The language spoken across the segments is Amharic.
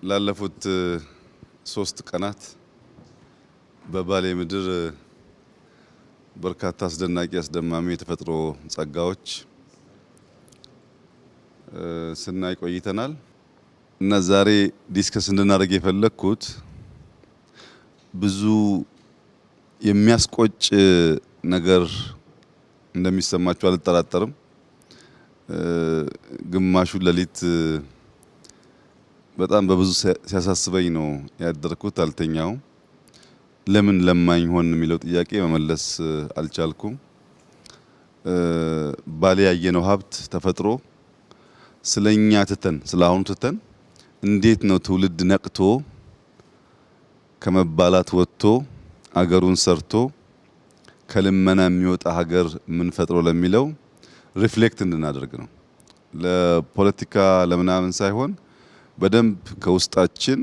ላለፉት 3 ቀናት በባሌ ምድር በርካታ አስደናቂ አስደማሚ የተፈጥሮ ጸጋዎች ስናይ ቆይተናል እና ዛሬ ዲስከስ እንድናደርግ የፈለኩት ብዙ የሚያስቆጭ ነገር እንደሚሰማችሁ አልጠራጠርም። ግማሹ ሌሊት በጣም በብዙ ሲያሳስበኝ ነው ያደርኩት። አልተኛውም። ለምን ለማኝ ሆን የሚለው ጥያቄ መመለስ አልቻልኩም። ባሌ ያየነው ሀብት ተፈጥሮ ስለኛ ትተን ስለአሁኑ ትተን እንዴት ነው ትውልድ ነቅቶ ከመባላት ወጥቶ አገሩን ሰርቶ ከልመና የሚወጣ ሀገር ምን ፈጥሮ ለሚለው ሪፍሌክት እንድናደርግ ነው። ለፖለቲካ ለምናምን ሳይሆን በደንብ ከውስጣችን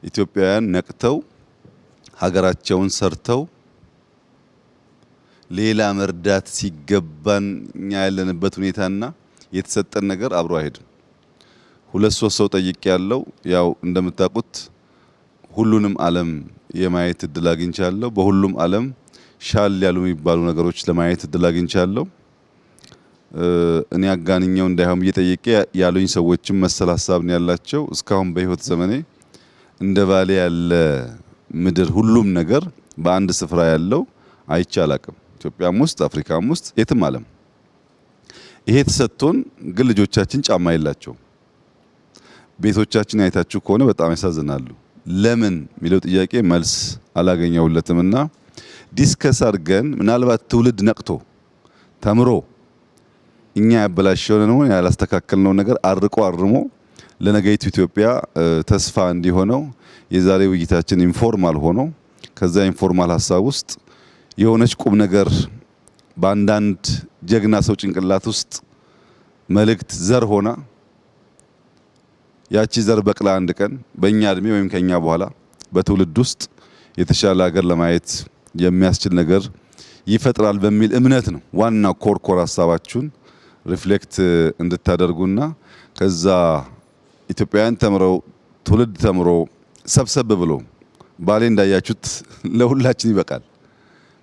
ኢትዮጵያውያን ነቅተው ሀገራቸውን ሰርተው ሌላ መርዳት ሲገባን እኛ ያለንበት ሁኔታና የተሰጠን ነገር አብሮ አይሄድም። 2-3 ሰው ጠይቄ ያለው ያው እንደምታውቁት ሁሉንም ዓለም የማየት እድል አግኝቻለሁ። በሁሉም ዓለም ሻል ያሉ የሚባሉ ነገሮች ለማየት እድል አግኝቻለሁ። እኔ አጋንኛው እንዳይሆን እየጠየቀ ያሉኝ ሰዎችም መሰል ሀሳብ ነው ያላቸው። እስካሁን በህይወት ዘመኔ እንደ ባሌ ያለ ምድር ሁሉም ነገር በአንድ ስፍራ ያለው አይቼ አላቅም። ኢትዮጵያም ውስጥ አፍሪካም ውስጥ የትም ዓለም ይሄ ተሰጥቶን ግን ልጆቻችን ጫማ የላቸውም። ቤቶቻችን አይታችሁ ከሆነ በጣም ያሳዝናሉ። ለምን የሚለው ጥያቄ መልስ አላገኘሁለትምና ዲስከስ አድርገን ምናልባት ትውልድ ነቅቶ ተምሮ እኛ ያበላሸውን ነው ያላስተካከልነው ነገር አርቆ አርሞ ለነገይቱ ኢትዮጵያ ተስፋ እንዲሆነው የዛሬ ውይይታችን ኢንፎርማል ሆኖ ከዛ ኢንፎርማል ሀሳብ ውስጥ የሆነች ቁም ነገር በአንዳንድ ጀግና ሰው ጭንቅላት ውስጥ መልእክት ዘር ሆና ያቺ ዘር በቅላ አንድ ቀን በእኛ እድሜ ወይም ከኛ በኋላ በትውልድ ውስጥ የተሻለ ሀገር ለማየት የሚያስችል ነገር ይፈጥራል በሚል እምነት ነው። ዋና ኮር ሀሳባችሁን ሪፍሌክት እንድታደርጉና ከዛ ኢትዮጵያውያን ተምረው ትውልድ ተምሮ ሰብሰብ ብሎ ባሌ እንዳያችሁት ለሁላችን ይበቃል።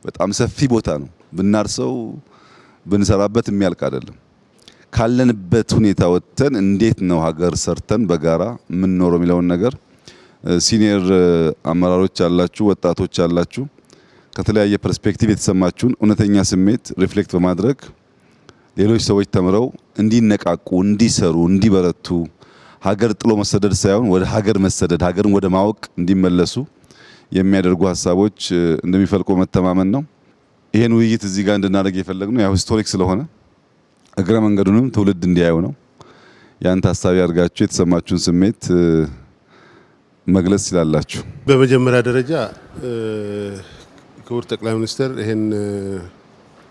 በጣም ሰፊ ቦታ ነው። ብናርሰው ብንሰራበት የሚያልቅ አይደለም። ካለንበት ሁኔታ ወጥተን እንዴት ነው ሀገር ሰርተን በጋራ የምንኖረው የሚለውን ነገር ሲኒየር አመራሮች አላችሁ፣ ወጣቶች አላችሁ፣ ከተለያየ ፐርስፔክቲቭ የተሰማችሁን እውነተኛ ስሜት ሪፍሌክት በማድረግ ሌሎች ሰዎች ተምረው እንዲነቃቁ፣ እንዲሰሩ፣ እንዲበረቱ ሀገር ጥሎ መሰደድ ሳይሆን ወደ ሀገር መሰደድ ሀገርን ወደ ማወቅ እንዲመለሱ የሚያደርጉ ሀሳቦች እንደሚፈልቁ መተማመን ነው። ይሄን ውይይት እዚህ ጋር እንድናደርግ የፈለግነው ያው ሂስቶሪክ ስለሆነ እግረ መንገዱንም ትውልድ እንዲያዩ ነው። ያን ታሳቢ አድርጋችሁ የተሰማችሁን ስሜት መግለጽ ይችላላችሁ። በመጀመሪያ ደረጃ ክቡር ጠቅላይ ሚኒስትር ይሄን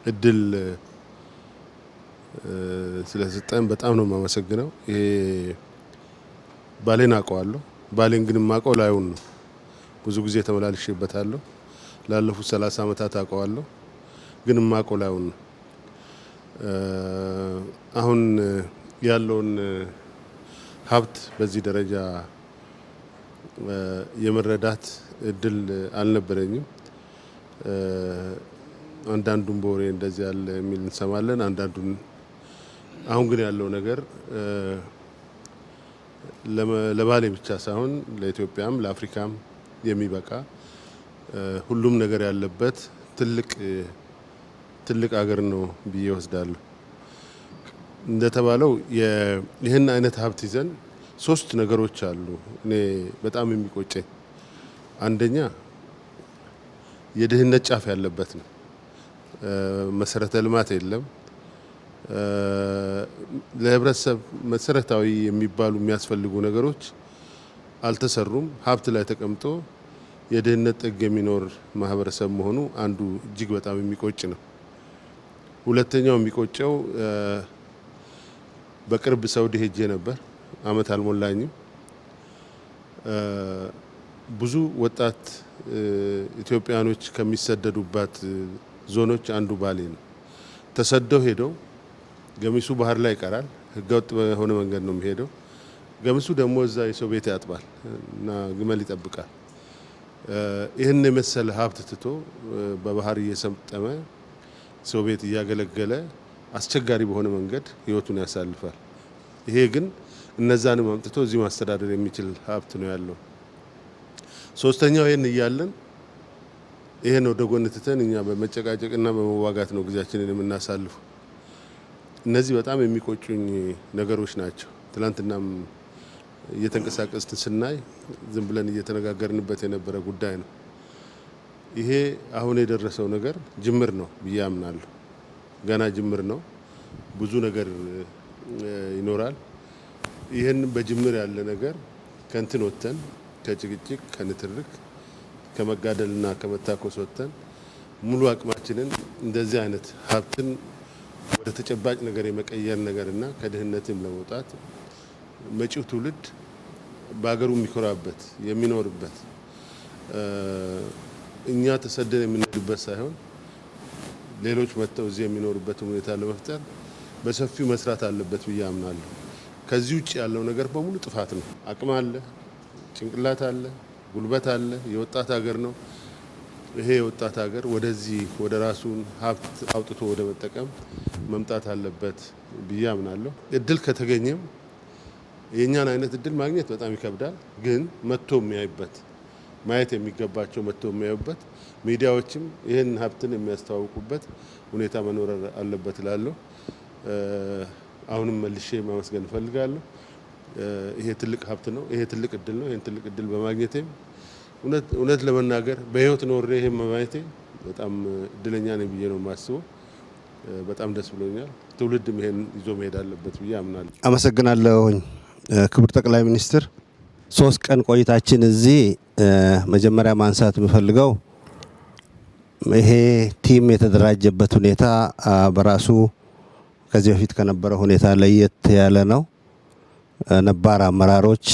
እድል ስለሰጠን በጣም ነው የማመሰግነው። ይሄ ባሌን አውቀዋለሁ። ባሌን ግን የማውቀው ላዩን ነው። ብዙ ጊዜ ተመላልሼበታለሁ። ላለፉት 30 ዓመታት አውቀዋለሁ፣ ግን የማውቀው ላዩን ነው። አሁን ያለውን ሀብት በዚህ ደረጃ የመረዳት እድል አልነበረኝም። አንዳንዱን በወሬ እንደዚህ ያለ የሚል እንሰማለን፣ አንዳንዱን አሁን ግን ያለው ነገር ለባሌ ብቻ ሳይሆን ለኢትዮጵያም ለአፍሪካም የሚበቃ ሁሉም ነገር ያለበት ትልቅ ሀገር ነው ብዬ ወስዳለሁ። እንደተባለው ይህን አይነት ሀብት ይዘን 3 ነገሮች አሉ እኔ በጣም የሚቆጨኝ። አንደኛ የድህነት ጫፍ ያለበት ነው። መሰረተ ልማት የለም። ለህብረተሰብ መሰረታዊ የሚባሉ የሚያስፈልጉ ነገሮች አልተሰሩም። ሀብት ላይ ተቀምጦ የድህነት ጥግ የሚኖር ማህበረሰብ መሆኑ አንዱ እጅግ በጣም የሚቆጭ ነው። ሁለተኛው የሚቆጨው በቅርብ ሳውዲ ሄጄ ነበር። አመት አልሞላኝም። ብዙ ወጣት ኢትዮጵያኖች ከሚሰደዱባት ዞኖች አንዱ ባሌ ነው። ተሰደው ሄደው ገሚሱ ባህር ላይ ይቀራል። ህገወጥ በሆነ መንገድ ነው የሚሄደው። ገምሱ ደግሞ እዛ የሰው ቤት ያጥባል እና ግመል ይጠብቃል። ይህን የመሰለ ሀብት ትቶ በባህር እየሰጠመ ሰው ቤት እያገለገለ አስቸጋሪ በሆነ መንገድ ህይወቱን ያሳልፋል። ይሄ ግን እነዛንም አምጥቶ እዚህ ማስተዳደር የሚችል ሀብት ነው ያለው። ሶስተኛው ይሄን እያለን ይሄን ወደ ጎን ትተን እኛ በመጨቃጨቅና በመዋጋት ነው ጊዜያችንን የምናሳልፈው። እነዚህ በጣም የሚቆጩኝ ነገሮች ናቸው። ትላንትናም እየተንቀሳቀስን ስናይ ዝም ብለን እየተነጋገርንበት የነበረ ጉዳይ ነው። ይሄ አሁን የደረሰው ነገር ጅምር ነው ብዬ አምናለሁ። ገና ጅምር ነው። ብዙ ነገር ይኖራል። ይህን በጅምር ያለ ነገር ከንትን ወጥተን ከጭቅጭቅ፣ ከንትርክ፣ ከመጋደልና ከመታኮስ ወጥተን ሙሉ አቅማችንን እንደዚህ አይነት ሀብትን ወደ ተጨባጭ ነገር የመቀየር ነገርና ከድህነትም ለመውጣት መጪው ትውልድ በሀገሩ የሚኮራበት የሚኖርበት እኛ ተሰደን የምንሄድበት ሳይሆን ሌሎች መጥተው እዚህ የሚኖሩበትን ሁኔታ ለመፍጠር በሰፊው መስራት አለበት ብዬ አምናለሁ። ከዚህ ውጭ ያለው ነገር በሙሉ ጥፋት ነው። አቅም አለ፣ ጭንቅላት አለ፣ ጉልበት አለ። የወጣት ሀገር ነው። ይሄ የወጣት ሀገር ወደዚህ ወደ ራሱን ሀብት አውጥቶ ወደ መጠቀም መምጣት አለበት ብዬ አምናለሁ። እድል ከተገኘም የእኛን አይነት እድል ማግኘት በጣም ይከብዳል። ግን መጥቶ የሚያይበት ማየት የሚገባቸው መጥቶ የሚያዩበት ሚዲያዎችም ይህን ሀብትን የሚያስተዋውቁበት ሁኔታ መኖር አለበት እላለሁ። አሁንም መልሼ ማመስገን እፈልጋለሁ። ይሄ ትልቅ ሀብት ነው። ይሄ ትልቅ እድል ነው። ይሄን ትልቅ እድል በማግኘቴም እውነት ለመናገር በህይወት ኖሬ ይሄን በማግኘቴ በጣም እድለኛ ነኝ ብዬ ነው የማስበው። በጣም ደስ ብሎኛል። ትውልድም ይሄን ይዞ መሄድ አለበት ብዬ አምናለሁ። አመሰግናለሁኝ ክቡር ጠቅላይ ሚኒስትር። 3 ቀን ቆይታችን እዚህ መጀመሪያ ማንሳት የምፈልገው ይሄ ቲም የተደራጀበት ሁኔታ በራሱ ከዚህ በፊት ከነበረ ሁኔታ ለየት ያለ ነው። ነባር አመራሮች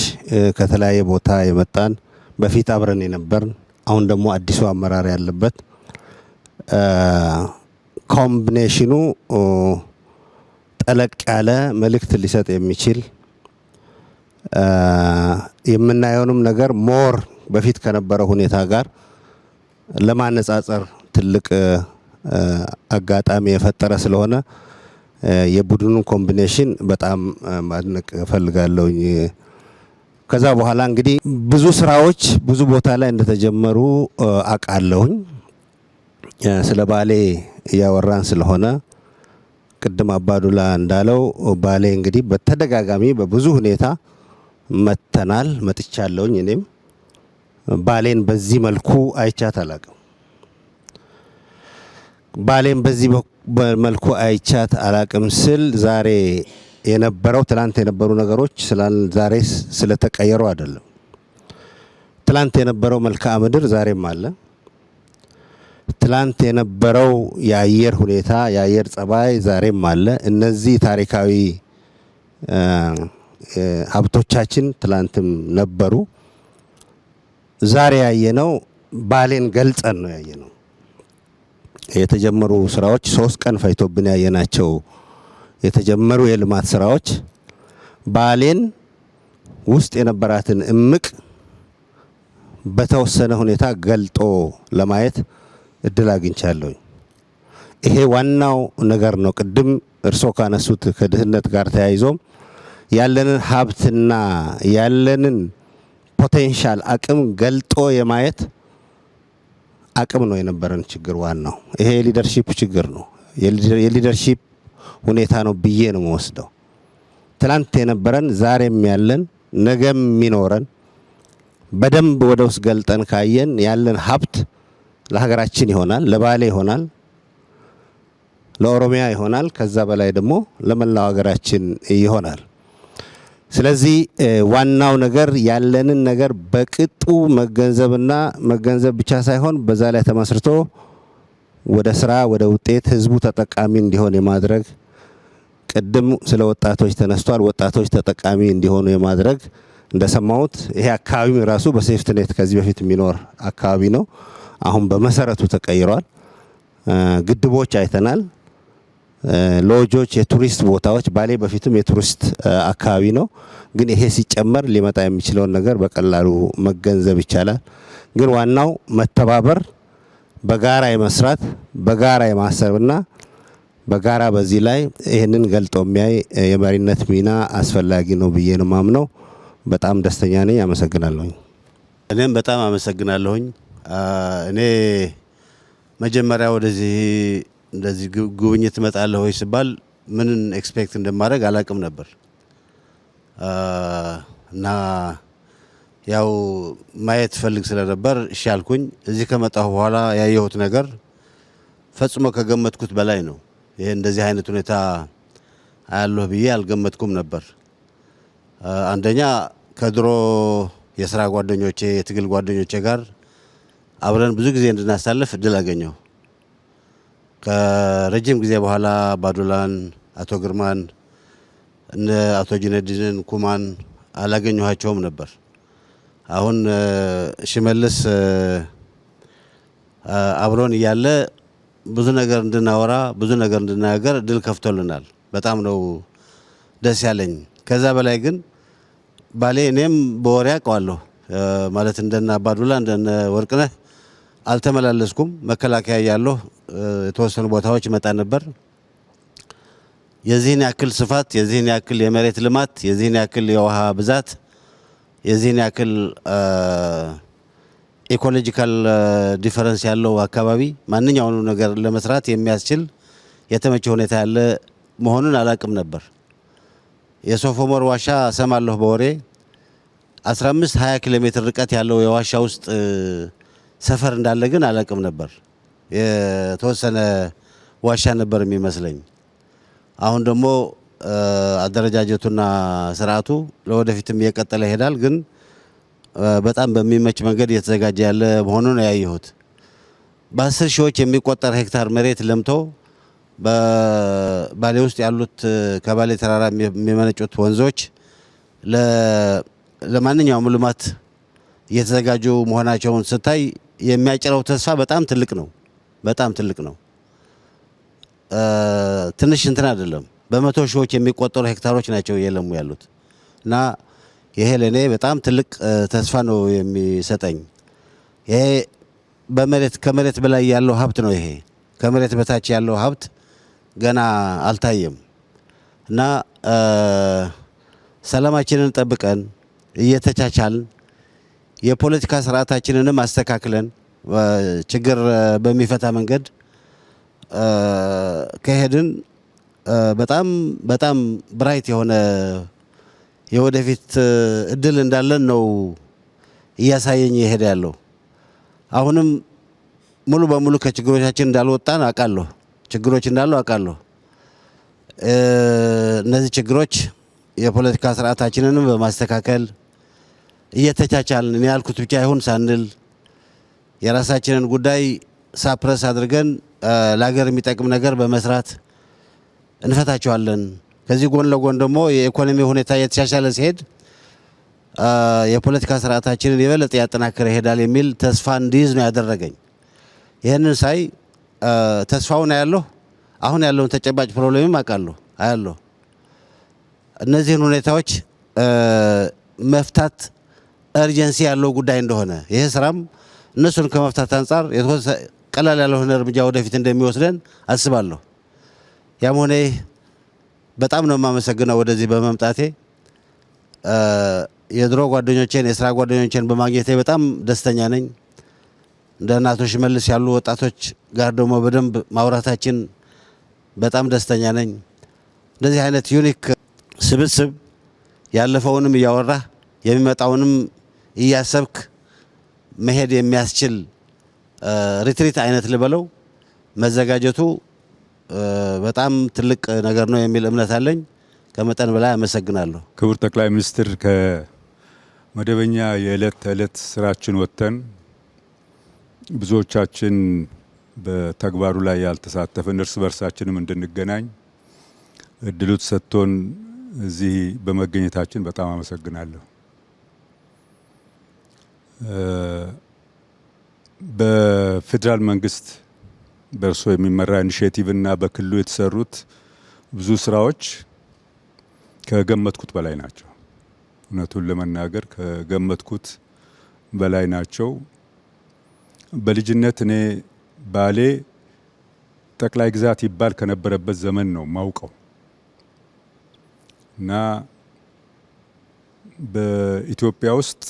ከተለያየ ቦታ የመጣን በፊት አብረን የነበርን አሁን ደግሞ አዲሱ አመራር ያለበት ኮምቢኔሽኑ ጠለቅ ያለ መልእክት ሊሰጥ የሚችል የምናየውንም ነገር ሞር በፊት ከነበረ ሁኔታ ጋር ለማነጻጸር ትልቅ አጋጣሚ የፈጠረ ስለሆነ የቡድኑን ኮምቢኔሽን በጣም ማድነቅ እፈልጋለሁኝ። ከዛ በኋላ እንግዲህ ብዙ ስራዎች ብዙ ቦታ ላይ እንደተጀመሩ አውቃለሁኝ። ስለ ባሌ እያወራን ስለሆነ ቅድም አባዱላ እንዳለው ባሌ እንግዲህ በተደጋጋሚ በብዙ ሁኔታ መጥቻለሁኝ። እኔም ባሌን በዚህ መልኩ አይቻት አላቅም። ባሌን በዚህ መልኩ አይቻት አላቅም ስል ዛሬ የነበረው ትላንት የነበሩ ነገሮች ዛሬ ስለተቀየሩ አይደለም። ትላንት የነበረው መልክዓ ምድር ዛሬም አለ። ትላንት የነበረው የአየር ሁኔታ የአየር ጸባይ ዛሬም አለ። እነዚህ ታሪካዊ ሀብቶቻችን ትላንትም ነበሩ። ዛሬ ያየነው ባሌን ገልጸን ነው ያየነው። የተጀመሩ ስራዎች 3 ቀን ፈይቶብን ያየናቸው የተጀመሩ የልማት ስራዎች ባሌን ውስጥ የነበራትን እምቅ በተወሰነ ሁኔታ ገልጦ ለማየት እድል አግኝቻለሁ። ይሄ ዋናው ነገር ነው። ቅድም እርሶ ካነሱት ከድህነት ጋር ተያይዞም ያለንን ሀብትና ያለንን ፖቴንሻል አቅም ገልጦ የማየት አቅም ነው የነበረን ችግር። ዋናው ይሄ የሊደርሺፕ ችግር ነው። የሊደርሺፕ ሁኔታ ነው ብዬ ነው የምወስደው። ትላንት የነበረን ዛሬም ያለን ነገም የሚኖረን በደንብ ወደ ውስጥ ገልጠን ካየን ያለን ሀብት ለሀገራችን ይሆናል፣ ለባሌ ይሆናል፣ ለኦሮሚያ ይሆናል፣ ከዛ በላይ ደግሞ ለመላው ሀገራችን ይሆናል። ስለዚህ ዋናው ነገር ያለንን ነገር በቅጡ መገንዘብና መገንዘብ ብቻ ሳይሆን በዛ ላይ ተመስርቶ ወደ ስራ ወደ ውጤት ህዝቡ ተጠቃሚ እንዲሆን የማድረግ ቅድም ስለ ወጣቶች ተነስቷል። ወጣቶች ተጠቃሚ እንዲሆኑ የማድረግ እንደሰማሁት ይሄ አካባቢ ራሱ በሴፍትኔት ከዚህ በፊት የሚኖር አካባቢ ነው። አሁን በመሰረቱ ተቀይሯል። ግድቦች አይተናል። ሎጆች፣ የቱሪስት ቦታዎች ባሌ በፊትም የቱሪስት አካባቢ ነው። ግን ይሄ ሲጨመር ሊመጣ የሚችለውን ነገር በቀላሉ መገንዘብ ይቻላል። ግን ዋናው መተባበር፣ በጋራ የመስራት፣ በጋራ የማሰብና በጋራ በዚህ ላይ ይህንን ገልጦ የሚያይ የመሪነት ሚና አስፈላጊ ነው ብዬ ነው ማምነው። በጣም ደስተኛ ነኝ። አመሰግናለሁኝ። እኔም በጣም አመሰግናለሁኝ። እኔ መጀመሪያ ወደዚህ እንደዚህ ጉብኝት እመጣለሁ ወይ ሲባል ምን ኤክስፔክት እንደማድረግ አላቅም ነበር እና ያው ማየት ፈልግ ስለነበር እሺ አልኩኝ። እዚህ ከመጣሁ በኋላ ያየሁት ነገር ፈጽሞ ከገመትኩት በላይ ነው። ይሄ እንደዚህ አይነት ሁኔታ አያለሁ ብዬ አልገመትኩም ነበር። አንደኛ ከድሮ የስራ ጓደኞቼ፣ የትግል ጓደኞቼ ጋር አብረን ብዙ ጊዜ እንድናሳልፍ እድል አገኘሁ። ከረጅም ጊዜ በኋላ ባዱላን፣ አቶ ግርማን፣ እነ አቶ ጁነዲንን፣ ኩማን አላገኘኋቸውም ነበር። አሁን ሽመልስ አብሮን እያለ ብዙ ነገር እንድናወራ፣ ብዙ ነገር እንድናገር እድል ከፍቶልናል። በጣም ነው ደስ ያለኝ። ከዛ በላይ ግን ባሌ እኔም በወሬ አውቀዋለሁ ማለት እንደነ አባዱላ እንደነ ወርቅነህ አልተመላለስኩም። መከላከያ ያለሁ የተወሰኑ ቦታዎች መጣ ነበር። የዚህን ያክል ስፋት፣ የዚህን ያክል የመሬት ልማት፣ የዚህን ያክል የውሃ ብዛት፣ የዚህን ያክል ኢኮሎጂካል ዲፈረንስ ያለው አካባቢ ማንኛውንም ነገር ለመስራት የሚያስችል የተመቸ ሁኔታ ያለ መሆኑን አላቅም ነበር። የሶፍ ዑመር ዋሻ ሰማለሁ በወሬ 15-20 ኪሎ ሜትር ርቀት ያለው የዋሻ ውስጥ ሰፈር እንዳለ ግን አላቅም ነበር። የተወሰነ ዋሻ ነበር የሚመስለኝ። አሁን ደግሞ አደረጃጀቱና ስርዓቱ ለወደፊትም እየቀጠለ ይሄዳል። ግን በጣም በሚመች መንገድ እየተዘጋጀ ያለ መሆኑን ያየሁት። በ10 ሺዎች የሚቆጠር ሄክታር መሬት ለምቶ በባሌ ውስጥ ያሉት ከባሌ ተራራ የሚመነጩት ወንዞች ለማንኛውም ልማት እየተዘጋጁ መሆናቸውን ስታይ የሚያጭረው ተስፋ በጣም ትልቅ ነው። በጣም ትልቅ ነው። ትንሽ እንትን አይደለም። በመቶ ሺዎች የሚቆጠሩ ሄክታሮች ናቸው እየለሙ ያሉት እና ይሄ ለኔ በጣም ትልቅ ተስፋ ነው የሚሰጠኝ። ይሄ ከመሬት በላይ ያለው ሀብት ነው። ይሄ ከመሬት በታች ያለው ሀብት ገና አልታየም እና ሰላማችንን ጠብቀን እየተቻቻልን የፖለቲካ ስርዓታችንንም አስተካክለን ችግር በሚፈታ መንገድ ከሄድን በጣም በጣም ብራይት የሆነ የወደፊት እድል እንዳለን ነው እያሳየኝ ይሄድ ያለው። አሁንም ሙሉ በሙሉ ከችግሮቻችን እንዳልወጣን አውቃለሁ። ችግሮች እንዳሉ አውቃለሁ። እነዚህ ችግሮች የፖለቲካ ስርዓታችንንም በማስተካከል እየተቻቻልን እኔ ያልኩት ብቻ ይሁን ሳንል የራሳችንን ጉዳይ ሳፕረስ አድርገን ለሀገር የሚጠቅም ነገር በመስራት እንፈታቸዋለን። ከዚህ ጎን ለጎን ደግሞ የኢኮኖሚ ሁኔታ እየተሻሻለ ሲሄድ የፖለቲካ ስርዓታችንን የበለጠ ያጠናክረ ይሄዳል የሚል ተስፋ እንዲይዝ ነው ያደረገኝ። ይህንን ሳይ ተስፋውን አያለሁ። አሁን ያለውን ተጨባጭ ፕሮብሌምም አውቃለሁ አያለሁ። እነዚህን ሁኔታዎች መፍታት እርጀንሲ ያለው ጉዳይ እንደሆነ ይሄ ስራም እነሱን ከመፍታት አንጻር ቀላል ያልሆነ እርምጃ ወደፊት እንደሚወስደን አስባለሁ። ያም ሆነ በጣም ነው የማመሰግነው ወደዚህ በመምጣቴ። የድሮ ጓደኞቼን የስራ ጓደኞቼን በማግኘቴ በጣም ደስተኛ ነኝ። እንደ አቶ ሽመልስ ያሉ ወጣቶች ጋር ደግሞ በደንብ ማውራታችን በጣም ደስተኛ ነኝ። እንደዚህ አይነት ዩኒክ ስብስብ ያለፈውንም እያወራህ የሚመጣውንም እያሰብክ መሄድ የሚያስችል ሪትሪት አይነት ልበለው መዘጋጀቱ በጣም ትልቅ ነገር ነው የሚል እምነት አለኝ። ከመጠን በላይ አመሰግናለሁ። ክቡር ጠቅላይ ሚኒስትር፣ ከመደበኛ የዕለት ተዕለት ስራችን ወጥተን ብዙዎቻችን በተግባሩ ላይ ያልተሳተፍን እርስ በርሳችንም እንድንገናኝ እድሉ ተሰጥቶን እዚህ በመገኘታችን በጣም አመሰግናለሁ። በፌዴራል መንግስት በእርሶ የሚመራ ኢኒሼቲቭ እና በክልሉ የተሰሩት ብዙ ስራዎች ከገመትኩት በላይ ናቸው። እውነቱን ለመናገር ከገመትኩት በላይ ናቸው። በልጅነት እኔ ባሌ ጠቅላይ ግዛት ይባል ከነበረበት ዘመን ነው ማውቀው እና በኢትዮጵያ ውስጥ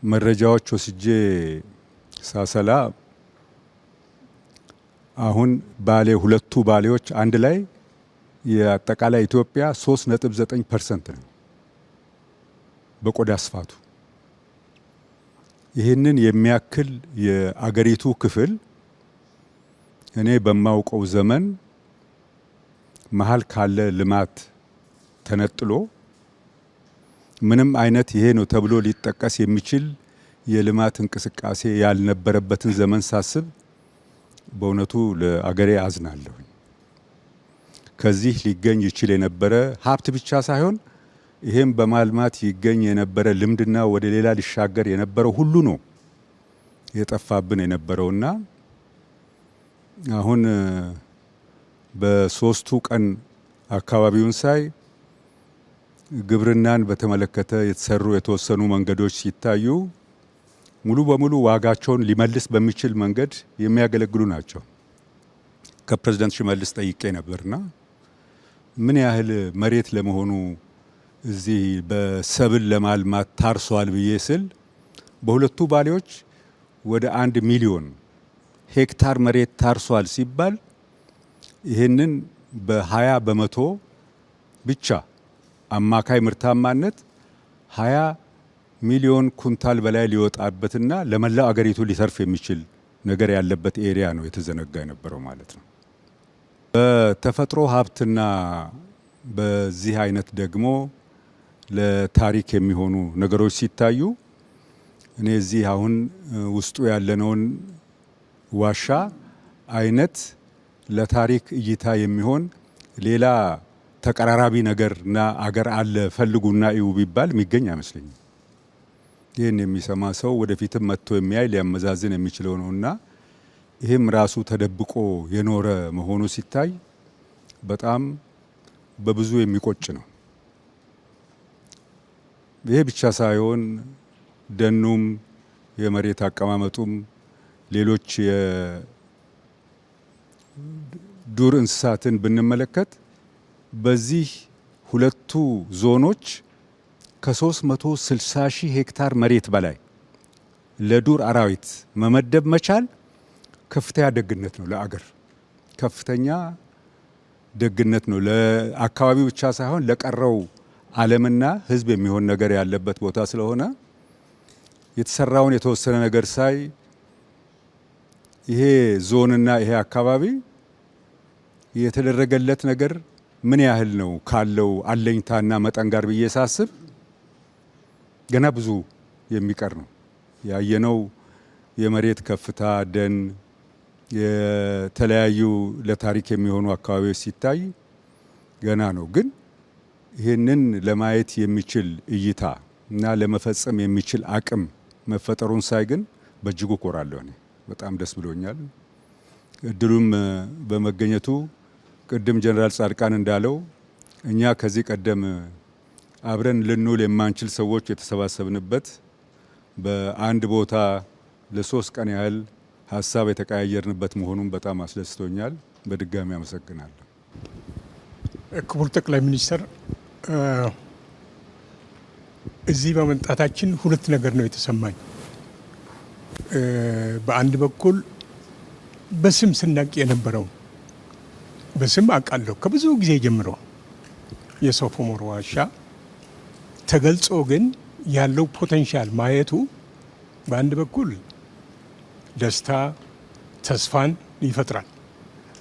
መረጃዎች ወስጄ ሳሰላ አሁን ባሌ ሁለቱ ባሌዎች አንድ ላይ የአጠቃላይ ኢትዮጵያ 3.9% ነው በቆዳ ስፋቱ። ይህንን የሚያክል የአገሪቱ ክፍል እኔ በማውቀው ዘመን መሀል ካለ ልማት ተነጥሎ ምንም አይነት ይሄ ነው ተብሎ ሊጠቀስ የሚችል የልማት እንቅስቃሴ ያልነበረበትን ዘመን ሳስብ በእውነቱ ለአገሬ አዝናለሁ። ከዚህ ሊገኝ ይችል የነበረ ሀብት ብቻ ሳይሆን ይሄም በማልማት ይገኝ የነበረ ልምድና ወደ ሌላ ሊሻገር የነበረው ሁሉ ነው የጠፋብን የነበረውና አሁን በሶስቱ ቀን አካባቢውን ሳይ ግብርናን በተመለከተ የተሰሩ የተወሰኑ መንገዶች ሲታዩ ሙሉ በሙሉ ዋጋቸውን ሊመልስ በሚችል መንገድ የሚያገለግሉ ናቸው። ከፕሬዝዳንት ሽመልስ ጠይቄ ነበርና ምን ያህል መሬት ለመሆኑ እዚህ በሰብል ለማልማት ታርሷል ብዬ ስል በሁለቱ ባሌዎች ወደ 1 ሚሊዮን ሄክታር መሬት ታርሷል ሲባል ይህንን በ20 በመቶ ብቻ አማካይ ምርታማነት 20 ሚሊዮን ኩንታል በላይ ሊወጣበትና ለመላው አገሪቱ ሊሰርፍ የሚችል ነገር ያለበት ኤሪያ ነው የተዘነጋ የነበረው ማለት ነው። በተፈጥሮ ሀብትና በዚህ አይነት ደግሞ ለታሪክ የሚሆኑ ነገሮች ሲታዩ እኔ እዚህ አሁን ውስጡ ያለነውን ዋሻ አይነት ለታሪክ እይታ የሚሆን ሌላ ተቀራራቢ ነገርና አገር አለ ፈልጉና እዩ ቢባል የሚገኝ አይመስለኝም። ይህን የሚሰማ ሰው ወደፊትም መጥቶ የሚያይ ሊያመዛዝን የሚችለው ነውና ይህም ራሱ ተደብቆ የኖረ መሆኑ ሲታይ በጣም በብዙ የሚቆጭ ነው። ይሄ ብቻ ሳይሆን ደኑም የመሬት አቀማመጡም ሌሎች የዱር እንስሳትን ብንመለከት በዚህ ሁለቱ ዞኖች ከ360 ሺህ ሄክታር መሬት በላይ ለዱር አራዊት መመደብ መቻል ከፍተኛ ደግነት ነው። ለአገር ከፍተኛ ደግነት ነው። ለአካባቢው ብቻ ሳይሆን ለቀረው ዓለምና ሕዝብ የሚሆን ነገር ያለበት ቦታ ስለሆነ የተሰራውን የተወሰነ ነገር ሳይ ይሄ ዞንና ይሄ አካባቢ የተደረገለት ነገር ምን ያህል ነው ካለው አለኝታና መጠን ጋር ብዬ ሳስብ ገና ብዙ የሚቀር ነው። ያየነው የመሬት ከፍታ፣ ደን፣ የተለያዩ ለታሪክ የሚሆኑ አካባቢዎች ሲታይ ገና ነው። ግን ይህንን ለማየት የሚችል እይታ እና ለመፈጸም የሚችል አቅም መፈጠሩን ሳይ ግን በእጅጉ ኮራለሁ። እኔ በጣም ደስ ብሎኛል። እድሉም በመገኘቱ ቅድም ጀነራል ጻድቃን እንዳለው እኛ ከዚህ ቀደም አብረን ልንውል የማንችል ሰዎች የተሰባሰብንበት በአንድ ቦታ ለ3 ቀን ያህል ሀሳብ የተቀያየርንበት መሆኑን በጣም አስደስቶኛል። በድጋሚ አመሰግናለሁ። ክቡር ጠቅላይ ሚኒስትር፣ እዚህ በመምጣታችን ሁለት ነገር ነው የተሰማኝ። በአንድ በኩል በስም ስናቅ የነበረው በስም አውቃለሁ ከብዙ ጊዜ ጀምሮ የሶፍ ዑመር ዋሻ ተገልጾ ግን ያለው ፖቴንሻል ማየቱ በአንድ በኩል ደስታ፣ ተስፋን ይፈጥራል።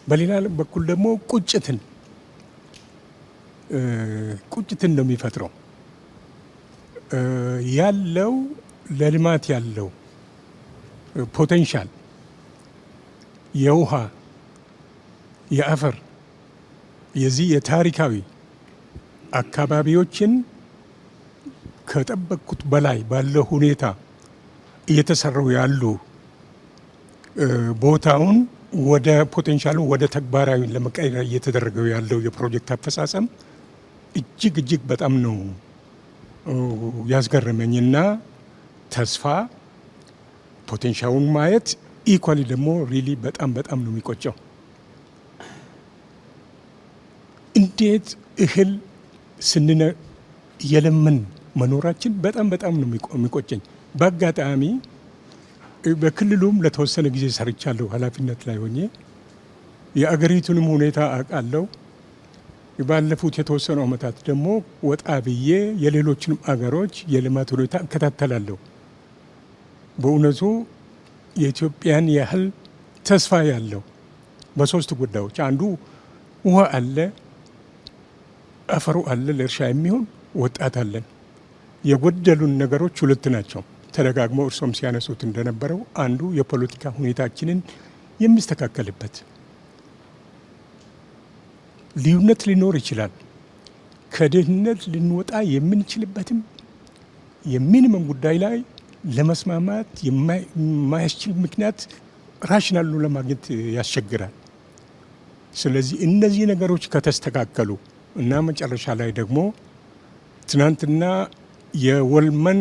በሌላ በኩል ደግሞ ቁጭትን ነው የሚፈጥረው። ያለው ለልማት ያለው ፖቴንሻል የውሃ፣ የአፈር፣ የዚህ የታሪካዊ አካባቢዎችን ከጠበቅኩት በላይ ባለው ሁኔታ እየተሰሩ ያሉ ቦታውን ወደ ፖቴንሻሉ ወደ ተግባራዊ ለመቀየር እየተደረገው ያለው የፕሮጀክት አፈጻጸም እጅግ በጣም ነው ያስገረመኝና ተስፋ ፖቴንሻሉን ማየት ኢኳሊ ደግሞ ሪሊ በጣም ነው የሚቆጨው። እንዴት እህል የለምን መኖራችን በጣም ነው የሚቆጨኝ። በአጋጣሚ በክልሉም ለተወሰነ ጊዜ ሰርቻለሁ ኃላፊነት ላይ ሆኜ የአገሪቱንም ሁኔታ አውቃለሁ። ባለፉት የተወሰኑ ዓመታት ደግሞ ወጣ ብዬ የሌሎችንም አገሮች የልማት ሁኔታ እከታተላለሁ። በእውነቱ የኢትዮጵያን ያህል ተስፋ ያለው በሶስት ጉዳዮች አንዱ ውሃ አለ፣ አፈሩ አለ፣ ለእርሻ የሚሆን ወጣት አለን። የጎደሉን ነገሮች ሁለት ናቸው። ተደጋግመው እርሶም ሲያነሱት እንደነበረው አንዱ የፖለቲካ ሁኔታችንን የሚስተካከልበት ልዩነት ሊኖር ይችላል። ከድህነት ልንወጣ የምንችልበትም የሚኒመም ጉዳይ ላይ ለመስማማት የማያስችል ምክንያት ራሽናሉ ለማግኘት ያስቸግራል። ስለዚህ እነዚህ ነገሮች ከተስተካከሉ እና መጨረሻ ላይ ደግሞ ትናንትና የወልመን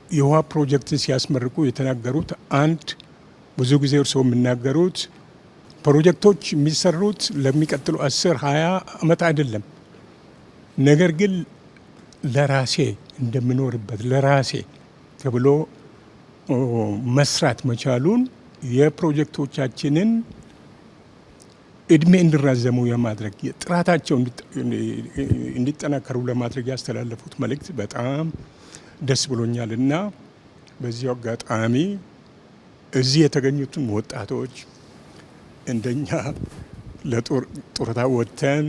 የውሃ ፕሮጀክትን ሲያስመርቁ የተናገሩት አንድ ብዙ ጊዜ እርስዎ የሚናገሩት ፕሮጀክቶች የሚሰሩት ለሚቀጥሉ 10-20 ዓመት አይደለም። ነገር ግን ለራሴ እንደምኖርበት ለራሴ ተብሎ መስራት መቻሉን የፕሮጀክቶቻችንን እድሜ እንዲራዘሙ የማድረግ ጥራታቸው እንዲጠናከሩ ለማድረግ ያስተላለፉት መልእክት በጣም ደስ ብሎኛል እና በዚህ አጋጣሚ እዚህ የተገኙትን ወጣቶች እንደኛ ለጡረታ ወጥተን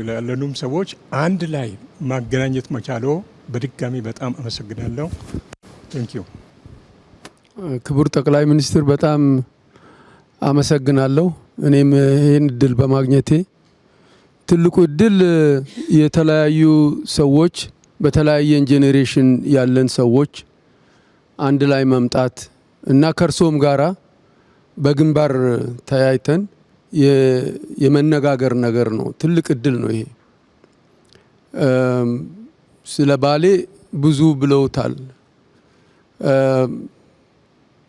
ላለኑም ሰዎች አንድ ላይ ማገናኘት መቻሎ በድጋሚ በጣም አመሰግናለሁ። ቴንኪዩ። ክቡር ጠቅላይ ሚኒስትር በጣም አመሰግናለሁ። እኔም ይህን እድል በማግኘቴ ትልቁ እድል የተለያዩ ሰዎች በተለያየ ጄኔሬሽን ያለን ሰዎች አንድ ላይ መምጣት እና ከርሶም ጋራ በግንባር ተያይተን የመነጋገር ነገር ነው። ትልቅ እድል ነው ይሄ። ስለ ባሌ ብዙ ብለውታል።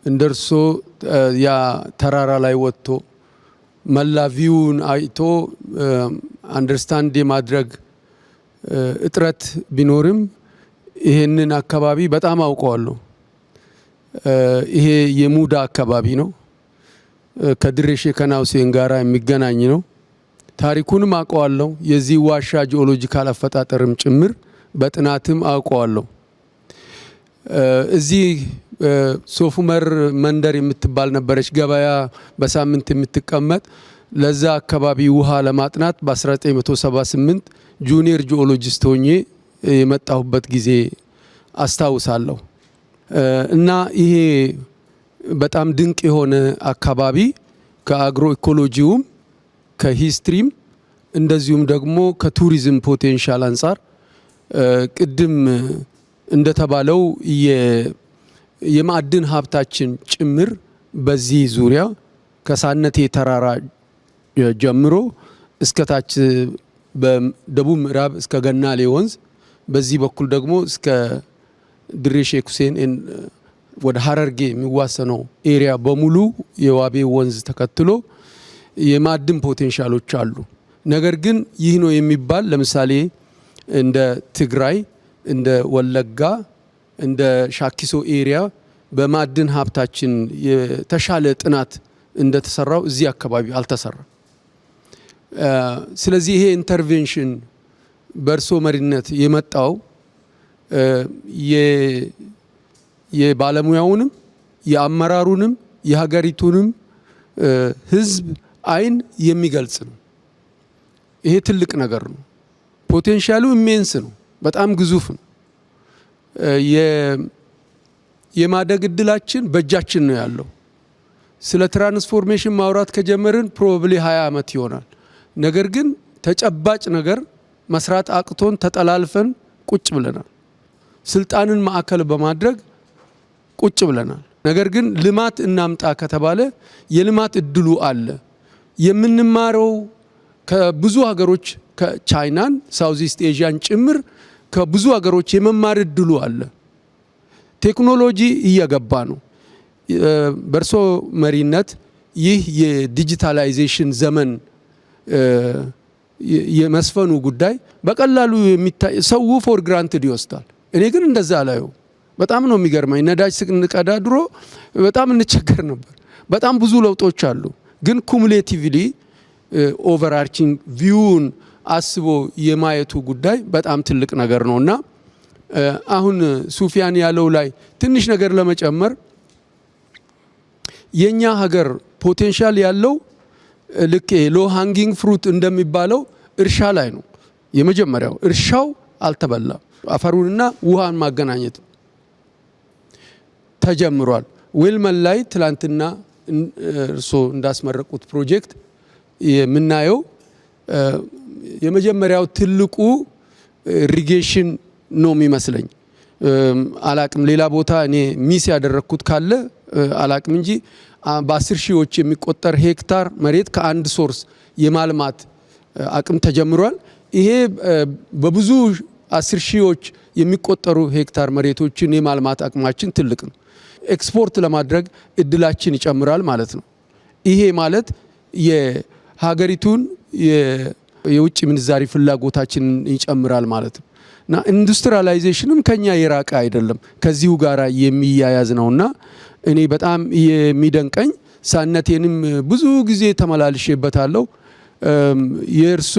እንደርሶ ያ ተራራ ላይ ወጥቶ መላ ቪውን አይቶ አንደርስታንድ የማድረግ እጥረት ቢኖርም ይሄንን አካባቢ በጣም አውቀዋለሁ። ይሄ የሙዳ አካባቢ ነው። ከድሬ ሼከና ሁሴን ጋራ የሚገናኝ ነው። ታሪኩንም አውቀዋለሁ። የዚህ ዋሻ ጂኦሎጂካል አፈጣጠርም ጭምር በጥናትም አውቀዋለሁ። እዚህ ሶፍ ዑመር መንደር የምትባል ነበረች ገበያ በሳምንት የምትቀመጥ። ለዛ አካባቢ ውሃ ለማጥናት በ1978 ጁኒየር ጂኦሎጂስት ሆኜ የመጣሁበት ጊዜ አስታውሳለሁ። እና ይሄ በጣም ድንቅ የሆነ አካባቢ ከአግሮ ኢኮሎጂውም ከሂስትሪም እንደዚሁም ደግሞ ከቱሪዝም ፖቴንሻል አንጻር ቅድም እንደተባለው የማዕድን ሀብታችን ጭምር በዚህ ዙሪያ ከሳነቴ ተራራ ጀምሮ እስከታች በደቡብ ምዕራብ እስከ ገናሌ ወንዝ በዚህ በኩል ደግሞ እስከ ድሬ ሼክ ሁሴን ወደ ሀረርጌ የሚዋሰነው ኤሪያ በሙሉ የዋቤ ወንዝ ተከትሎ የማዕድን ፖቴንሻሎች አሉ። ነገር ግን ይህ ነው የሚባል ለምሳሌ እንደ ትግራይ፣ እንደ ወለጋ፣ እንደ ሻኪሶ ኤሪያ በማዕድን ሀብታችን የተሻለ ጥናት እንደተሰራው እዚህ አካባቢ አልተሰራም። ስለዚህ ይሄ ኢንተርቬንሽን በእርሶ መሪነት የመጣው የባለሙያውንም የአመራሩንም የሀገሪቱንም ሕዝብ አይን የሚገልጽ ነው። ይሄ ትልቅ ነገር ነው። ፖቴንሻሉ ኢሜንስ ነው። በጣም ግዙፍ ነው። የማደግ እድላችን በእጃችን ነው ያለው። ስለ ትራንስፎርሜሽን ማውራት ከጀመርን ፕሮባብሊ 20 ዓመት ይሆናል። ነገር ግን ተጨባጭ ነገር መስራት አቅቶን ተጠላልፈን ቁጭ ብለናል። ስልጣንን ማዕከል በማድረግ ቁጭ ብለናል። ነገር ግን ልማት እናምጣ ከተባለ የልማት እድሉ አለ። የምንማረው ከብዙ ሀገሮች ከቻይናን ሳውዝ ኢስት ኤዥያን ጭምር ከብዙ ሀገሮች የመማር እድሉ አለ። ቴክኖሎጂ እየገባ ነው። በእርሶ መሪነት ይህ የዲጂታላይዜሽን ዘመን የመስፈኑ ጉዳይ በቀላሉ የሚታይ ሰው ፎር ግራንትድ ይወስዳል። እኔ ግን እንደዛ አላየው። በጣም ነው የሚገርመኝ። ነዳጅ ስንቀዳ ድሮ በጣም እንቸገር ነበር። በጣም ብዙ ለውጦች አሉ። ግን ኩሙሌቲቭሊ ኦቨርአርቺንግ ቪውን አስቦ የማየቱ ጉዳይ በጣም ትልቅ ነገር ነውና አሁን ሱፊያን ያለው ላይ ትንሽ ነገር ለመጨመር የኛ ሀገር ፖቴንሻል ያለው ልክ ሎ ሃንጊንግ ፍሩት እንደሚባለው እርሻ ላይ ነው። የመጀመሪያው እርሻው አልተበላም። አፈሩንና ውሃን ማገናኘት ተጀምሯል። ዌልመን ላይ ትላንትና እርሶ እንዳስመረቁት ፕሮጀክት የምናየው የመጀመሪያው ትልቁ ኢሪጌሽን ነው የሚመስለኝ። አላቅም ሌላ ቦታ እኔ ሚስ ያደረግኩት ካለ አላቅም እንጂ በ10 ሺዎች የሚቆጠር ሄክታር መሬት ከአንድ ሶርስ የማልማት አቅም ተጀምሯል። ይሄ በብዙ 10 ሺዎች የሚቆጠሩ ሄክታር መሬቶችን የማልማት አቅማችን ትልቅ ነው። ኤክስፖርት ለማድረግ እድላችን ይጨምራል ማለት ነው። ይሄ ማለት የሀገሪቱን የውጭ ምንዛሪ ፍላጎታችንን ይጨምራል ማለት ነው እና ኢንዱስትሪያላይዜሽንም ከኛ የራቀ አይደለም፣ ከዚሁ ጋር የሚያያዝ ነውና እኔ በጣም የሚደንቀኝ ሳነቴንም ብዙ ጊዜ ተመላልሼበታለሁ። የእርሶ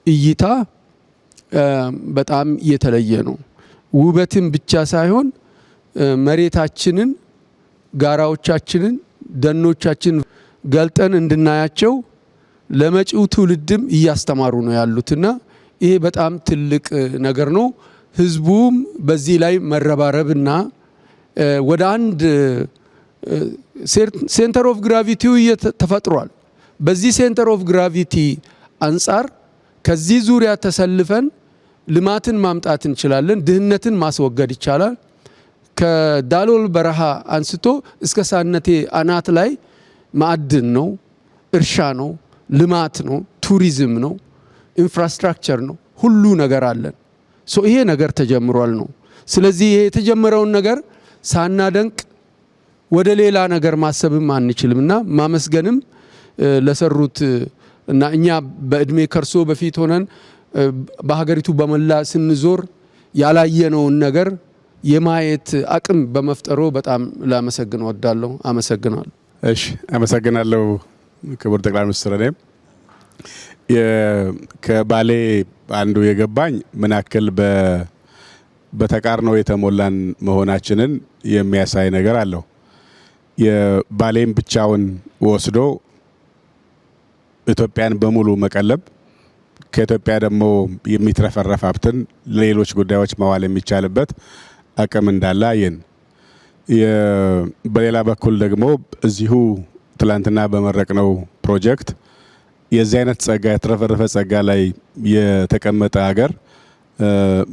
እይታ በጣም የተለየ ነው። ውበትን ብቻ ሳይሆን መሬታችንን፣ ጋራዎቻችንን፣ ደኖቻችንን ገልጠን እንድናያቸው ለመጪው ትውልድም እያስተማሩ ነው ያሉትና ይሄ በጣም ትልቅ ነገር ነው። ህዝቡም በዚህ ላይ መረባረብና ወደ አንድ ሴንተር ኦፍ ግራቪቲው ተፈጥሯል። በዚህ ሴንተር ኦፍ ግራቪቲ አንጻር ከዚህ ዙሪያ ተሰልፈን ልማትን ማምጣት እንችላለን። ድህነትን ማስወገድ ይቻላል። ከዳሎል በረሃ አንስቶ እስከ ሳነቴ አናት ላይ ማዕድን ነው፣ እርሻ ነው፣ ልማት ነው፣ ቱሪዝም ነው፣ ኢንፍራስትራክቸር ነው፣ ሁሉ ነገር አለን። ይሄ ነገር ተጀምሯል ነው። ስለዚህ ይሄ የተጀመረውን ነገር ሳናደንቅ ወደ ሌላ ነገር ማሰብም አንችልምና ማመስገንም ለሰሩት እና እኛ በእድሜ ከርሶ በፊት ሆነን በሀገሪቱ በመላ ስንዞር ያላየነውን ነገር የማየት አቅም በመፍጠሩ በጣም ላመሰግን ወዳለሁ። አመሰግናለሁ። እሺ፣ አመሰግናለሁ ክቡር ጠቅላይ ሚኒስትር። እኔም ከባሌ አንዱ የገባኝ ምን ያክል በተቃርኖ የተሞላን መሆናችንን የሚያሳይ ነገር አለው። የባሌም ብቻውን ወስዶ ኢትዮጵያን በሙሉ መቀለብ ከኢትዮጵያ ደግሞ የሚትረፈረፍ ሀብትን ለሌሎች ጉዳዮች ማዋል የሚቻልበት አቅም እንዳለ አየን። በሌላ በኩል ደግሞ እዚሁ ትላንትና በመረቅነው ፕሮጀክት የዚህ አይነት ጸጋ የተረፈረፈ ጸጋ ላይ የተቀመጠ ሀገር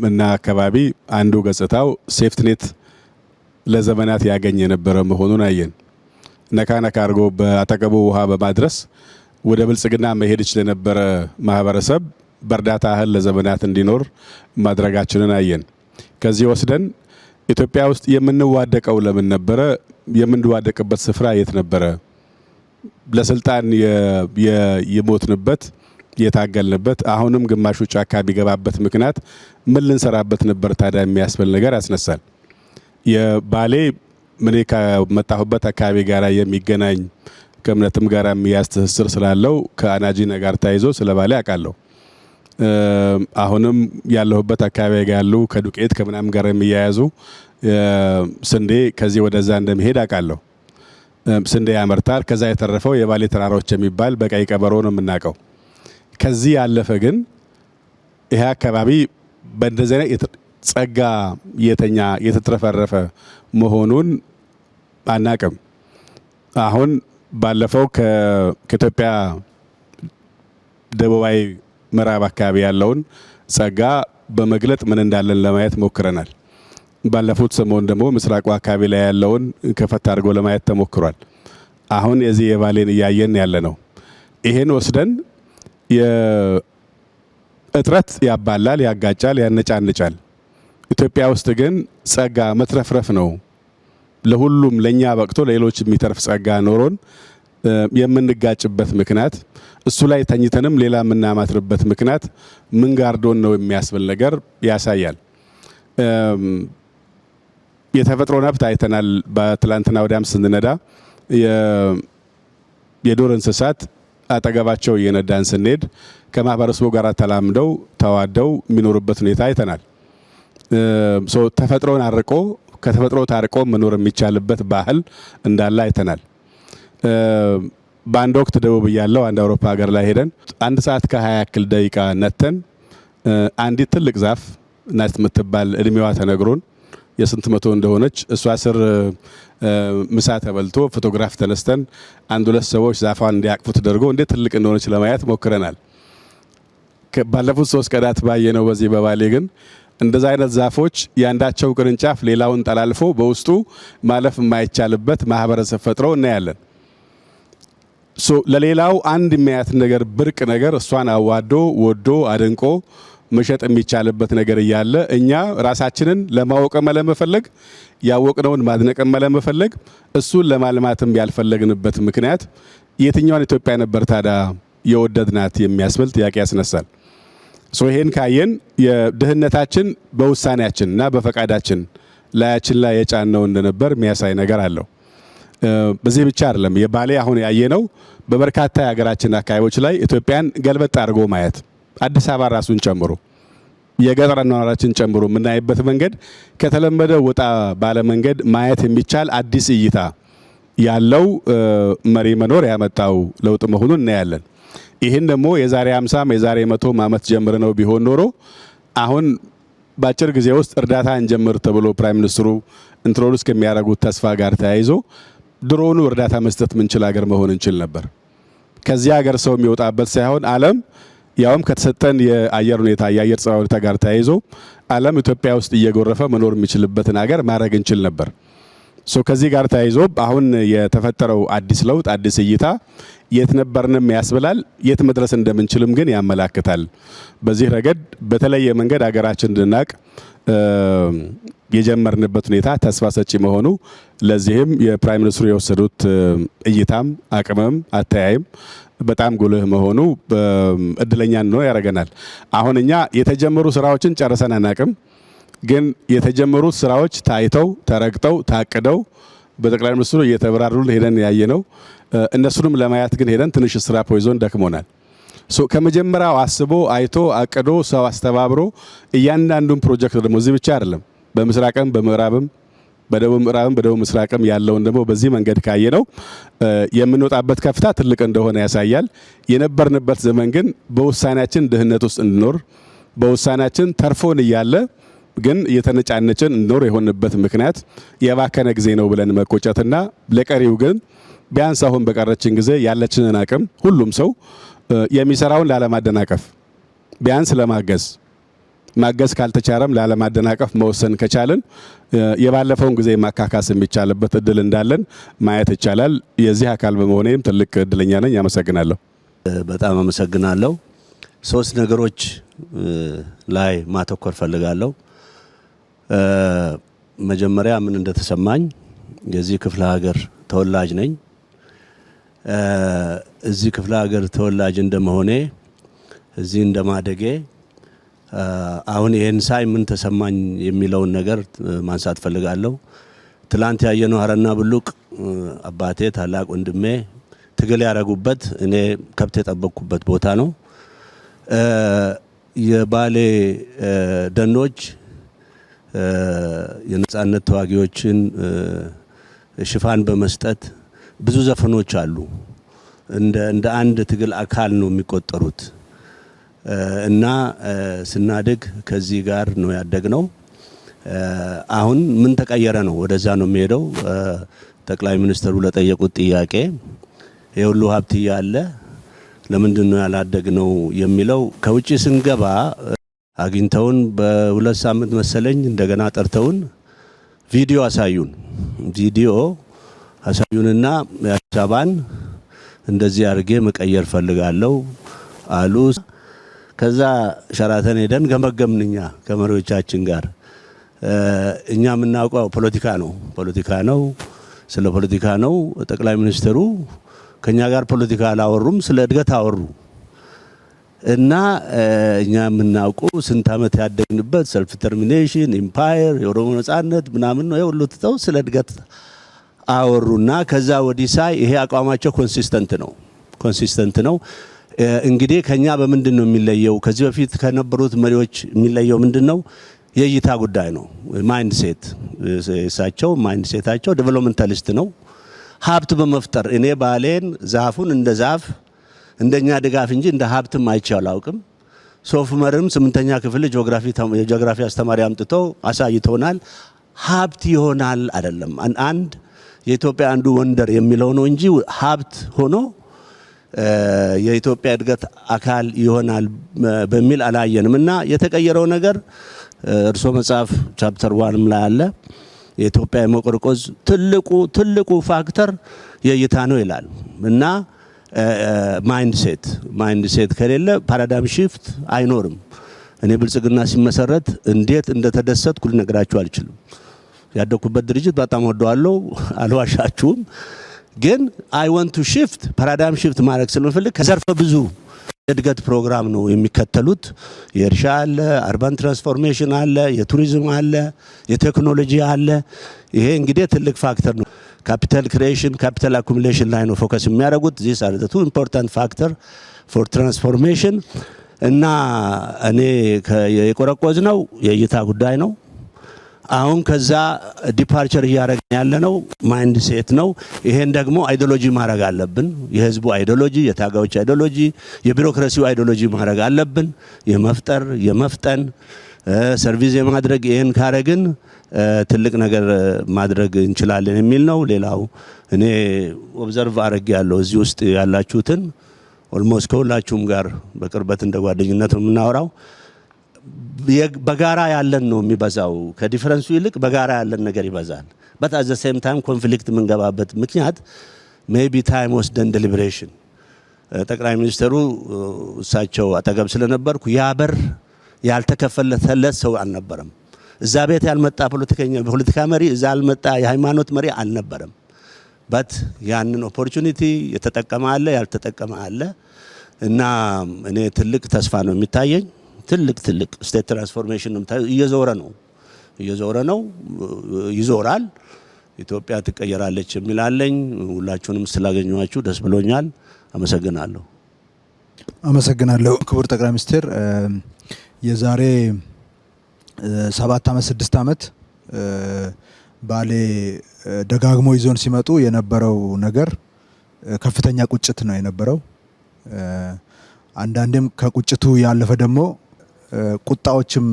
እና አካባቢ አንዱ ገጽታው ሴፍትኔት ለዘመናት ያገኝ የነበረ መሆኑን አየን። ነካ ነካ አድርጎ በአጠገቡ ውሃ በማድረስ ወደ ብልጽግና መሄድ ይችል የነበረ ማህበረሰብ በእርዳታ እህል ለዘመናት እንዲኖር ማድረጋችንን አየን። ከዚህ ወስደን ኢትዮጵያ ውስጥ የምንዋደቀው ለምን ነበረ? የምንዋደቅበት ስፍራ የት ነበረ? ለስልጣን የሞትንበት የታገልንበት አሁንም ግማሹ ጫካ ቢገባበት ምክንያት ምን ልንሰራበት ነበር ታዲያ የሚያስብል ነገር ያስነሳል። የባሌ ምን ከመጣሁበት አካባቢ ጋር የሚገናኝ ከእምነትም ጋር የሚያዝ ትስስር ስላለው ከአናጂና ጋር ተያይዞ ስለ ባሌ አውቃለሁ። አሁንም ያለሁበት አካባቢ ጋር ያሉ ከዱቄት ከምናም ጋር የሚያያዙ ስንዴ ከዚህ ወደዛ እንደሚሄድ አውቃለሁ። ስንዴ ያመርታል። ከዛ የተረፈው የባሌ ተራራዎች የሚባል በቀይ ቀበሮ ነው የምናውቀው። ከዚህ ያለፈ ግን ይሄ አካባቢ በእንደዚህ አይነት ጸጋ የተትረፈረፈ መሆኑን አናቅም። አሁን ባለፈው ከኢትዮጵያ ደቡባዊ ምዕራብ አካባቢ ያለውን ጸጋ በመግለጥ ምን እንዳለን ለማየት ሞክረናል። ባለፉት ሰሞን ደግሞ ምስራቁ አካባቢ ላይ ያለውን ከፈት አድርጎ ለማየት ተሞክሯል። አሁን የዚህ የባሌን እያየን ያለ ነው። ይሄን ወስደን የእጥረት ያባላል፣ ያጋጫል፣ ያነጫንጫል። ኢትዮጵያ ውስጥ ግን ጸጋ መትረፍረፍ ነው። ለሁሉም ለኛ በቅቶ ለሌሎች የሚተርፍ ጸጋ ኖሮን የምንጋጭበት ምክንያት እሱ ላይ ተኝተንም ሌላ የምናማትርበት ምክንያት ምን ጋርዶን ነው የሚያስብል ነገር ያሳያል። የተፈጥሮ ሀብት አይተናል። በትላንትና ወዲያም ስንነዳ የዱር እንስሳት አጠገባቸው እየነዳን ስንሄድ ከማህበረሰቡ ጋር ተላምደው ተዋደው የሚኖሩበት ሁኔታ አይተናል። ተፈጥሮን አርቆ ከተፈጥሮ ታርቆ መኖር የሚቻልበት ባህል እንዳለ አይተናል። በአንድ ወቅት ደቡብ እያለው አንድ አውሮፓ ሀገር ላይ ሄደን 1 ሰዓት ከ20 ያክል ደቂቃ ነተን አንዲት ትልቅ ዛፍ ናት የምትባል እድሜዋ ተነግሮን የስንት መቶ እንደሆነች እሷ ስር ምሳ ተበልቶ ፎቶግራፍ ተነስተን 1-2 ሰዎች ዛፏን እንዲያቅፉ ተደርጎ እንዴት ትልቅ እንደሆነች ለማየት ሞክረናል። ባለፉት 3 ቀናት ባየነው በዚህ በባሌ ግን እንደዛ አይነት ዛፎች ያንዳቸው ቅርንጫፍ ሌላውን ጠላልፎ በውስጡ ማለፍ የማይቻልበት ማህበረሰብ ፈጥረው እናያለን። ለሌላው አንድ የሚያያት ነገር ብርቅ ነገር እሷን አዋዶ ወዶ አድንቆ መሸጥ የሚቻልበት ነገር እያለ እኛ ራሳችንን ለማወቅም ለመፈለግ ያወቅነውን ማድነቅም ለመፈለግ እሱን ለማልማትም ያልፈለግንበት ምክንያት የትኛውን ኢትዮጵያ ነበር ታዲያ የወደድናት የሚያስብል ጥያቄ ያስነሳል። ይሄን ካየን የድህነታችን በውሳኔያችንና በፈቃዳችን ላያችን ላይ የጫነው እንደነበር የሚያሳይ ነገር አለው። በዚህ ብቻ አይደለም። የባሌ አሁን ያየነው በበርካታ የሀገራችን አካባቢዎች ላይ ኢትዮጵያን ገልበጥ አድርጎ ማየት አዲስ አበባ ራሱን ጨምሮ የገጠር ነዋሪዎችን ጨምሮ የምናይበት መንገድ ከተለመደ ወጣ ባለ መንገድ ማየት የሚቻል አዲስ እይታ ያለው መሪ መኖር ያመጣው ለውጥ መሆኑን እናያለን። ይህን ደግሞ የዛሬ 50 የዛሬ 100 ዓመት ጀምር ነው ቢሆን ኖሮ አሁን በአጭር ጊዜ ውስጥ እርዳታ እንጀምር ተብሎ ፕራይም ሚኒስትሩ ኢንትሮዱስ ከሚያደርጉት ተስፋ ጋር ተያይዞ ድሮኑ እርዳታ መስጠት ምንችል ሀገር መሆን እንችል ነበር። ከዚህ ሀገር ሰው የሚወጣበት ሳይሆን ዓለም ያውም ከተሰጠን የአየር ሁኔታ የአየር ጸባይ ሁኔታ ጋር ተያይዞ ዓለም ኢትዮጵያ ውስጥ እየጎረፈ መኖር የሚችልበትን ሀገር ማድረግ እንችል ነበር። ከዚህ ጋር ተያይዞ አሁን የተፈጠረው አዲስ ለውጥ አዲስ እይታ የት ነበርንም ያስብላል፣ የት መድረስ እንደምንችልም ግን ያመላክታል። በዚህ ረገድ በተለየ መንገድ ሀገራችን እንድናቅ የጀመርንበት ሁኔታ ተስፋ ሰጪ መሆኑ ለዚህም የፕራይም ሚኒስትሩ የወሰዱት እይታም አቅምም አተያይም በጣም ጉልህ መሆኑ እድለኛ ነው ያደርገናል። አሁን እኛ የተጀመሩ ስራዎችን ጨርሰን አናቅም፣ ግን የተጀመሩት ስራዎች ታይተው ተረግጠው ታቅደው በጠቅላይ ሚኒስትሩ እየተበራሩልን ሄደን ያየነው እነሱንም ለማየት ግን ሄደን ትንሽ ስራ ፖይዞን ደክሞናል። ከመጀመሪያው አስቦ አይቶ አቅዶ ሰው አስተባብሮ እያንዳንዱን ፕሮጀክት ደግሞ እዚህ ብቻ አይደለም በምስራቅም በምዕራብም በደቡብ ምዕራብም በደቡብ ምስራቅም ያለውን ደግሞ በዚህ መንገድ ካየነው የምንወጣበት ከፍታ ትልቅ እንደሆነ ያሳያል። የነበርንበት ዘመን ግን በውሳኔያችን ድህነት ውስጥ እንድኖር በውሳኔያችን ተርፎን እያለ ግን እየተነጫነችን እንድኖር የሆንበት ምክንያት የባከነ ጊዜ ነው ብለን መቆጨትና ለቀሪው ግን ቢያንስ አሁን በቀረችን ጊዜ ያለችንን አቅም ሁሉም ሰው የሚሰራውን ላለማደናቀፍ ቢያንስ ማገዝ ካልተቻለም ላለማደናቀፍ መወሰን ከቻልን የባለፈውን ጊዜ ማካካስ የሚቻልበት እድል እንዳለን ማየት ይቻላል። የዚህ አካል በመሆኔም ትልቅ እድለኛ ነኝ። አመሰግናለሁ። በጣም አመሰግናለሁ። 3 ነገሮች ላይ ማተኮር ፈልጋለሁ። መጀመሪያ ምን እንደተሰማኝ የዚህ ክፍለ ሀገር ተወላጅ ነኝ። እዚህ ክፍለ ሀገር ተወላጅ እንደመሆኔ እዚህ እንደማደጌ አሁን ይሄን ሳይ ምን ተሰማኝ የሚለውን ነገር ማንሳት ፈልጋለሁ። ትላንት ያየነው ሀረና ብሉቅ አባቴ ታላቅ ወንድሜ ትግል ያረጉበት እኔ ከብት የጠበቅኩበት ቦታ ነው። የባሌ ደኖች የነጻነት ተዋጊዎችን ሽፋን በመስጠት ብዙ ዘፈኖች አሉ። እንደ አንድ ትግል አካል ነው የሚቆጠሩት እና ስናድግ ከዚህ ጋር ነው ያደግነው። አሁን ምን ተቀየረ ነው ወደዛ ነው የሚሄደው። ጠቅላይ ሚኒስትሩ ለጠየቁት ጥያቄ የሁሉ ሀብት ያለ ለምንድን ነው ያላደግነው የሚለው ከውጪ ስንገባ አግኝተውን በ2 ሳምንት መሰለኝ እንደገና ጠርተውን ቪዲዮ አሳዩንና የአዲስ አበባን እንደዚህ አድርጌ መቀየር ፈልጋለሁ አሉ። ከዛ ሸራተን ሄደን ገመገምንኛ ከመሪዎቻችን ጋር። እኛ የምናውቀው ፖለቲካ ነው፣ ስለ ፖለቲካ ነው። ጠቅላይ ሚኒስትሩ ከኛ ጋር ፖለቲካ አላወሩም፣ ስለ እድገት አወሩ። እና እኛ የምናውቀው ስንት ዓመት ያደግንበት ሰልፍ ተርሚኔሽን፣ ኢምፓየር፣ የኦሮሞ ነጻነት ምናምን ነው ሁሉ ትተው ስለ እድገት አወሩና ከዛ ወዲህ ሳይ ይሄ አቋማቸው ኮንሲስተንት ነው። እንግዲህ ከኛ በምንድን ነው የሚለየው? ከዚህ በፊት ከነበሩት መሪዎች የሚለየው ምንድነው? የእይታ ጉዳይ ነው። ማይንድሴት እሳቸው ማይንድሴታቸው ዴቨሎፕመንታሊስት ነው። ሀብት በመፍጠር እኔ ባሌን ዛፉን እንደ ዛፍ እንደኛ ድጋፍ እንጂ እንደ ሀብትም አይቼው አላውቅም። ሶፍ ዑመርም 8ኛ ክፍል የጂኦግራፊ አስተማሪ አምጥተው አሳይቶናል። ሀብት ይሆናል አይደለም አንድ የኢትዮጵያ አንዱ ወንደር የሚለው ነው እንጂ ሀብት ሆኖ የኢትዮጵያ እድገት አካል ይሆናል በሚል አላየንም። እና የተቀየረው ነገር እርሶ መጽሐፍ ቻፕተር 1 ላይ አለ። የኢትዮጵያ የመቆርቆዝ ትልቁ ፋክተር የእይታ ነው ይላል። እና ማይንድሴት ከሌለ ፓራዳይም ሺፍት አይኖርም። እኔ ብልጽግና ሲመሰረት እንዴት እንደተደሰትኩ ልነግራችሁ አልችልም። ያደኩበት ድርጅት በጣም ወደዋለሁ፣ አልዋሻችሁም። ግን አይ ዋንት ቱ ሺፍት ፓራዳይም ሺፍት ማድረግ ስለምፈልግ ከዘርፈ ብዙ የእድገት ፕሮግራም ነው የሚከተሉት። የእርሻ አለ፣ አርባን ትራንስፎርሜሽን አለ፣ የቱሪዝም አለ፣ የቴክኖሎጂ አለ። ይሄ እንግዲህ ትልቅ ፋክተር ነው። ካፒታል ክሪኤሽን፣ ካፒታል አኩሙሌሽን ላይ ነው ፎከስ የሚያደርጉት። ዚስ አር ዘ ቱ ኢምፖርታንት ፋክተር ፎር ትራንስፎርሜሽን። እና እኔ የቆረቆዝ ነው የእይታ ጉዳይ ነው። አሁን ከዛ ዲፓርቸር እያደረግን ያለነው ማይንድ ሴት ነው። ይሄን ደግሞ አይዲዮሎጂ ማድረግ አለብን። የህዝቡ አይዲዮሎጂ፣ የታጋዮች አይዲዮሎጂ፣ የቢሮክራሲው አይዲዮሎጂ ማድረግ አለብን። የመፍጠር የመፍጠን ሰርቪስ የማድረግ ይሄን ካረግን ትልቅ ነገር ማድረግ እንችላለን የሚል ነው። ሌላው እኔ ኦብዘርቭ አድርጌ ያለው እዚህ ውስጥ ያላችሁትን ኦልሞስት ከሁላችሁም ጋር በቅርበት እንደ ጓደኝነት ነው የምናወራው። በጋራ ያለን ነው የሚበዛው። ከዲፈረንሱ ይልቅ በጋራ ያለን ነገር ይበዛል። በት አት ዘ ሴም ታይም ኮንፍሊክት የምንገባበት ምክንያት ሜቢ ታይም ወስደን ዴሊብሬሽን ጠቅላይ ሚኒስትሩ እሳቸው አጠገብ ስለነበርኩ ያ በር ያልተከፈለለት ሰው አልነበረም። እዛ ቤት ያልመጣ ፖለቲካ መሪ፣ እዛ ያልመጣ የሃይማኖት መሪ አልነበረም። በት ያንን ኦፖርቹኒቲ የተጠቀመ አለ፣ ያልተጠቀመ አለ። እና እኔ ትልቅ ተስፋ ነው የሚታየኝ። ትልቅ ስቴት ትራንስፎርሜሽን እየዞረ ነው ይዞራል። ኢትዮጵያ ትቀየራለች የሚላለኝ። ሁላችሁንም ስላገኘኋችሁ ደስ ብሎኛል። አመሰግናለሁ። ክቡር ጠቅላይ ሚኒስትር፣ የዛሬ 7 ዓመት 6 ዓመት ባሌ ደጋግሞ ይዞን ሲመጡ የነበረው ነገር ከፍተኛ ቁጭት ነው የነበረው። አንዳንዴም ከቁጭቱ ያለፈ ደግሞ ቁጣዎችም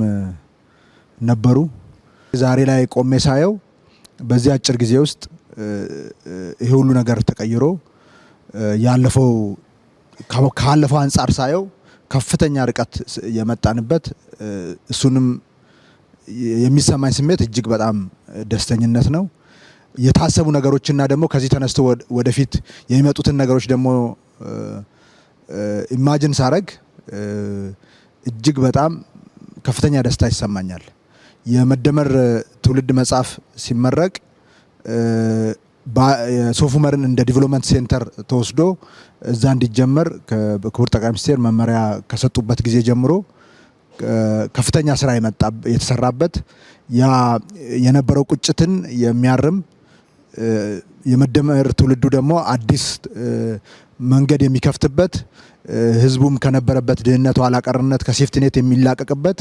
ነበሩ። ዛሬ ላይ ቆሜ ሳየው በዚህ አጭር ጊዜ ውስጥ ይሄ ሁሉ ነገር ተቀይሮ ካለፈው አንጻር ሳየው ከፍተኛ ርቀት የመጣንበት፣ እሱንም የሚሰማኝ ስሜት እጅግ በጣም ደስተኝነት ነው። የታሰቡ ነገሮችና ደግሞ ከዚህ ተነስቶ ወደፊት የሚመጡትን ነገሮች ደግሞ ኢማጂን ሳረግ እጅግ በጣም ከፍተኛ ደስታ ይሰማኛል። የመደመር ትውልድ መጽሐፍ ሲመረቅ ሶፍ ዑመርን እንደ ዲቨሎፕመንት ሴንተር ተወስዶ እዛ እንዲጀመር ክቡር ጠቅላይ ሚኒስትር መመሪያ ከሰጡበት ጊዜ ጀምሮ ከፍተኛ ስራ የተሰራበት ያ የነበረው ቁጭትን የሚያርም የመደመር ትውልዱ ደግሞ አዲስ መንገድ የሚከፍትበት ህዝቡም ከነበረበት ድህነት፣ ኋላ ቀርነት ከሴፍቲኔት የሚላቀቅበት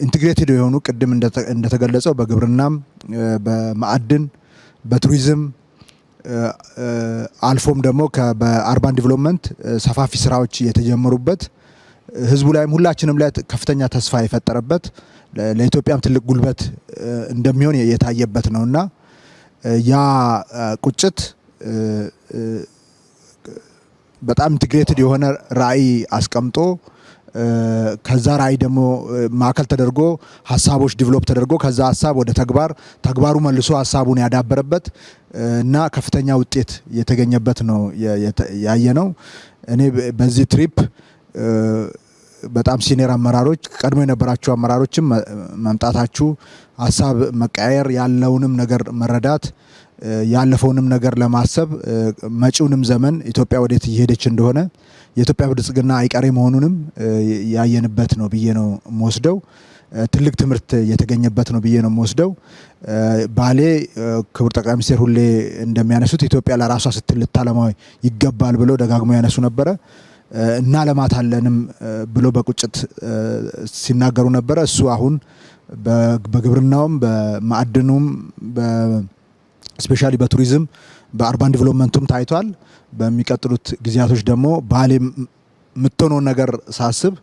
ኢንቴግሬትድ የሆኑ ቅድም እንደተገለጸው በግብርናም፣ በማዕድን፣ በቱሪዝም አልፎም ደግሞ በአርባን ዲቨሎፕመንት ሰፋፊ ስራዎች የተጀመሩበት ህዝቡ ላይም ሁላችንም ላይ ከፍተኛ ተስፋ የፈጠረበት ለኢትዮጵያም ትልቅ ጉልበት እንደሚሆን የታየበት ነውና ያ ቁጭት በጣም ኢንቴግሬትድ የሆነ ራዕይ አስቀምጦ ከዛ ራዕይ ደግሞ ማዕከል ተደርጎ ሀሳቦች ዲቨሎፕ ተደርጎ ከዛ ሀሳብ ወደ ተግባሩ መልሶ ሀሳቡን ያዳበረበት እና ከፍተኛ ውጤት የተገኘበት ነው ያየነው። እኔ በዚህ ትሪፕ በጣም ሲኒየር አመራሮች ቀድሞ የነበራችሁ አመራሮችም መምጣታችሁ ሀሳብ መቀያየር ያለውንም ነገር መረዳት ያለፈውንም ነገር ለማሰብ መጪውንም ዘመን ኢትዮጵያ ወዴት እየሄደች እንደሆነ የኢትዮጵያ ብልጽግና አይቀሬ መሆኑንም ያየንበት ነው ብዬ ነው የምወስደው። ትልቅ ትምህርት የተገኘበት ነው ብዬ ነው የምወስደው። ባሌ ክቡር ጠቅላይ ሚኒስትር ሁሌ እንደሚያነሱት ኢትዮጵያ ለራሷ ስትል ልታለማው ይገባል ብለው ደጋግሞ ያነሱ ነበረ እና ለማታለንም ብሎ በቁጭት ሲናገሩ ነበረ። እሱ አሁን በግብርናውም በማዕድኑም ስፔሻሊ በቱሪዝም በአርባን ዲቨሎፕመንቱም ታይቷል። በሚቀጥሉት ጊዜያቶች ደግሞ ባሌ የምትሆነውን ነገር ሳስብ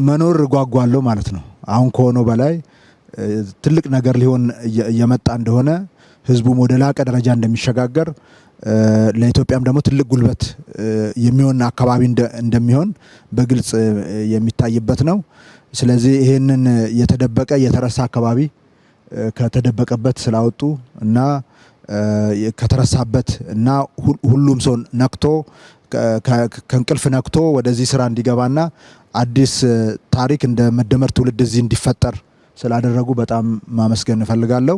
መኖር ጓጓለሁ ማለት ነው። አሁን ከሆነው በላይ ትልቅ ነገር ሊሆን እየመጣ እንደሆነ ህዝቡም ወደ ላቀ ደረጃ እንደሚሸጋገር ለኢትዮጵያም ደግሞ ትልቅ ጉልበት የሚሆን አካባቢ እንደሚሆን በግልጽ የሚታይበት ነው። ስለዚህ ይሄንን የተደበቀ የተረሳ አካባቢ ከተደበቀበት ስላወጡ እና ከተረሳበት እና ሁሉም ሰው ነቅቶ ከእንቅልፍ ነቅቶ ወደዚህ ስራ እንዲገባና አዲስ ታሪክ እንደ መደመር ትውልድ እዚህ እንዲፈጠር ስላደረጉ በጣም ማመስገን እፈልጋለሁ።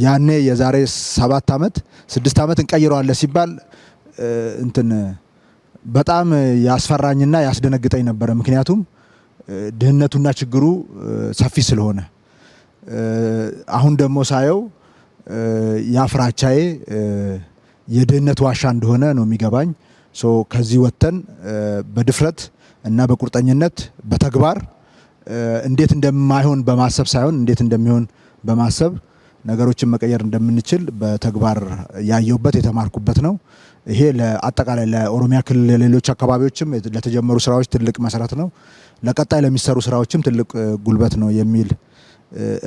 ያኔ የዛሬ 7 ዓመት 6 ዓመት እንቀይረዋለን ሲባል እንትን በጣም ያስፈራኝና ያስደነግጠኝ ነበረ። ምክንያቱም ድህነቱና ችግሩ ሰፊ ስለሆነ አሁን ደግሞ ሳየው ያፍራቻዬ የድህነት ዋሻ እንደሆነ ነው የሚገባኝ። ከዚህ ወጥተን በድፍረት እና በቁርጠኝነት በተግባር እንዴት እንደማይሆን በማሰብ ሳይሆን እንዴት እንደሚሆን በማሰብ ነገሮችን መቀየር እንደምንችል በተግባር ያየሁበት የተማርኩበት ነው። ይሄ ለአጠቃላይ ለኦሮሚያ ክልል ሌሎች አካባቢዎችም ለተጀመሩ ስራዎች ትልቅ መሰረት ነው። ለቀጣይ ለሚሰሩ ስራዎችም ትልቅ ጉልበት ነው የሚል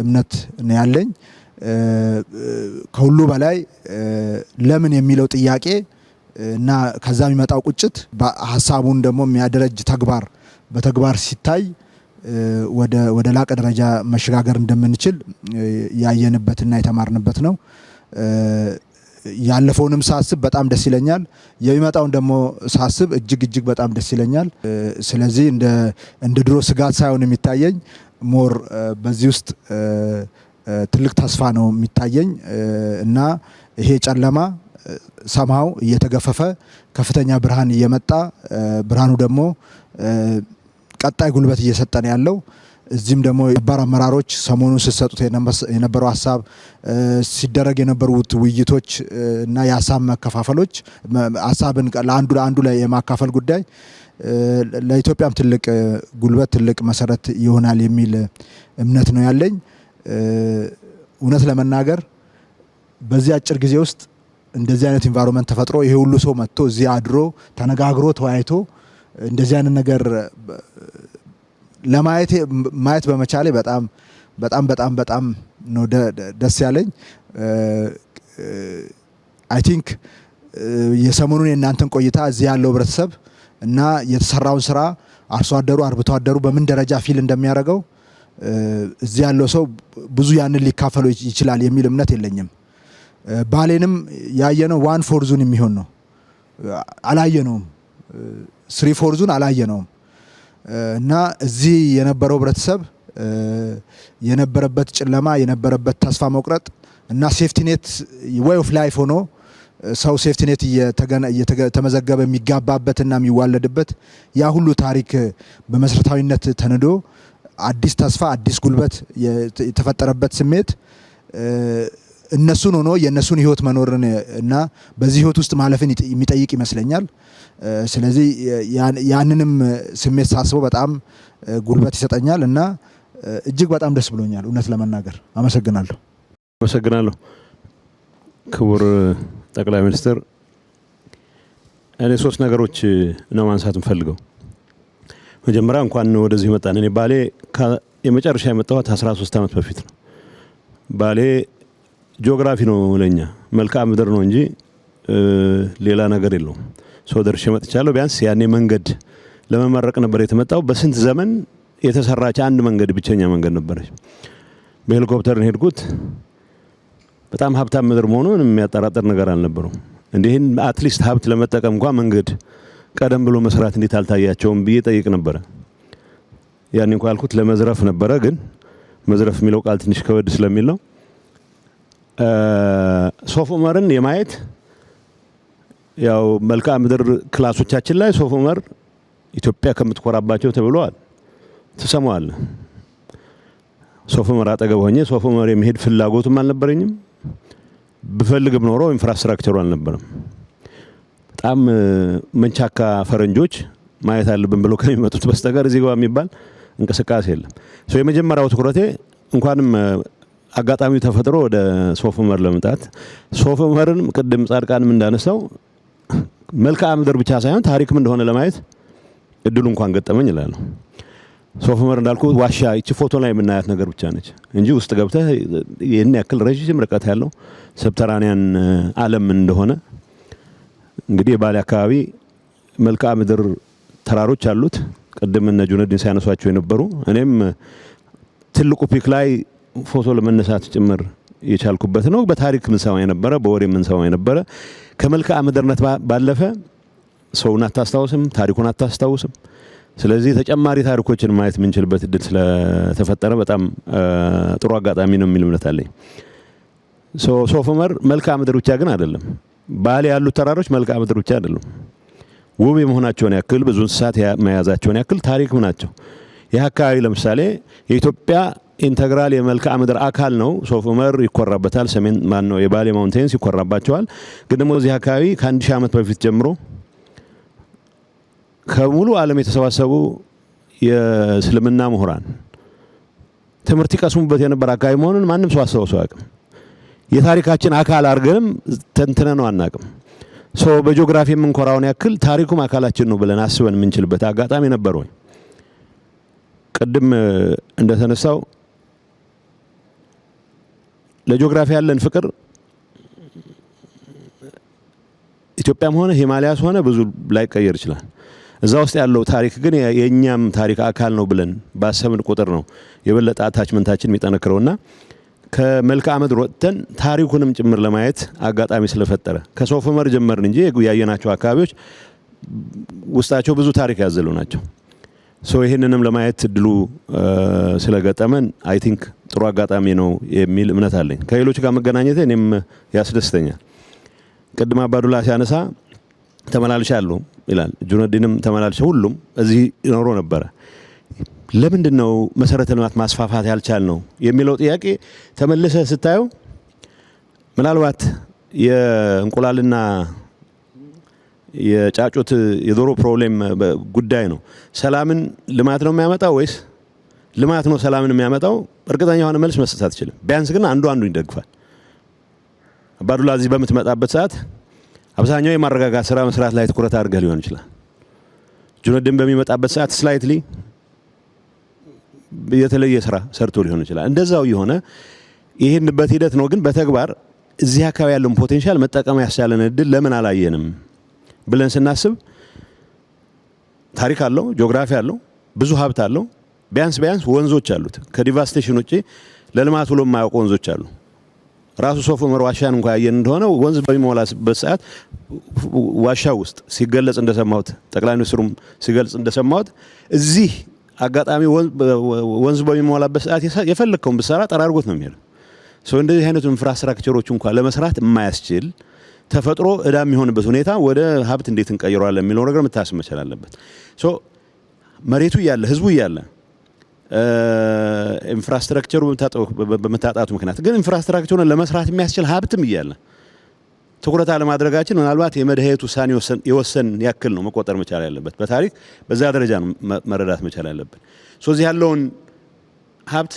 እምነት ነው ያለኝ። ከሁሉ በላይ ለምን የሚለው ጥያቄ እና ከዛ የሚመጣው ቁጭት ሀሳቡን ደግሞ የሚያደረጅ በተግባር ሲታይ ወደ ላቀ ደረጃ መሸጋገር እንደምንችል ያየንበትና የተማርንበት ነው። ያለፈውንም ሳስብ በጣም ደስ ይለኛል። የሚመጣውን ደግሞ ሳስብ እጅግ በጣም ደስ ይለኛል። ስለዚህ እንደ ድሮ ስጋት ሳይሆን የሚታየኝ ሞር በዚህ ውስጥ ትልቅ ተስፋ ነው የሚታየኝ እና ይሄ ጨለማ ሰማው እየተገፈፈ ከፍተኛ ብርሃን እየመጣ ብርሃኑ ደግሞ ቀጣይ ጉልበት እየሰጠን ያለው እዚህም ደግሞ የባር አመራሮች ሰሞኑን ሲሰጡት የነበረው ሀሳብ ሲደረግ የነበሩት ውይይቶች እና የሀሳብ መከፋፈሎች ሀሳብን ለአንዱ ላይ የማካፈል ጉዳይ ለኢትዮጵያም ትልቅ ጉልበት ትልቅ መሰረት ይሆናል የሚል እምነት ነው ያለኝ። እውነት ለመናገር በዚህ አጭር ጊዜ ውስጥ እንደዚህ አይነት ኢንቫይሮንመንት ተፈጥሮ ይሄ ሁሉ ሰው መጥቶ እዚህ አድሮ ተነጋግሮ ተወያይቶ እንደዚህ አይነት ነገር ማየት በመቻሌ በጣም ነው ደስ ያለኝ። አይ ቲንክ የሰሞኑን የእናንተን ቆይታ እዚህ ያለው ህብረተሰብ እና የተሰራውን ስራ አርሶ አደሩ አርብቶ አደሩ በምን ደረጃ ፊል እንደሚያደርገው እዚህ ያለው ሰው ብዙ ያንን ሊካፈለው ይችላል የሚል እምነት የለኝም። ባሌንም ያየነው 1/4 ዙን የሚሆን ነው። አላየነውም 3/4 ዙን አላየነውም። እና እዚህ የነበረው ህብረተሰብ የነበረበት ጨለማ የነበረበት ተስፋ መቁረጥ እና ሴፍቲኔት ዌይ ኦፍ ላይፍ ሆኖ ሰው ሴፍቲኔት እየተመዘገበ የሚጋባበትና የሚዋለድበት ያ ሁሉ ታሪክ በመሰረታዊነት ተንዶ አዲስ ተስፋ አዲስ ጉልበት የተፈጠረበት ስሜት እነሱን ሆኖ የነሱን ህይወት መኖርን እና በዚህ ህይወት ውስጥ ማለፍን የሚጠይቅ ይመስለኛል። ስለዚህ ያንንም ስሜት ሳስበው በጣም ጉልበት ይሰጠኛል እና እጅግ በጣም ደስ ብሎኛል እውነት ለመናገር። አመሰግናለሁ። ክቡር ጠቅላይ ሚኒስትር፣ እኔ 3 ነገሮች ነው ማንሳት እንፈልገው። መጀመሪያ እንኳን ወደዚህ መጣን። እኔ ባሌ የመጨረሻ የመጣሁት 13 ዓመት በፊት ነው። ባሌ ጂኦግራፊ ነው ለኛ መልክዓ ምድር ነው እንጂ ሌላ ነገር የለውም። ደርሼ መጥቻለሁ። ቢያንስ ያኔ መንገድ ለመመረቅ ነበር የተመጣው። በስንት ዘመን የተሰራች አንድ መንገድ ብቸኛ መንገድ ነበረች። በሄሊኮፕተር ነው ሄድኩት። በጣም ሀብታም ምድር መሆኑን የሚያጠራጥር ነገር አልነበረው። እንዲህን አትሊስት ሀብት ለመጠቀም እንኳን መንገድ ቀደም ብሎ መስራት እንዴት አልታያቸውም ብዬ ጠይቅ ነበረ። ያኔ እንኳን ያልኩት ለመዝረፍ ነበረ፣ ግን መዝረፍ የሚለው ቃል ትንሽ ከወድ ስለሚል ነው። ሶፍ ዑመርን የማየት ያው መልክዓ ምድር ክላሶቻችን ላይ ሶፍ ዑመር ኢትዮጵያ ከምትኮራባቸው ተብሏል። ትሰማዋለህ። ሶፍ ዑመር አጠገብ ሆኜ ሶፍ ዑመር የሚሄድ ፍላጎቱም አልነበረኝም። ብፈልግም ኖሮ ኢንፍራስትራክቸሩ አልነበረም። በጣም መንቻካ ፈረንጆች ማየት አለብን ብለው ከሚመጡት በስተቀር እዚህ ጋር የሚባል እንቅስቃሴ የለም። የመጀመሪያው ትኩረቴ እንኳንም አጋጣሚው ተፈጥሮ ወደ ሶፍ ዑመር ለመምጣት ሶፍ ዑመርን ቅድም ጻድቃንም እንዳነሳው መልክዓ ምድር ብቻ ሳይሆን ታሪክም እንደሆነ ለማየት እድሉ እንኳን ገጠመኝ ይላል። ሶፍ ዑመር እንዳልኩ ዋሻ እቺ ፎቶ ላይ የምናያት ነገር ብቻ ነች እንጂ ውስጥ ገብተህ ይሄን ያክል ረጅም ርቀት ያለው ሰብተራኒያን ዓለም እንደሆነ እንግዲህ የባሌ አካባቢ መልክዓ ምድር ተራሮች አሉት። ቅድም እነ ጁነዲን ሲያነሷቸው የነበሩ እኔም ትልቁ ፒክ ላይ ፎቶ ለመነሳት ጭምር የቻልኩበት ነው። በታሪክ ምን ሰማ የነበረ በወሬ ምን ሰማ የነበረ ከመልክዓ ምድርነት ባለፈ ሰውን አታስታውስም፣ ታሪኩን አታስታውስም። ስለዚህ ተጨማሪ ታሪኮችን ማየት የምንችልበት እድል ስለተፈጠረ በጣም ጥሩ አጋጣሚ ነው የሚል እምነት አለኝ። ሶፍ ዑመር መልክዓ ምድር ብቻ ግን አይደለም። ባሌ ያሉት ተራሮች መልክዓ ምድር ብቻ አይደሉም። ውብ የመሆናቸውን ያክል ብዙ እንስሳት መያዛቸውን ያክል ታሪክም ናቸው። ይህ አካባቢ ለምሳሌ የኢትዮጵያ ኢንተግራል የመልክዓ ምድር አካል ነው። ሶፍ ዑመር ይኮራበታል። ሰሜን ማነው የባሌ ማውንቴንስ ይኮራባቸዋል። ግን ደግሞ እዚህ አካባቢ ከ1000 ዓመት በፊት ጀምሮ ከሙሉ ዓለም የተሰባሰቡ የእስልምና ምሁራን ትምህርት ይቀስሙበት የነበረ አካባቢ መሆኑን ማንም ሰው አስተውሶ አያውቅም። የታሪካችን አካል አድርገንም ተንትነነው አናውቅም። በጂኦግራፊ የምንኮራውን ያክል ታሪኩም አካላችን ነው ብለን አስበን የምንችልበት አጋጣሚ ነበር ወይ? ቅድም እንደተነሳው ለጂኦግራፊ ያለን ፍቅር ኢትዮጵያም ሆነ ሂማሊያስ ሆነ ብዙ ላይቀየር ይችላል። እዛ ውስጥ ያለው ታሪክ ግን የኛም ታሪክ አካል ነው ብለን ባሰብን ቁጥር ነው የበለጠ አታችመንታችን የሚጠነክረውና ከመልክዓ ምድር ወጥተን ታሪኩንም ጭምር ለማየት አጋጣሚ ስለፈጠረ ከሶፍ ዑመር ጀመርን እንጂ ያየናቸው አካባቢዎች ውስጣቸው ብዙ ታሪክ ያዘሉ ናቸው። ይህንንም ለማየት እድሉ ስለገጠመን አይ ቲንክ ጥሩ አጋጣሚ ነው የሚል እምነት አለኝ። ከሌሎች ጋር መገናኘት እኔም ያስደስተኛል። ቅድም አባዱላ ሲያነሳ ተመላልሻለሁ ይላል። ጁነዲንም ተመላልሸ ሁሉም እዚህ ይኖሩ ነበረ። ለምንድን ነው መሰረተ ልማት ማስፋፋት ያልቻል ነው የሚለው ጥያቄ ተመልሰ ስታየው ምናልባት የእንቁላልና የጫጩት የዶሮ ፕሮብሌም ጉዳይ ነው። ሰላምን ልማት ነው የሚያመጣው ወይስ ልማት ነው ሰላምን የሚያመጣው? እርግጠኛ የሆነ መልስ መስጠት አትችልም። ቢያንስ ግን አንዱ ይደግፋል። አባዱላ እዚህ በምትመጣበት ሰዓት አብዛኛው የማረጋጋት ስራ መስራት ላይ ትኩረት አድርገህ ሊሆን ይችላል። ጁነዲን በሚመጣበት ሰዓት ስላይትሊ የተለየ ስራ ሰርቶ ሊሆን ይችላል። እንደዛው የሆነ ይሄንበት ሂደት ነው። ግን በተግባር እዚህ አካባቢ ያለውን ፖቴንሻል መጠቀም ያስቻለን እድል ለምን አላየንም ብለን ስናስብ ታሪክ አለው፣ ጂኦግራፊ አለው፣ ብዙ ሀብት አለው። ቢያንስ ወንዞች አሉት። ከዲቫስቴሽን ውጪ ለልማት ብሎ የማያውቁ ወንዞች አሉ። ራሱ ሶፍ ዑመር ዋሻን እንኳን ያየን እንደሆነ ወንዝ በሚሞላበት ሰዓት ዋሻ ውስጥ ሲገለጽ እንደሰማሁት ጠቅላይ ሚኒስትሩም ሲገልጽ እንደሰማሁት እዚህ አጋጣሚ ወንዝ በሚሞላበት ሰዓት የፈለከውን ብትሰራ ጠራርጎት ነው የሚሄደው። እንደዚህ አይነቱ ኢንፍራስትራክቸሮች እንኳን ለመስራት የማያስችል ተፈጥሮ እዳ የሚሆንበት ሁኔታ ወደ ሀብት እንዴት እንቀይረዋለን የሚለው ነገር መታሰብ መቻል አለበት። መሬቱ እያለ ህዝቡ እያለ ኢንፍራስትራክቸሩ በመታጣቱ ምክንያት ግን ኢንፍራስትራክቸሩን ለመስራት የሚያስችል ሀብትም እያለ ትኩረት አለማድረጋችን ምናልባት የመድኃኒት ውሳኔ የወሰን ያክል ነው መቆጠር መቻል ያለበት። በታሪክ በዛ ደረጃ ነው መረዳት መቻል ያለበት። እዚህ ያለውን ሀብት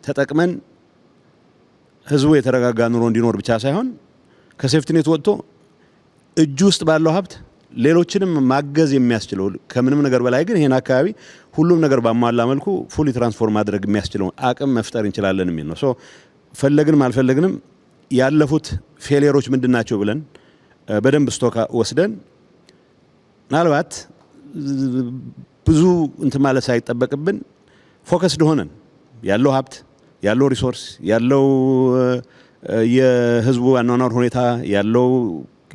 ተጠቅመን ህዝቡ የተረጋጋ ኑሮ እንዲኖር ብቻ ሳይሆን ከሴፍቲኔት ወጥቶ እጁ ውስጥ ባለው ሀብት ሌሎችንም ማገዝ የሚያስችለው ከምንም ነገር በላይ ግን ይሄን አካባቢ ሁሉም ነገር ባሟላ መልኩ ፉሊ ትራንስፎርም ማድረግ የሚያስችለው አቅም መፍጠር እንችላለን የሚል ነው። ፈለግንም አልፈለግንም ያለፉት ፌሊየሮች ምንድናቸው ብለን በደንብ ስቶክ ወስደን ምናልባት ብዙ እንትን ማለት ሳይጠበቅብን ፎከስድ ሆነን ያለው ሀብት ያለው ሪሶርስ ያለው የህዝቡ አኗኗር ሁኔታ ያለው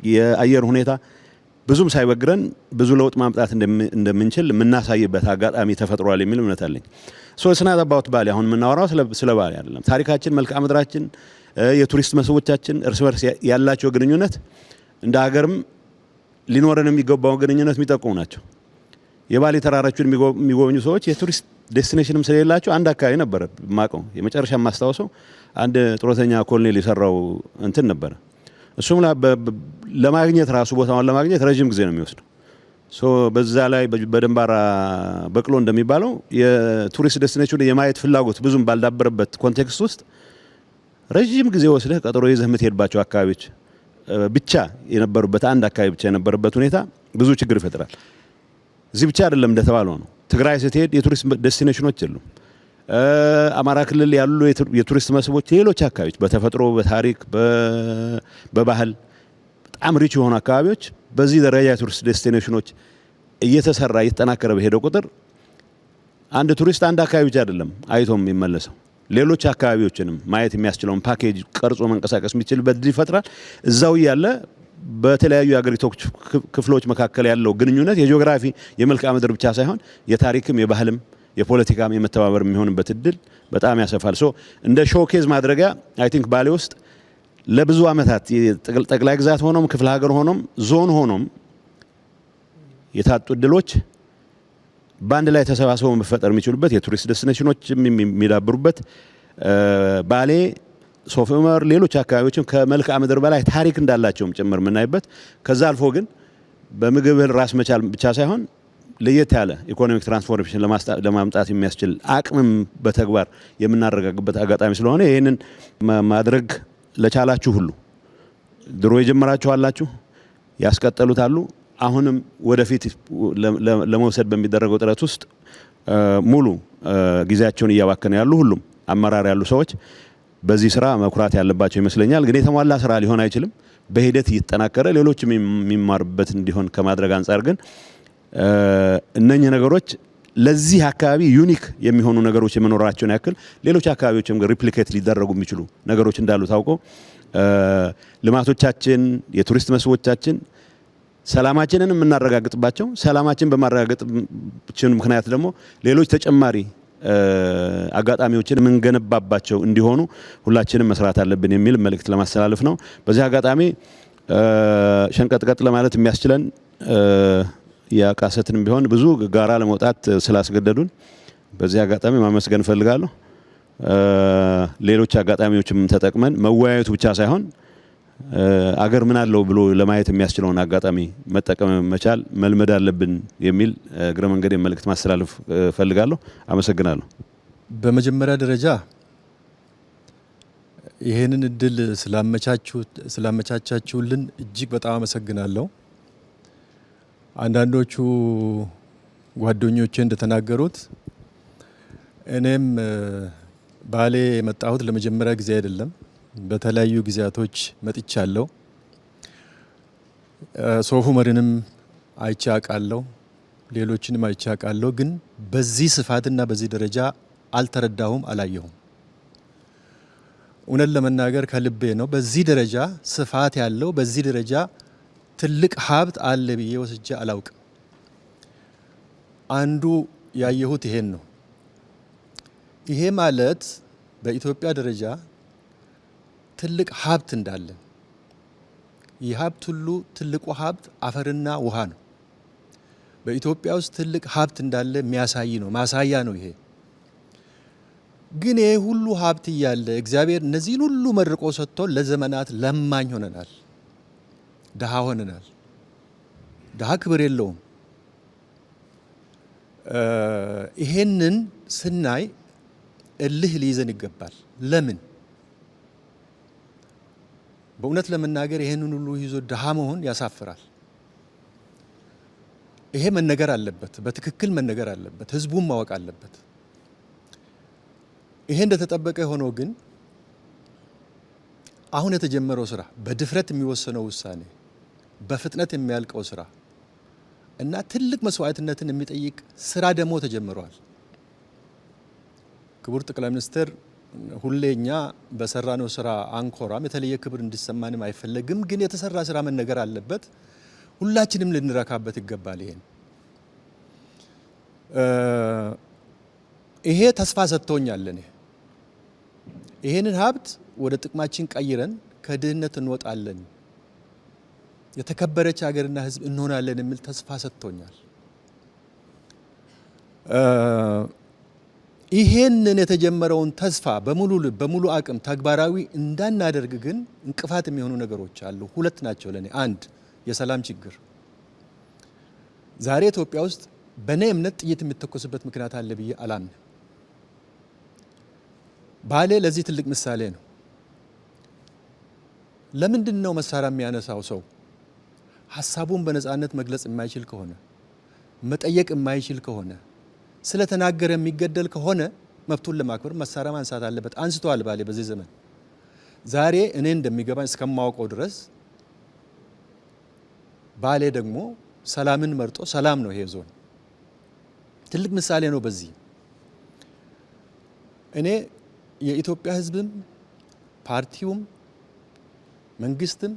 የአየር ሁኔታ ብዙም ሳይበግረን ብዙ ለውጥ ማምጣት እንደምንችል የምናሳይበት አጋጣሚ ተፈጥሯል የሚል እምነት አለኝ። ስናት አባውት ባሌ አሁን የምናወራው ስለ ባሌ አይደለም። ታሪካችን፣ መልክዓ ምድራችን፣ የቱሪስት መስህቦቻችን እርስ በርስ ያላቸው ግንኙነት እንደ ሀገርም ሊኖረን የሚገባው ግንኙነት የሚጠቁሙ ናቸው። የባሌ ተራራዎችን የሚጎበኙ ሰዎች የቱሪስት ዴስቲኔሽንም ስለሌላቸው አንድ አካባቢ ነበር ማቀው የመጨረሻ የማስታወሰው አንድ ጡረተኛ ኮሎኔል የሰራው እንትን ነበር። እሱም ለማግኘት ራሱ ቦታውን ለማግኘት ረጅም ጊዜ ነው የሚወስደው። በዛ ላይ በደንባራ በቅሎ እንደሚባለው የቱሪስት ዴስቲኔሽን የማየት ፍላጎት ብዙም ባልዳበረበት ኮንቴክስት ውስጥ ረጅም ጊዜ ወስደህ ቀጠሮ ይዘህ የምትሄድባቸው አካባቢዎች ብቻ የነበሩበት አንድ አካባቢ ብቻ የነበረበት ሁኔታ ብዙ ችግር ይፈጥራል። እዚህ ብቻ አይደለም እንደተባለው ነው። ትግራይ ስትሄድ የቱሪስት ዴስቲኔሽኖች የሉም። አማራ ክልል ያሉ የቱሪስት መስህቦች ሌሎች አካባቢዎች በተፈጥሮ በታሪክ በባህል በጣም ሪች የሆኑ አካባቢዎች በዚህ ደረጃ የቱሪስት ዴስቲኔሽኖች እየተሰራ እየተጠናከረ በሄደ ቁጥር አንድ ቱሪስት አንድ አካባቢ ብቻ አይደለም አይቶም የሚመለሰው ሌሎች አካባቢዎችንም ማየት የሚያስችለውን ፓኬጅ ቀርጾ መንቀሳቀስ የሚችልበት እድል ይፈጥራል። እዛው ያለ በተለያዩ የአገሪቱ ክፍሎች መካከል ያለው ግንኙነት የጂኦግራፊ የመልክዓ ምድር ብቻ ሳይሆን የታሪክም የባህልም የፖለቲካም የመተባበር የሚሆንበት እድል በጣም ያሰፋል። እንደ ሾኬዝ ማድረጊያ አይ ቲንክ ባሌ ውስጥ ለብዙ ዓመታት ጠቅላይ ግዛት ሆኖም ክፍለ ሀገር ሆኖም ዞን ሆኖም የታጡ እድሎች በአንድ ላይ ተሰባስበው መፈጠር የሚችሉበት የቱሪስት ዴስቲኔሽኖች የሚዳብሩበት ባሌ ሶፍ ዑመር ሌሎች አካባቢዎችም ከመልክዓ ምድር በላይ ታሪክ እንዳላቸውም ጭምር የምናይበት ከዛ አልፎ ግን በምግብ ራስ መቻል ብቻ ሳይሆን ለየት ያለ ኢኮኖሚክ ትራንስፎርሜሽን ለማምጣት የሚያስችል አቅምም በተግባር የምናረጋግበት አጋጣሚ ስለሆነ ይህንን ማድረግ ለቻላችሁ ሁሉ ድሮ የጀመራችሁ አላችሁ፣ ያስቀጠሉት አሉ። አሁንም ወደፊት ለመውሰድ በሚደረገው ጥረት ውስጥ ሙሉ ጊዜያቸውን እያባከኑ ያሉ ሁሉም አመራር ያሉ ሰዎች በዚህ ስራ መኩራት ያለባቸው ይመስለኛል። ግን የተሟላ ስራ ሊሆን አይችልም። በሂደት እየተጠናከረ ሌሎች የሚማሩበት እንዲሆን ከማድረግ አንጻር ግን እነኚህ ነገሮች ለዚህ አካባቢ ዩኒክ የሚሆኑ ነገሮች የመኖራቸውን ያክል ሌሎች አካባቢዎችም ሪፕሊኬት ሊደረጉ የሚችሉ ነገሮች እንዳሉ ታውቆ ልማቶቻችን የቱሪስት መስህቦቻችን ሰላማችንን የምናረጋግጥባቸው ሰላማችን በማረጋገጥችን ምክንያት ደግሞ ሌሎች ተጨማሪ አጋጣሚዎችን የምንገነባባቸው እንዲሆኑ ሁላችንም መስራት አለብን የሚል መልእክት ለማስተላለፍ ነው። በዚህ አጋጣሚ ሸንቀጥቀጥ ለማለት የሚያስችለን ያቃሰትን ቢሆን ብዙ ጋራ ለመውጣት ስላስገደዱን በዚህ አጋጣሚ ማመስገን ፈልጋለሁ። ሌሎች አጋጣሚዎችም ተጠቅመን መወያየቱ ብቻ ሳይሆን አገር ምን አለው ብሎ ለማየት የሚያስችለውን አጋጣሚ መጠቀም መቻል መልመድ አለብን የሚል እግረ መንገድ መልእክት ማስተላለፍ ፈልጋለሁ። አመሰግናለሁ። በመጀመሪያ ደረጃ ይሄንን እድል ስላመቻቻችሁልን እጅግ በጣም አመሰግናለሁ። አንዳንዶቹ ጓደኞቼ እንደተናገሩት እኔም ባሌ የመጣሁት ለመጀመሪያ ጊዜ አይደለም። በተለያዩ ጊዜያቶች መጥቻለሁ። ሶፍ ዑመርንም አይቼ አውቃለሁ፣ ሌሎችንም አይቼ አውቃለሁ። ግን በዚህ ስፋትና በዚህ ደረጃ አልተረዳሁም፣ አላየሁም። እውነት ለመናገር ከልቤ ነው። በዚህ ደረጃ ስፋት ያለው በዚህ ደረጃ ትልቅ ሀብት አለ ብዬ ወስጄ አላውቅም። አንዱ ያየሁት ይሄን ነው። ይሄ ማለት በኢትዮጵያ ደረጃ ትልቅ ሀብት እንዳለ፣ ይህ ሀብት ሁሉ ትልቁ ሀብት አፈርና ውሃ ነው። በኢትዮጵያ ውስጥ ትልቅ ሀብት እንዳለ የሚያሳይ ነው፣ ማሳያ ነው ይሄ። ግን ይሄ ሁሉ ሀብት እያለ እግዚአብሔር እነዚህን ሁሉ መርቆ ሰጥቶ ለዘመናት ለማኝ ሆነናል፣ ድሃ ሆነናል። ድሃ ክብር የለውም። ይሄንን ስናይ እልህ ሊይዘን ይገባል። ለምን? በእውነት ለመናገር ይሄንን ሁሉ ይዞ ድሃ መሆን ያሳፍራል። ይሄ መነገር አለበት፣ በትክክል መነገር አለበት፣ ህዝቡም ማወቅ አለበት። ይሄ እንደተጠበቀ ሆኖ ግን አሁን የተጀመረው ስራ በድፍረት የሚወሰነው ውሳኔ በፍጥነት የሚያልቀው ስራ እና ትልቅ መስዋዕትነትን የሚጠይቅ ስራ ደግሞ ተጀምሯል። ክቡር ጠቅላይ ሚኒስትር ሁሌኛ በሰራነው ስራ አንኮራም፣ የተለየ ክብር እንዲሰማንም አይፈለግም። ግን የተሰራ ስራ መነገር አለበት፣ ሁላችንም ልንረካበት ይገባል። ይሄ ተስፋ ሰጥቶኛል። ይሄንን ሀብት ወደ ጥቅማችን ቀይረን ከድህነት እንወጣለን፣ የተከበረች ሀገርና ህዝብ እንሆናለን የሚል ተስፋ ሰጥቶኛል። ይሄንን የተጀመረውን ተስፋ በሙሉ ልብ በሙሉ አቅም ተግባራዊ እንዳናደርግ ግን እንቅፋት የሚሆኑ ነገሮች አሉ። ሁለት ናቸው ለኔ። አንድ የሰላም ችግር። ዛሬ ኢትዮጵያ ውስጥ በኔ እምነት ጥይት የሚተኮስበት ምክንያት አለ ብዬ አላምንም። ባሌ ለዚህ ትልቅ ምሳሌ ነው። ለምንድን ነው መሳሪያ የሚያነሳው ሰው? ሀሳቡን በነፃነት መግለጽ የማይችል ከሆነ፣ መጠየቅ የማይችል ከሆነ፣ ስለተናገረ የሚገደል ከሆነ መብቱን ለማክበር መሳሪያ ማንሳት አለበት። አንስተዋል ባሌ በዚህ ዘመን። ዛሬ እኔ እንደሚገባኝ እስከማውቀው ድረስ ባሌ ደግሞ ሰላምን መርጦ ሰላም ነው። ይሄ ዞን ትልቅ ምሳሌ ነው። በዚህ እኔ የኢትዮጵያ ህዝብም ፓርቲውም መንግስትም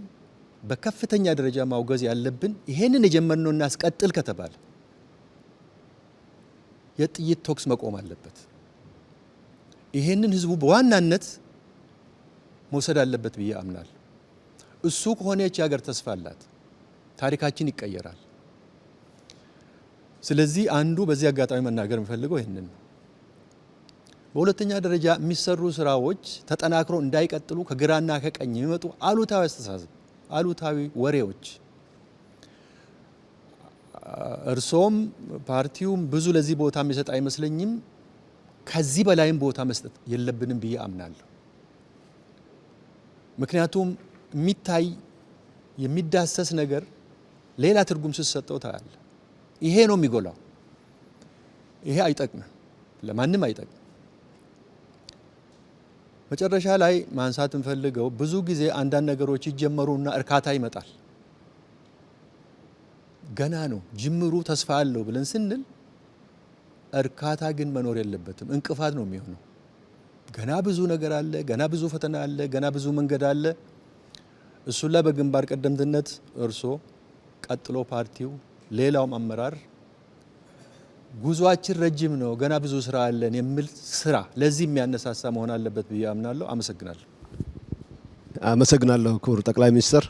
በከፍተኛ ደረጃ ማውገዝ ያለብን ይሄንን የጀመርነው እናስቀጥል ከተባለ የጥይት ተኩስ መቆም አለበት። ይሄንን ህዝቡ በዋናነት መውሰድ አለበት ብዬ አምናለሁ። እሱ ከሆነች ሀገር ተስፋ አላት፣ ታሪካችን ይቀየራል። ስለዚህ አንዱ በዚህ አጋጣሚ መናገር የሚፈልገው ይሄንን ነው። በሁለተኛ ደረጃ የሚሰሩ ስራዎች ተጠናክሮ እንዳይቀጥሉ ከግራና ከቀኝ የሚመጡ አሉታዊ አስተሳሰብ፣ አሉታዊ ወሬዎች እርሶም ፓርቲውም ብዙ ለዚህ ቦታ የሚሰጥ አይመስለኝም። ከዚህ በላይም ቦታ መስጠት የለብንም ብዬ አምናለሁ። ምክንያቱም የሚታይ የሚዳሰስ ነገር ሌላ ትርጉም ስትሰጠው ታያለ። ይሄ ነው የሚጎላው። ይሄ አይጠቅምም፣ ለማንም አይጠቅም። መጨረሻ ላይ ማንሳት እንፈልገው ብዙ ጊዜ አንዳንድ ነገሮች ይጀመሩና እርካታ ይመጣል። ገና ነው ጅምሩ፣ ተስፋ አለው ብለን ስንል እርካታ ግን መኖር የለበትም፣ እንቅፋት ነው የሚሆነው። ገና ብዙ ነገር አለ፣ ገና ብዙ ፈተና አለ፣ ገና ብዙ መንገድ አለ። እሱን ላይ በግንባር ቀደምትነት እርሶ፣ ቀጥሎ ፓርቲው፣ ሌላውም አመራር ጉዟችን ረጅም ነው፣ ገና ብዙ ስራ አለን የሚል ስራ ለዚህ የሚያነሳሳ መሆን አለበት ብዬ አምናለሁ። አመሰግናለሁ። አመሰግናለሁ ክቡር ጠቅላይ ሚኒስትር።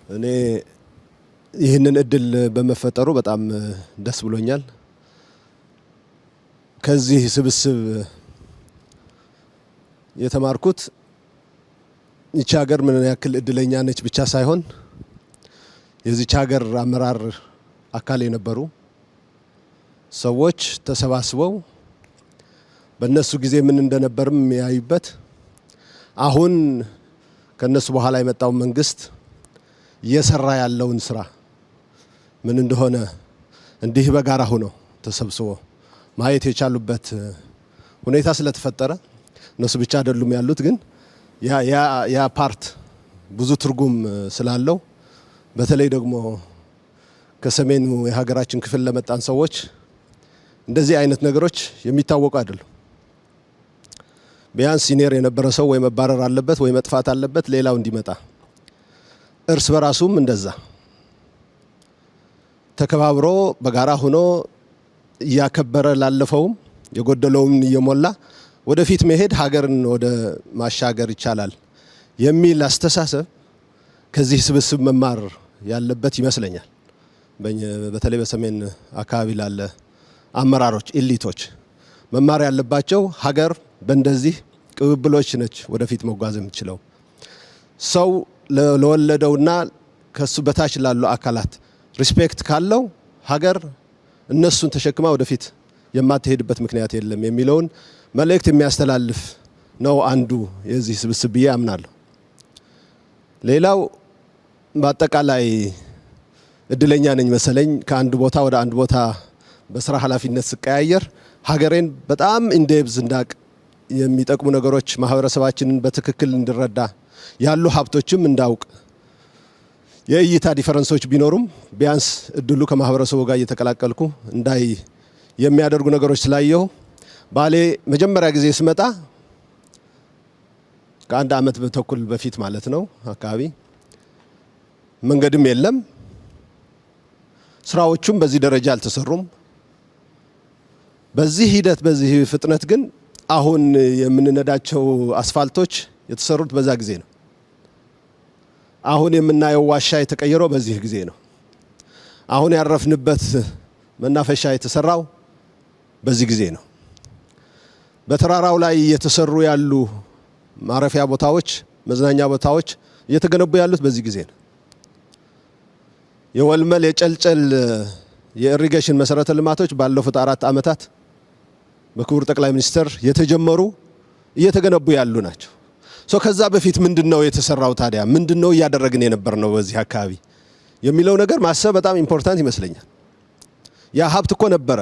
እኔ ይህንን እድል በመፈጠሩ በጣም ደስ ብሎኛል። ከዚህ ስብስብ የተማርኩት ይቺ ሀገር ምን ያክል እድለኛ ነች ብቻ ሳይሆን የዚች ሀገር አመራር አካል የነበሩ ሰዎች ተሰባስበው በእነሱ ጊዜ ምን እንደነበርም የሚያዩበት፣ አሁን ከነሱ በኋላ የመጣው መንግስት እየሰራ ያለውን ስራ ምን እንደሆነ እንዲህ በጋራ ሆነው ተሰብስበው ማየት የቻሉበት ሁኔታ ስለተፈጠረ እነሱ ብቻ አይደሉም ያሉት፣ ግን ያ ፓርት ብዙ ትርጉም ስላለው በተለይ ደግሞ ከሰሜኑ የሀገራችን ክፍል ለመጣን ሰዎች እንደዚህ አይነት ነገሮች የሚታወቁ አይደሉም። ቢያንስ ሲኒየር የነበረ ሰው ወይ መባረር አለበት ወይ መጥፋት አለበት ሌላው እንዲመጣ፣ እርስ በራሱም እንደዛ ተከባብሮ በጋራ ሆኖ እያከበረ ላለፈውም የጎደለውም እየሞላ ወደፊት መሄድ ሀገርን ወደ ማሻገር ይቻላል የሚል አስተሳሰብ ከዚህ ስብስብ መማር ያለበት ይመስለኛል። በተለይ በሰሜን አካባቢ ላለ አመራሮች ኢሊቶች መማር ያለባቸው ሀገር በእንደዚህ ቅብብሎች ነች ወደፊት መጓዝ የምትችለው። ሰው ለወለደውና ከሱ በታች ላሉ አካላት ሪስፔክት ካለው ሀገር እነሱን ተሸክማ ወደፊት የማትሄድበት ምክንያት የለም የሚለውን መልእክት የሚያስተላልፍ ነው አንዱ የዚህ ስብስብ ብዬ አምናለሁ። ሌላው በአጠቃላይ እድለኛ ነኝ መሰለኝ ከአንድ ቦታ ወደ አንድ ቦታ በስራ ኃላፊነት ስቀያየር ሀገሬን በጣም ኢንዴብዝ እንዳቅ የሚጠቅሙ ነገሮች ማህበረሰባችንን በትክክል እንድረዳ ያሉ ሀብቶችም እንዳውቅ የእይታ ዲፈረንሶች ቢኖሩም ቢያንስ እድሉ ከማህበረሰቡ ጋር እየተቀላቀልኩ እንዳይ የሚያደርጉ ነገሮች ስላየሁ ባሌ መጀመሪያ ጊዜ ስመጣ ከአንድ ዓመት ተኩል በፊት ማለት ነው አካባቢ መንገድም የለም፣ ስራዎቹም በዚህ ደረጃ አልተሰሩም። በዚህ ሂደት በዚህ ፍጥነት ግን አሁን የምንነዳቸው አስፋልቶች የተሰሩት በዛ ጊዜ ነው። አሁን የምናየው ዋሻ የተቀየረው በዚህ ጊዜ ነው። አሁን ያረፍንበት መናፈሻ የተሰራው በዚህ ጊዜ ነው። በተራራው ላይ የተሰሩ ያሉ ማረፊያ ቦታዎች፣ መዝናኛ ቦታዎች እየተገነቡ ያሉት በዚህ ጊዜ ነው። የወልመል የጨልጨል የኢሪጌሽን መሰረተ ልማቶች ባለፉት 4 ዓመታት በክቡር ጠቅላይ ሚኒስትር የተጀመሩ እየተገነቡ ያሉ ናቸው። ከዛ በፊት ምንድነው የተሰራው? ታዲያ ምንድነው እያደረግን የነበርነው በዚህ አካባቢ የሚለው ነገር ማሰብ በጣም ኢምፖርታንት ይመስለኛል። ያ ሀብት እኮ ነበረ፣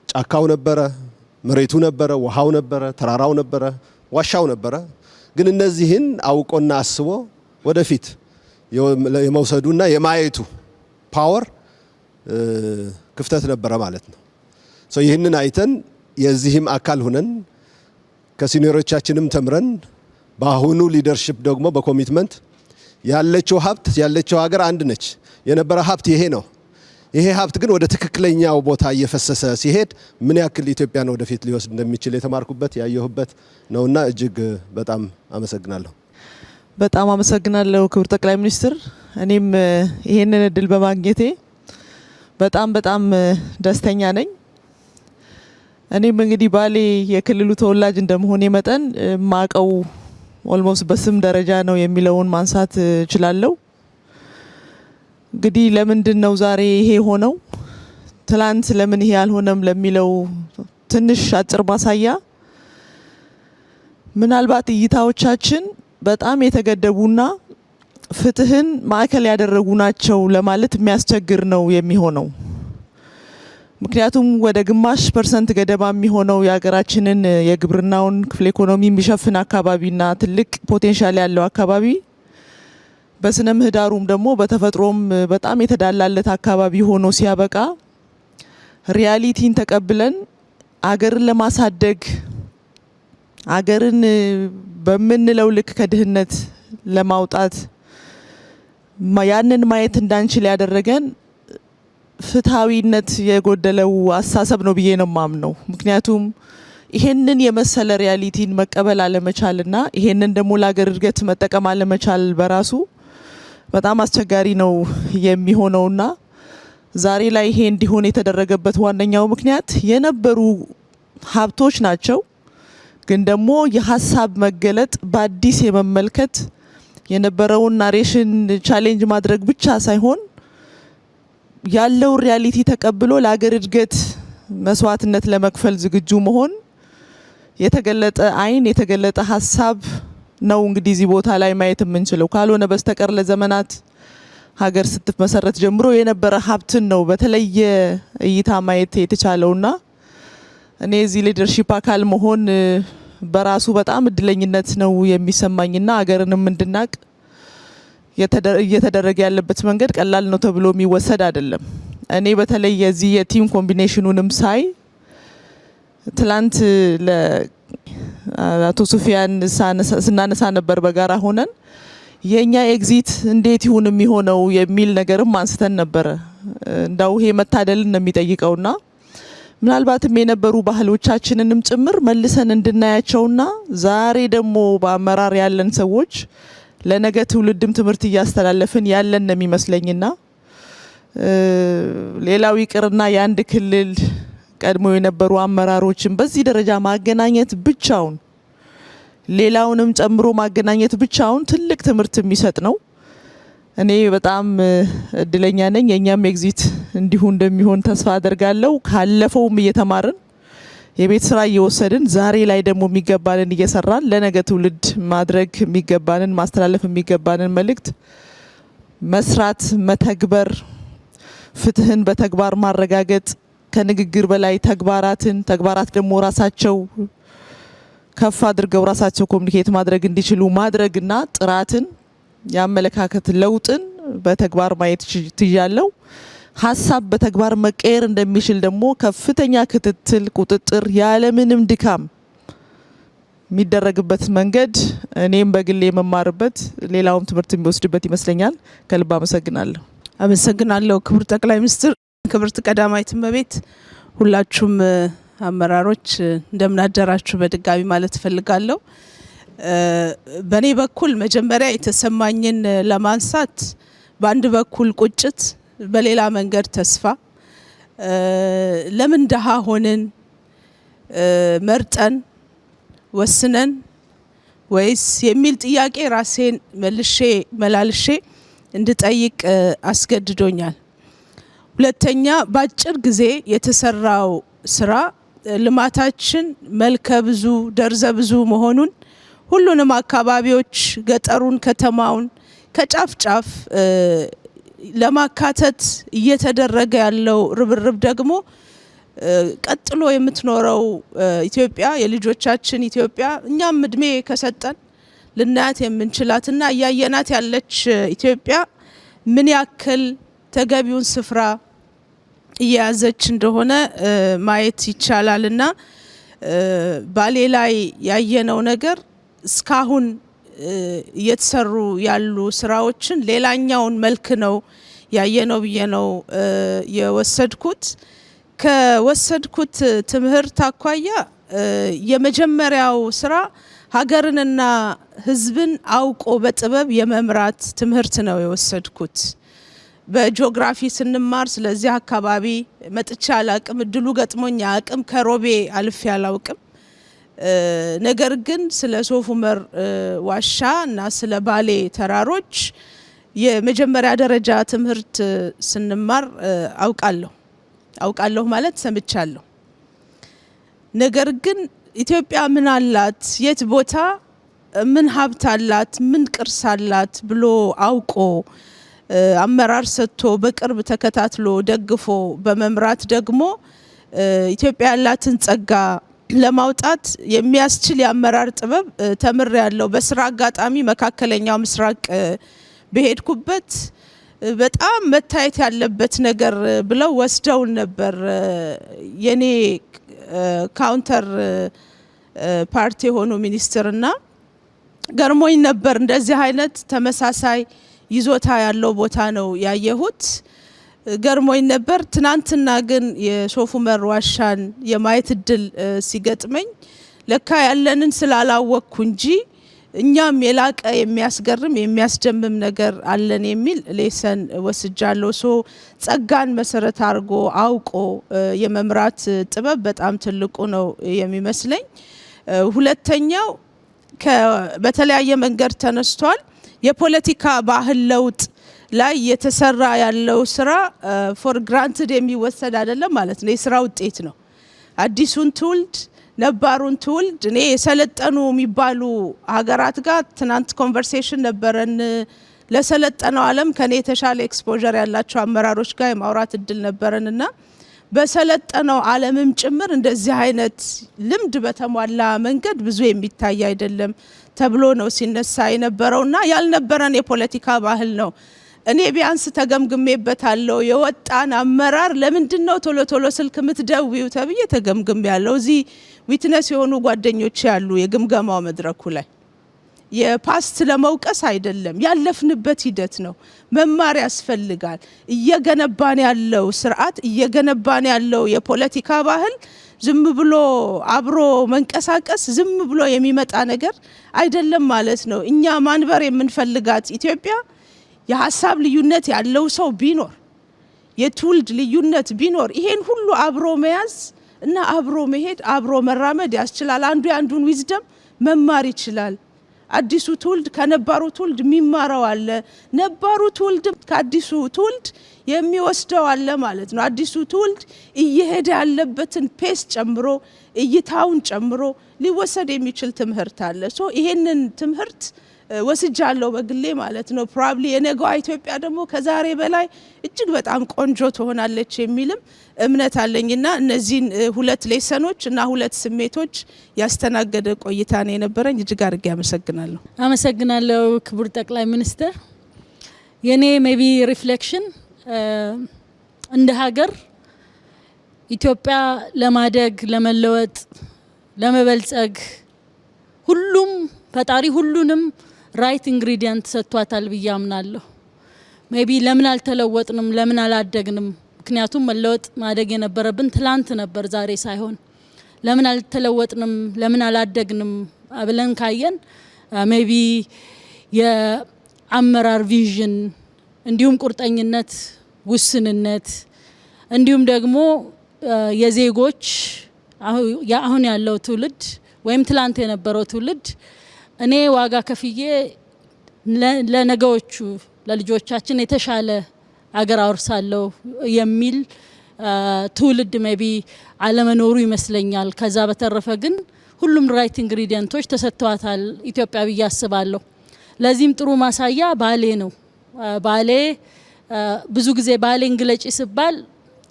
ጫካው ነበረ፣ መሬቱ ነበረ፣ ውሃው ነበረ፣ ተራራው ነበረ፣ ዋሻው ነበረ። ግን እነዚህን አውቆና አስቦ ወደፊት የመውሰዱና የማየቱ ፓወር ክፍተት ነበረ ማለት ነው። ይህንን አይተን የዚህም አካል ሆነን ከሲኒየሮቻችንም ተምረን በአሁኑ ሊደርሺፕ ደግሞ በኮሚትመንት ያለችው ሀብት ያለችው ሀገር አንድ ነች። የነበረ ሀብት ይሄ ነው። ይሄ ሀብት ግን ወደ ትክክለኛው ቦታ እየፈሰሰ ሲሄድ ምን ያክል ኢትዮጵያን ወደፊት ሊወስድ እንደሚችል የተማርኩበት ያየሁበት ነውና እጅግ በጣም አመሰግናለሁ። በጣም አመሰግናለሁ ክቡር ጠቅላይ ሚኒስትር። እኔም ይሄንን እድል በማግኘቴ በጣም ደስተኛ ነኝ። እኔም እንግዲህ ባሌ የክልሉ ተወላጅ እንደመሆኔ መጠን ማቀው ኦልሞስት በስም ደረጃ ነው የሚለውን ማንሳት እችላለሁ። እንግዲህ ለምንድን ነው ዛሬ ይሄ ሆነው ትላንት ለምን ይሄ አልሆነም ለሚለው ትንሽ አጭር ማሳያ፣ ምናልባት እይታዎቻችን በጣም የተገደቡና ፍትህን ማዕከል ያደረጉ ናቸው ለማለት የሚያስቸግር ነው የሚሆነው። ምክንያቱም ወደ ግማሽ % ገደማ የሚሆነው የሀገራችንን የግብርናውን ክፍለ ኢኮኖሚ የሚሸፍን አካባቢና ትልቅ ፖቴንሻል ያለው አካባቢ በስነ ምህዳሩም ደግሞ በተፈጥሮም በጣም የተዳላለት አካባቢ ሆኖ ሲያበቃ ሪያሊቲን ተቀብለን አገርን ለማሳደግ አገርን በምንለው ልክ ከድህነት ለማውጣት ያንን ማየት እንዳንችል ያደረገን ፍትሃዊነት የጎደለው አስተሳሰብ ነው ብዬ ነው ማምነው። ምክንያቱም ይሄንን የመሰለ ሪያሊቲን መቀበል አለመቻልና ይሄንን ደግሞ ለሀገር እድገት መጠቀም አለመቻል በራሱ በጣም አስቸጋሪ ነው የሚሆነውና ዛሬ ላይ ይሄ እንዲሆን የተደረገበት ዋነኛው ምክንያት የነበሩ ሀብቶች ናቸው። ግን ደግሞ የሀሳብ መገለጥ በአዲስ የመመልከት የነበረውን ናሬሽን ቻሌንጅ ማድረግ ብቻ ሳይሆን ያለው ሪያሊቲ ተቀብሎ ለሀገር እድገት መስዋዕትነት ለመክፈል ዝግጁ መሆን የተገለጠ አይን የተገለጠ ሀሳብ ነው እንግዲህ እዚህ ቦታ ላይ ማየት የምንችለው። ካልሆነ በስተቀር ለዘመናት ሀገር ስትመሰረት ጀምሮ የነበረ ሀብትን ነው በተለየ እይታ ማየት የተቻለውና እኔ እዚህ ሊደርሺፕ አካል መሆን በራሱ በጣም እድለኝነት ነው የሚሰማኝና ሀገርንም እንድናቅ እየተደረገ ያለበት መንገድ ቀላል ነው ተብሎ የሚወሰድ አይደለም። እኔ በተለይ የዚህ የቲም ኮምቢኔሽኑንም ሳይ ትላንት ለአቶ ሱፊያን ስናነሳ ነበር በጋራ ሆነን የኛ ኤግዚት እንዴት ይሁን የሚሆነው የሚል ነገርም አንስተን ነበረ። እንዳው ይሄ መታደልን ነው የሚጠይቀውና ምናልባትም የነበሩ ባህሎቻችንንም ጭምር መልሰን እንድናያቸውና ዛሬ ደግሞ በአመራር ያለን ሰዎች ለነገ ትውልድም ትምህርት እያስተላለፍን ያለን ነው የሚመስለኝና ሌላው ይቅርና የአንድ ክልል ቀድሞ የነበሩ አመራሮችን በዚህ ደረጃ ማገናኘት ብቻውን ሌላውንም ጨምሮ ማገናኘት ብቻውን ትልቅ ትምህርት የሚሰጥ ነው። እኔ በጣም እድለኛ ነኝ። የኛም ኤግዚት እንዲሁ እንደሚሆን ተስፋ አደርጋለሁ። ካለፈውም እየተማርን የቤት ስራ እየወሰድን ዛሬ ላይ ደግሞ የሚገባንን እየሰራን ለነገ ትውልድ ማድረግ የሚገባንን ማስተላለፍ የሚገባንን መልእክት መስራት፣ መተግበር፣ ፍትህን በተግባር ማረጋገጥ፣ ከንግግር በላይ ተግባራት ደግሞ ራሳቸው ከፍ አድርገው ራሳቸው ኮሙኒኬት ማድረግ እንዲችሉ ማድረግና ጥራትን፣ የአመለካከት ለውጥን በተግባር ማየት ትያለው። ሀሳብ በተግባር መቀየር እንደሚችል ደግሞ ከፍተኛ ክትትል፣ ቁጥጥር ያለምንም ድካም የሚደረግበት መንገድ እኔም በግሌ የመማርበት ሌላውም ትምህርት የሚወስድበት ይመስለኛል። ከልብ አመሰግናለሁ። አመሰግናለሁ ክቡር ጠቅላይ ሚኒስትር፣ ክብርት ቀዳማዊት እመቤት፣ ሁላችሁም አመራሮች እንደምን አደራችሁ በድጋሚ ማለት እፈልጋለሁ። በኔ በኩል መጀመሪያ የተሰማኝን ለማንሳት በአንድ በኩል ቁጭት፣ በሌላ መንገድ ተስፋ፣ ለምን ደሃ ሆንን መርጠን ወስነን ወይስ የሚል ጥያቄ ራሴን መላልሼ እንድጠይቅ አስገድዶኛል። ሁለተኛ በአጭር ጊዜ የተሰራው ስራ ልማታችን መልከ ብዙ ደርዘ ብዙ መሆኑን ሁሉንም አካባቢዎች ገጠሩን፣ ከተማውን ከጫፍ ጫፍ ለማካተት እየተደረገ ያለው ርብርብ ደግሞ ቀጥሎ የምትኖረው ኢትዮጵያ የልጆቻችን ኢትዮጵያ እኛም እድሜ ከሰጠን ልናያት የምንችላትና እያየናት ያለች ኢትዮጵያ ምን ያክል ተገቢውን ስፍራ እየያዘች እንደሆነ ማየት ይቻላልና ባሌ ላይ ያየነው ነገር እስካሁን እየተሰሩ ያሉ ስራዎችን ሌላኛውን መልክ ነው ያየነው ብዬ ነው የወሰድኩት። ከወሰድኩት ትምህርት አኳያ የመጀመሪያው ስራ ሀገርንና ሕዝብን አውቆ በጥበብ የመምራት ትምህርት ነው የወሰድኩት። በጂኦግራፊ ስንማር ስለዚህ አካባቢ መጥቻ አላቅም፣ እድሉ ገጥሞኛ አቅም ከሮቤ አልፌ አላውቅም። ነገር ግን ስለ ሶፍ ዑመር ዋሻ እና ስለ ባሌ ተራሮች የመጀመሪያ ደረጃ ትምህርት ስንማር አውቃለሁ ማለት ሰምቻለሁ። ነገር ግን ኢትዮጵያ ምን አላት፣ የት ቦታ ምን ሀብት አላት፣ ምን ቅርስ አላት ብሎ አውቆ አመራር ሰጥቶ በቅርብ ተከታትሎ ደግፎ በመምራት ደግሞ ኢትዮጵያ ያላትን ጸጋ ለማውጣት የሚያስችል የአመራር ጥበብ ተምር ያለው በስራ አጋጣሚ መካከለኛው ምስራቅ በሄድኩበት በጣም መታየት ያለበት ነገር ብለው ወስደውን ነበር። የኔ ካውንተር ፓርቲ የሆኑ ሚኒስትርና ገርሞኝ ነበር። እንደዚህ አይነት ተመሳሳይ ይዞታ ያለው ቦታ ነው ያየሁት። ገርሞኝ ነበር። ትናንትና ግን የሶፍ ዑመር ዋሻን የማየት እድል ሲገጥመኝ ለካ ያለንን ስላላወቅኩ እንጂ እኛም የላቀ የሚያስገርም የሚያስደምም ነገር አለን የሚል ሌሰን ወስጃለሁ። ጸጋን መሰረት አድርጎ አውቆ የመምራት ጥበብ በጣም ትልቁ ነው የሚመስለኝ። ሁለተኛው በተለያየ መንገድ ተነስቷል። የፖለቲካ ባህል ለውጥ ላይ የተሰራ ያለው ስራ ፎር ግራንትድ የሚወሰድ አይደለም ማለት ነው። የስራ ውጤት ነው። አዲሱን ትውልድ ነባሩን ትውልድ እኔ የሰለጠኑ የሚባሉ ሀገራት ጋር ትናንት ኮንቨርሴሽን ነበረን። ለሰለጠነው ዓለም ከኔ የተሻለ ኤክስፖዠር ያላቸው አመራሮች ጋር የማውራት እድል ነበረንና በሰለጠነው ዓለምም ጭምር እንደዚህ አይነት ልምድ በተሟላ መንገድ ብዙ የሚታይ አይደለም ተብሎ ነው ሲነሳ የነበረውና ያልነበረን የፖለቲካ ባህል ነው። እኔ ቢያንስ ተገምግሜበታለሁ። የወጣን አመራር ለምንድነው ቶሎ ቶሎ ስልክ ምትደውዩ ተብዬ ተገምግሜያለሁ። እዚህ ዊትነስ የሆኑ ጓደኞች ያሉ የግምገማው መድረኩ ላይ የፓስት ለመውቀስ አይደለም፣ ያለፍንበት ሂደት ነው። መማር ያስፈልጋል። እየገነባን ያለው ስርዓት፣ እየገነባን ያለው የፖለቲካ ባህል ዝም ብሎ አብሮ መንቀሳቀስ ዝም ብሎ የሚመጣ ነገር አይደለም ማለት ነው። እኛ ማንበር የምንፈልጋት ኢትዮጵያ የሀሳብ ልዩነት ያለው ሰው ቢኖር፣ የትውልድ ልዩነት ቢኖር ይሄን ሁሉ አብሮ መያዝ እና አብሮ መሄድ አብሮ መራመድ ያስችላል። አንዱ የአንዱን ዊዝደም መማር ይችላል። አዲሱ ትውልድ ከነባሩ ትውልድ የሚማረው አለ፣ ነባሩ ትውልድ ከአዲሱ ትውልድ የሚወስደው አለ ማለት ነው። አዲሱ ትውልድ እየሄደ ያለበትን ፔስ ጨምሮ እይታውን ጨምሮ ሊወሰድ የሚችል ትምህርት አለ። ይሄንን ትምህርት ወስጃለሁ በግሌ ማለት ነው። ፕሮባብሊ የነገዋ ኢትዮጵያ ደግሞ ከዛሬ በላይ እጅግ በጣም ቆንጆ ትሆናለች የሚልም እምነት አለኝና እነዚህን ሁለት ሌሰኖች እና ሁለት ስሜቶች ያስተናገደ ቆይታ ነው የነበረኝ። እጅግ አድርጌ አመሰግናለሁ። አመሰግናለሁ ክቡር ጠቅላይ ሚኒስትር። የኔ ሜቢ ሪፍሌክሽን እንደ ሀገር ኢትዮጵያ ለማደግ ለመለወጥ ለመበልጸግ ሁሉም ፈጣሪ ሁሉንም ራይት ኢንግሪዲየንት ሰጥቷታል ብዬ አምናለሁ። ሜቢ ለምን አልተለወጥንም ለምን አላደግንም? ምክንያቱም መለወጥ ማደግ የነበረብን ትላንት ነበር ዛሬ ሳይሆን ለምን አልተለወጥንም ለምን አላደግንም ብለን ካየን ሜቢ የአመራር ቪዥን እንዲሁም ቁርጠኝነት ውስንነት እንዲሁም ደግሞ የዜጎች አሁን ያለው ትውልድ ወይም ትላንት የነበረው ትውልድ እኔ ዋጋ ከፍዬ ለነገዎቹ ለልጆቻችን የተሻለ አገር አወርሳለሁ የሚል ትውልድ ሜቢ አለመኖሩ ይመስለኛል። ከዛ በተረፈ ግን ሁሉም ራይት ኢንግሪዲየንቶች ተሰጥተዋታል ኢትዮጵያ ብዬ አስባለሁ። ለዚህም ጥሩ ማሳያ ባሌ ነው። ባሌ ብዙ ጊዜ ባሌን ግለጪ ሲባል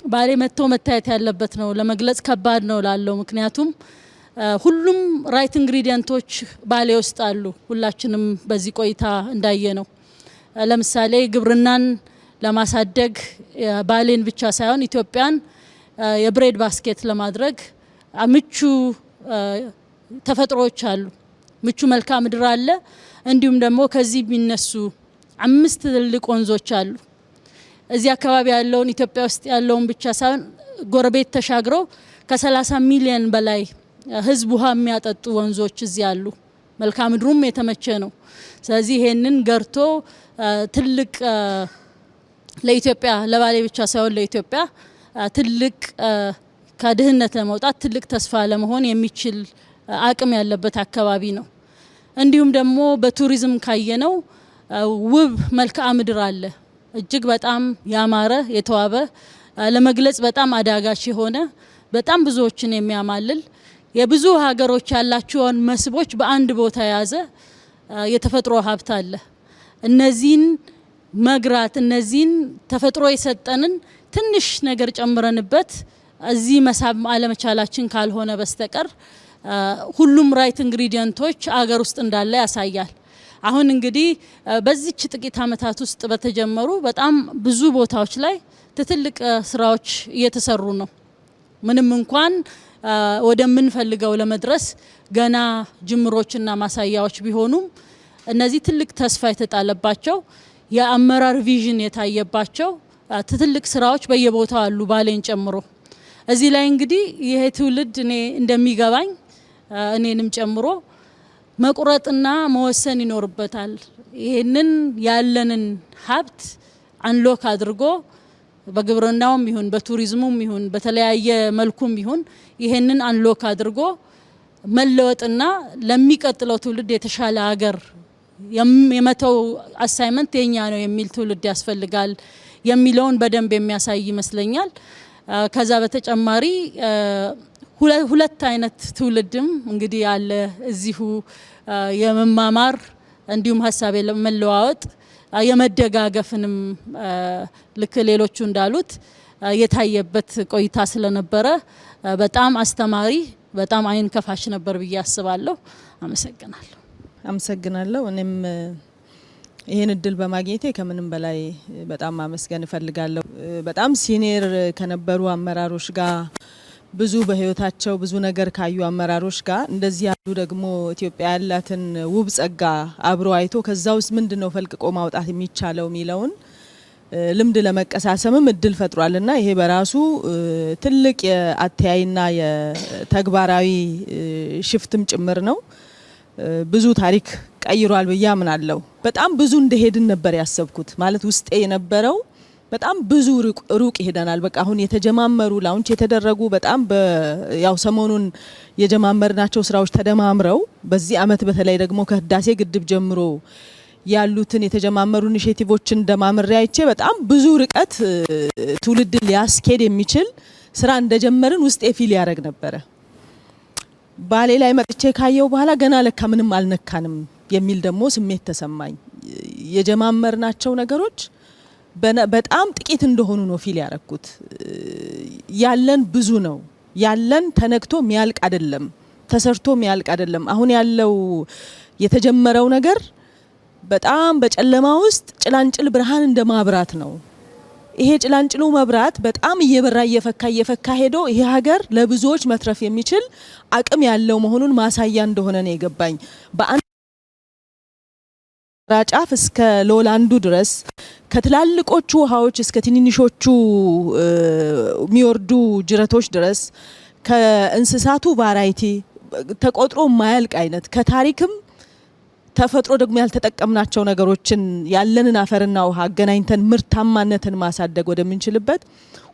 ባሌ መጥቶ መታየት ያለበት ነው፣ ለመግለጽ ከባድ ነው ላለው። ምክንያቱም ሁሉም ራይት ኢንግሪዲየንቶች ባሌ ውስጥ አሉ። ሁላችንም በዚህ ቆይታ እንዳየ ነው። ለምሳሌ ግብርናን ለማሳደግ ባሌን ብቻ ሳይሆን ኢትዮጵያን የብሬድ ባስኬት ለማድረግ ምቹ ተፈጥሮዎች አሉ፣ ምቹ መልክዓ ምድር አለ። እንዲሁም ደግሞ ከዚህ የሚነሱ 5 ትልልቅ ወንዞች አሉ። እዚህ አካባቢ ያለውን ኢትዮጵያ ውስጥ ያለውን ብቻ ሳይሆን ጎረቤት ተሻግረው ከ30 ሚሊዮን በላይ ህዝብ ውሃ የሚያጠጡ ወንዞች እዚህ አሉ። መልክዓ ምድሩም የተመቸ ነው። ስለዚህ ይሄንን ገርቶ ትልቅ ለኢትዮጵያ ለባሌ ብቻ ሳይሆን ለኢትዮጵያ ትልቅ ከድህነት ለመውጣት ትልቅ ተስፋ ለመሆን የሚችል አቅም ያለበት አካባቢ ነው። እንዲሁም ደግሞ በቱሪዝም ካየነው ውብ መልክዓ ምድር አለ። እጅግ በጣም ያማረ የተዋበ ለመግለጽ በጣም አዳጋች የሆነ በጣም ብዙዎችን የሚያማልል የብዙ ሀገሮች ያላቸውን መስህቦች በአንድ ቦታ የያዘ የተፈጥሮ ሀብት አለ። እነዚህን መግራት እነዚህን ተፈጥሮ የሰጠንን ትንሽ ነገር ጨምረንበት እዚህ መሳብ አለመቻላችን ካልሆነ በስተቀር ሁሉም ራይት ኢንግሪዲየንቶች አገር ውስጥ እንዳለ ያሳያል። አሁን እንግዲህ በዚች ጥቂት አመታት ውስጥ በተጀመሩ በጣም ብዙ ቦታዎች ላይ ትልቅ ስራዎች እየተሰሩ ነው። ምንም እንኳን ወደምንፈልገው ለመድረስ ገና ጅምሮችና ማሳያዎች ቢሆኑም እነዚህ ትልቅ ተስፋ የተጣለባቸው የአመራር ቪዥን የታየባቸው ትልቅ ስራዎች በየቦታው አሉ፣ ባሌን ጨምሮ። እዚህ ላይ እንግዲህ ይሄ ትውልድ እኔ እንደሚገባኝ እኔንም ጨምሮ መቁረጥና መወሰን ይኖርበታል። ይሄንን ያለንን ሀብት አንሎክ አድርጎ በግብርናውም ይሁን በቱሪዝሙም ይሁን በተለያየ መልኩም ይሁን ይሄንን አንሎክ አድርጎ መለወጥና ለሚቀጥለው ትውልድ የተሻለ ሀገር የመተው አሳይመንት የኛ ነው የሚል ትውልድ ያስፈልጋል የሚለውን በደንብ የሚያሳይ ይመስለኛል። ከዛ በተጨማሪ ሁለት አይነት ትውልድም እንግዲህ ያለ እዚሁ የመማማር እንዲሁም ሀሳብ የመለዋወጥ የመደጋገፍንም ልክ ሌሎቹ እንዳሉት የታየበት ቆይታ ስለነበረ በጣም አስተማሪ በጣም አይን ከፋሽ ነበር ብዬ አስባለሁ። አመሰግናለሁ። አመሰግናለሁ። እኔም ይሄን እድል በማግኘቴ ከምንም በላይ በጣም ማመስገን እፈልጋለሁ። በጣም ሲኒየር ከነበሩ አመራሮች ጋር ብዙ በህይወታቸው ብዙ ነገር ካዩ አመራሮች ጋር እንደዚህ ያሉ ደግሞ ኢትዮጵያ ያላትን ውብ ጸጋ አብሮ አይቶ ከዛ ውስጥ ምንድነው ፈልቅቆ ማውጣት የሚቻለው ሚለውን ልምድ ለመቀሳሰምም እድል ፈጥሯልና ይሄ በራሱ ትልቅ የአተያይና የተግባራዊ ሽፍትም ጭምር ነው። ብዙ ታሪክ ቀይሯል ብዬ አምናለሁ። በጣም ብዙ እንደሄድን ነበር ያሰብኩት። ማለት ውስጤ የነበረው በጣም ብዙ ሩቅ ይሄዳናል። በቃ አሁን የተጀማመሩ ላውንች የተደረጉ በጣም ያው ሰሞኑን የጀማመርናቸው ስራዎች ተደማምረው በዚህ አመት በተለይ ደግሞ ከህዳሴ ግድብ ጀምሮ ያሉትን የተጀማመሩ ኢኒሼቲቮችን ደማምሬ አይቼ በጣም ብዙ ርቀት ትውልድ ሊያስኬድ የሚችል ስራ እንደጀመርን ውስጤ ፊል ያደርግ ነበረ። ባሌ ላይ መጥቼ ካየው በኋላ ገና ለካ ምንም አልነካንም የሚል ደግሞ ስሜት ተሰማኝ። የጀማመርናቸው ነገሮች በጣም ጥቂት እንደሆኑ ነው ፊል ያረኩት። ያለን ብዙ ነው። ያለን ተነክቶ ሚያልቅ አይደለም፣ ተሰርቶ ሚያልቅ አይደለም። አሁን ያለው የተጀመረው ነገር በጣም በጨለማ ውስጥ ጭላንጭል ብርሃን እንደማብራት ነው። ይሄ ጭላንጭሉ መብራት በጣም እየፈካ ሄዶ ይሄ ሀገር ለብዙዎች መትረፍ የሚችል አቅም ያለው መሆኑን ማሳያ እንደሆነ ነው የገባኝ። በአንድ ጫፍ እስከ ሎላንዱ ድረስ ከትላልቆቹ ውሃዎች እስከ ትንንሾቹ የሚወርዱ ጅረቶች ድረስ ከእንስሳቱ ቫራይቲ ተቆጥሮ ማያልቅ አይነት ከታሪክም ተፈጥሮ ደግሞ ያልተጠቀምናቸው ነገሮችን ያለንን አፈርና ውሃ አገናኝተን ምርታማነትን ማሳደግ ወደምንችልበት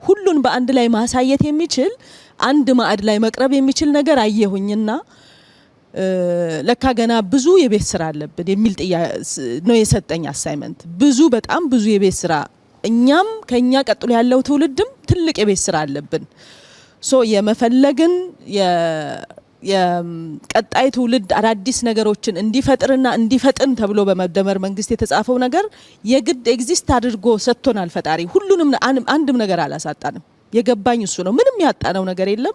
ሁሉን በአንድ ላይ ማሳየት የሚችል አንድ ማዕድ ላይ መቅረብ የሚችል ነገር አየሁኝና ለካ ገና ብዙ የቤት ስራ አለብን የሚል ነው የሰጠኝ አሳይመንት። ብዙ በጣም ብዙ የቤት ስራ እኛም ከኛ ቀጥሎ ያለው ትውልድም ትልቅ የቤት ስራ አለብን። የመፈለግን የቀጣይ ትውልድ አዳዲስ ነገሮችን እንዲፈጥርና እንዲፈጥን ተብሎ በመደመር መንግስት የተጻፈው ነገር የግድ ኤግዚስት አድርጎ ሰጥቶናል ፈጣሪ። ሁሉንም አንድም ነገር አላሳጣንም። የገባኝ እሱ ነው። ምንም ያጣነው ነገር የለም።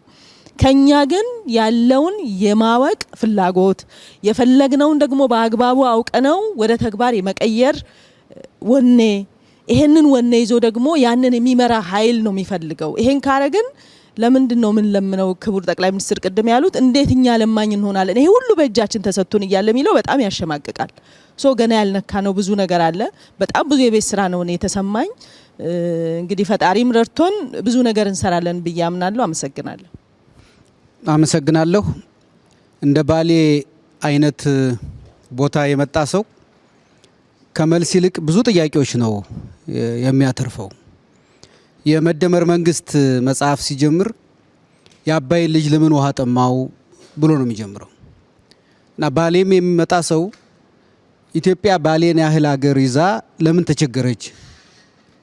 ከኛ ግን ያለውን የማወቅ ፍላጎት የፈለግነውን ደግሞ በአግባቡ አውቀነው ወደ ተግባር የመቀየር ወኔ፣ ይሄንን ወኔ ይዞ ደግሞ ያንን የሚመራ ኃይል ነው የሚፈልገው። ይሄን ካረግን ለምንድን ነው ምን ለምነው ክቡር ጠቅላይ ሚኒስትር ቅድም ያሉት እንዴት እኛ ለማኝ እንሆናለን? ይሄ ሁሉ በእጃችን ተሰጥቶን እያለ የሚለው በጣም ያሸማቅቃል። ገና ያልነካ ነው ብዙ ነገር አለ። በጣም ብዙ የቤት ስራ ነው የተሰማኝ። እንግዲህ ፈጣሪም ረድቶን ብዙ ነገር እንሰራለን ብዬ አምናለሁ። አመሰግናለሁ። አመሰግናለሁ። እንደ ባሌ አይነት ቦታ የመጣ ሰው ከመልስ ይልቅ ብዙ ጥያቄዎች ነው የሚያተርፈው። የመደመር መንግስት መጽሐፍ ሲጀምር የአባይ ልጅ ለምን ውሃ ጠማው ብሎ ነው የሚጀምረው እና ባሌም የሚመጣ ሰው ኢትዮጵያ ባሌን ያህል ሀገር ይዛ ለምን ተቸገረች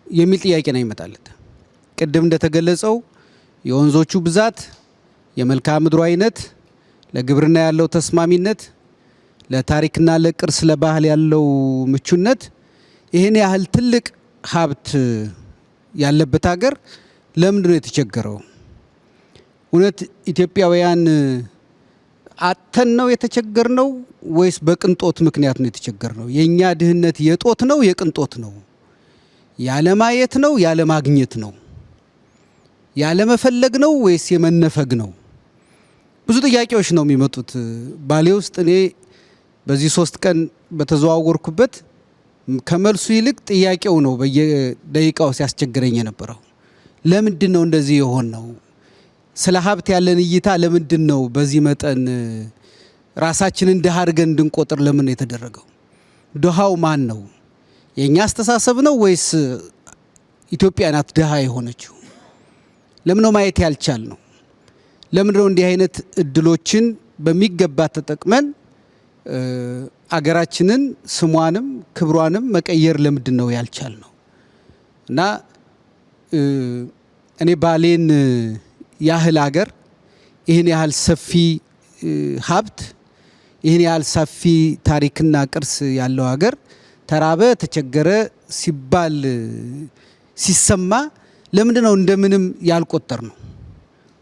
የሚል ጥያቄ ነው ይመጣለት። ቅድም እንደተገለጸው የወንዞቹ ብዛት፣ የመልክዓ ምድሩ አይነት፣ ለግብርና ያለው ተስማሚነት፣ ለታሪክና ለቅርስ ለባህል ያለው ምቹነት ይህን ያህል ትልቅ ሀብት ያለበት ሀገር ለምንድን ነው የተቸገረው? እውነት ኢትዮጵያውያን አጥተን ነው የተቸገርነው ወይስ በቅንጦት ምክንያት ነው የተቸገርነው? የኛ ድህነት የጦት ነው የቅንጦት ነው? ያለማየት ነው ያለማግኘት ነው? ያለመፈለግ ነው ወይስ የመነፈግ ነው? ብዙ ጥያቄዎች ነው የሚመጡት ባሌ ውስጥ። እኔ በዚህ 3 ቀን በተዘዋወርኩበት ከመልሱ ይልቅ ጥያቄው ነው በየደቂቃው ሲያስቸግረኝ የነበረው። ለምንድን ነው እንደዚህ የሆን ነው? ስለ ሀብት ያለን እይታ ለምንድን ነው በዚህ መጠን ራሳችንን ድሃ አድርገን እንድንቆጥር ለምን ነው የተደረገው? ድሃው ማን ነው? የኛ አስተሳሰብ ነው ወይስ ኢትዮጵያ ናት ድሃ የሆነችው? ለምን ነው ማየት ያልቻል ነው? ለምን ነው እንዲህ አይነት እድሎችን በሚገባ ተጠቅመን አገራችንን ስሟንም ክብሯንም መቀየር ለምንድን ነው ያልቻል ነው? እና እኔ ባሌን ያህል ሀገር ይህን ያህል ሰፊ ሀብት ይህን ያህል ሰፊ ታሪክና ቅርስ ያለው ሀገር ተራበ ተቸገረ ሲባል ሲሰማ ለምንድን ነው እንደምንም ያልቆጠር ነው?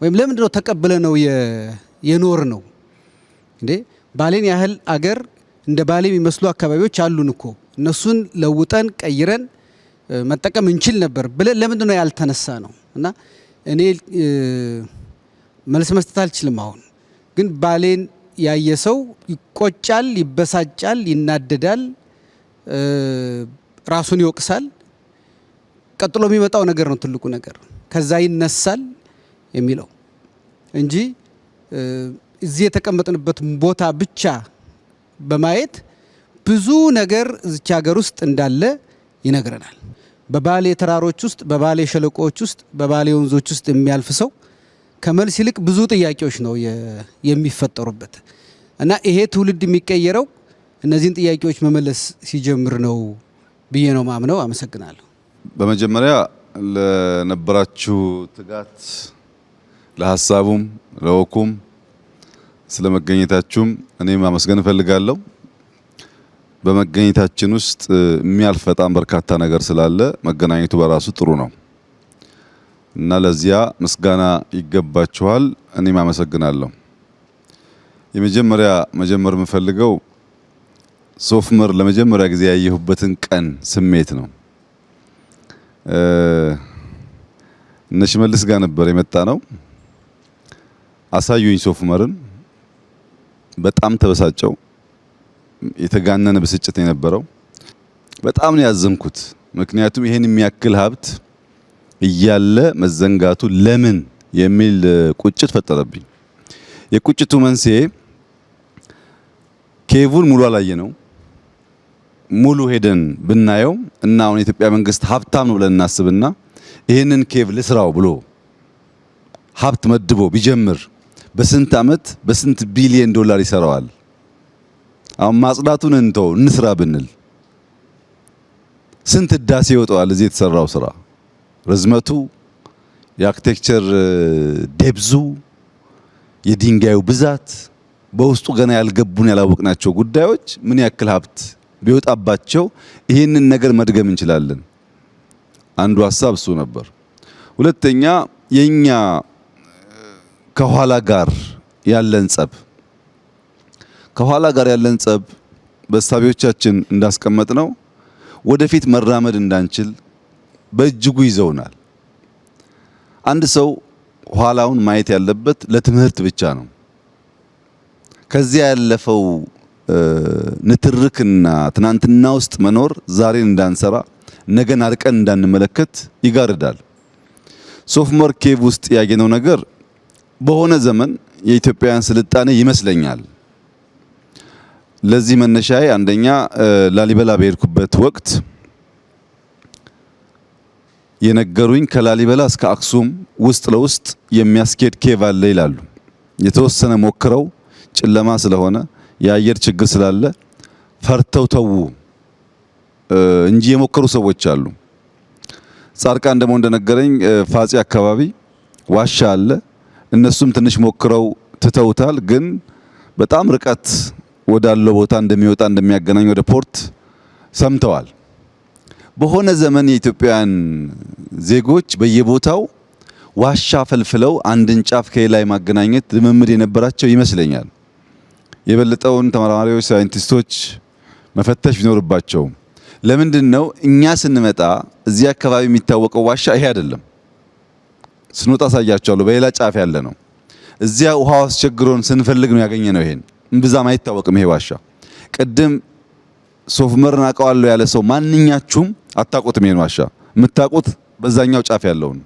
ወይም ለምንድን ነው ተቀበለ ነው የኖር ነው እንዴ? ባሌን ያህል አገር እንደ ባሌ የሚመስሉ አካባቢዎች አሉን እኮ እነሱን ለውጠን ቀይረን መጠቀም እንችል ነበር ብለን ለምንድን ነው ያልተነሳ ነው? እና እኔ መልስ መስጠት አልችልም። አሁን ግን ባሌን ያየ ሰው ይቆጫል፣ ይበሳጫል፣ ይናደዳል፣ ራሱን ይወቅሳል። ቀጥሎ የሚመጣው ነገር ነው ትልቁ ነገር፣ ከዛ ይነሳል የሚለው እንጂ እዚህ የተቀመጥንበት ቦታ ብቻ በማየት ብዙ ነገር እዚች ሀገር ውስጥ እንዳለ ይነግረናል። በባሌ ተራሮች ውስጥ፣ በባሌ ሸለቆዎች ውስጥ፣ በባሌ ወንዞች ውስጥ የሚያልፍ ሰው ከመልስ ይልቅ ብዙ ጥያቄዎች ነው የሚፈጠሩበት እና ይሄ ትውልድ የሚቀየረው እነዚህን ጥያቄዎች መመለስ ሲጀምር ነው ብዬ ነው ማምነው። አመሰግናለሁ። በመጀመሪያ ለነበራችሁ ትጋት፣ ለሀሳቡም ለወኩም ስለመገኘታችሁም እኔም ማመስገን እፈልጋለሁ። በመገኘታችን ውስጥ የሚያልፍ በጣም በርካታ ነገር ስላለ መገናኘቱ በራሱ ጥሩ ነው እና ለዚያ ምስጋና ይገባችኋል። እኔም አመሰግናለሁ። የመጀመሪያ መጀመር የምፈልገው ሶፍ ዑመር ለመጀመሪያ ጊዜ ያየሁበትን ቀን ስሜት ነው። እነ ሽመልስ ጋር ነበር የመጣ ነው። አሳዩኝ ሶፍ ዑመርን። በጣም ተበሳጨው። የተጋነነ ብስጭት የነበረው በጣም ነው ያዘንኩት። ምክንያቱም ይሄን የሚያክል ሀብት እያለ መዘንጋቱ ለምን የሚል ቁጭት ፈጠረብኝ። የቁጭቱ መንስኤ ኬቡን ሙሉ አላየ ነው። ሙሉ ሄደን ብናየው እና አሁን የኢትዮጵያ መንግስት ሀብታም ነው ብለን እናስብና ይህንን ኬብ ልስራው ብሎ ሀብት መድቦ ቢጀምር በስንት አመት በስንት ቢሊዮን ዶላር ይሰራዋል? አሁን ማጽዳቱን እንተው እንስራ ብንል ስንት ህዳሴ ይወጣዋል? እዚህ የተሰራው ስራ ርዝመቱ፣ የአርኪቴክቸር ዴብዙ፣ የድንጋዩ ብዛት፣ በውስጡ ገና ያልገቡን ያላወቅናቸው ጉዳዮች ምን ያክል ሀብት ቢወጣባቸው ይህንን ነገር መድገም እንችላለን። አንዱ ሀሳብ እሱ ነበር። ሁለተኛ የኛ ከኋላ ጋር ያለን ጸብ በሳቢዎቻችን እንዳስቀመጥ ነው ወደፊት መራመድ እንዳንችል በእጅጉ ይዘውናል። አንድ ሰው ኋላውን ማየት ያለበት ለትምህርት ብቻ ነው። ከዚያ ያለፈው ንትርክና ትናንትና ውስጥ መኖር ዛሬን እንዳንሰራ ነገን አርቀን እንዳንመለከት ይጋርዳል። ሶፍ ዑመር ኬቭ ውስጥ ያገኘው ነገር በሆነ ዘመን የኢትዮጵያውያን ስልጣኔ ይመስለኛል። ለዚህ መነሻዬ አንደኛ ላሊበላ በሄድኩበት ወቅት የነገሩኝ ከላሊበላ እስከ አክሱም ውስጥ ለውስጥ የሚያስኬድ ኬቭ አለ ይላሉ። የተወሰነ ሞክረው ጨለማ ስለሆነ የአየር ችግር ስላለ ፈርተው ተዉ እንጂ የሞከሩ ሰዎች አሉ። ጻድቃን ደግሞ እንደነገረኝ ፋጺ አካባቢ ዋሻ አለ። እነሱም ትንሽ ሞክረው ትተውታል። ግን በጣም ርቀት ወዳለው ቦታ እንደሚወጣ እንደሚያገናኝ ወደ ፖርት ሰምተዋል። በሆነ ዘመን የኢትዮጵያውያን ዜጎች በየቦታው ዋሻ ፈልፍለው አንድን ጫፍ ከሌላ ማገናኘት ልምምድ የነበራቸው ይመስለኛል። የበለጠውን ተመራማሪዎች፣ ሳይንቲስቶች መፈተሽ ቢኖርባቸው ለምንድን ነው እኛ ስንመጣ እዚህ አካባቢ የሚታወቀው ዋሻ ይሄ አይደለም። ስንወጣ ሳያቸዋለሁ በሌላ ጫፍ ያለ ነው። እዚያ ውሃው አስቸግሮን ስንፈልግ ነው ያገኘነው። ይሄን እምብዛም አይታወቅም ይሄ ዋሻ። ቅድም ሶፍ ዑመርን አውቀዋለሁ ያለ ሰው ማንኛችሁም አታውቁትም። ይሄን ዋሻ የምታውቁት በዛኛው ጫፍ ያለውን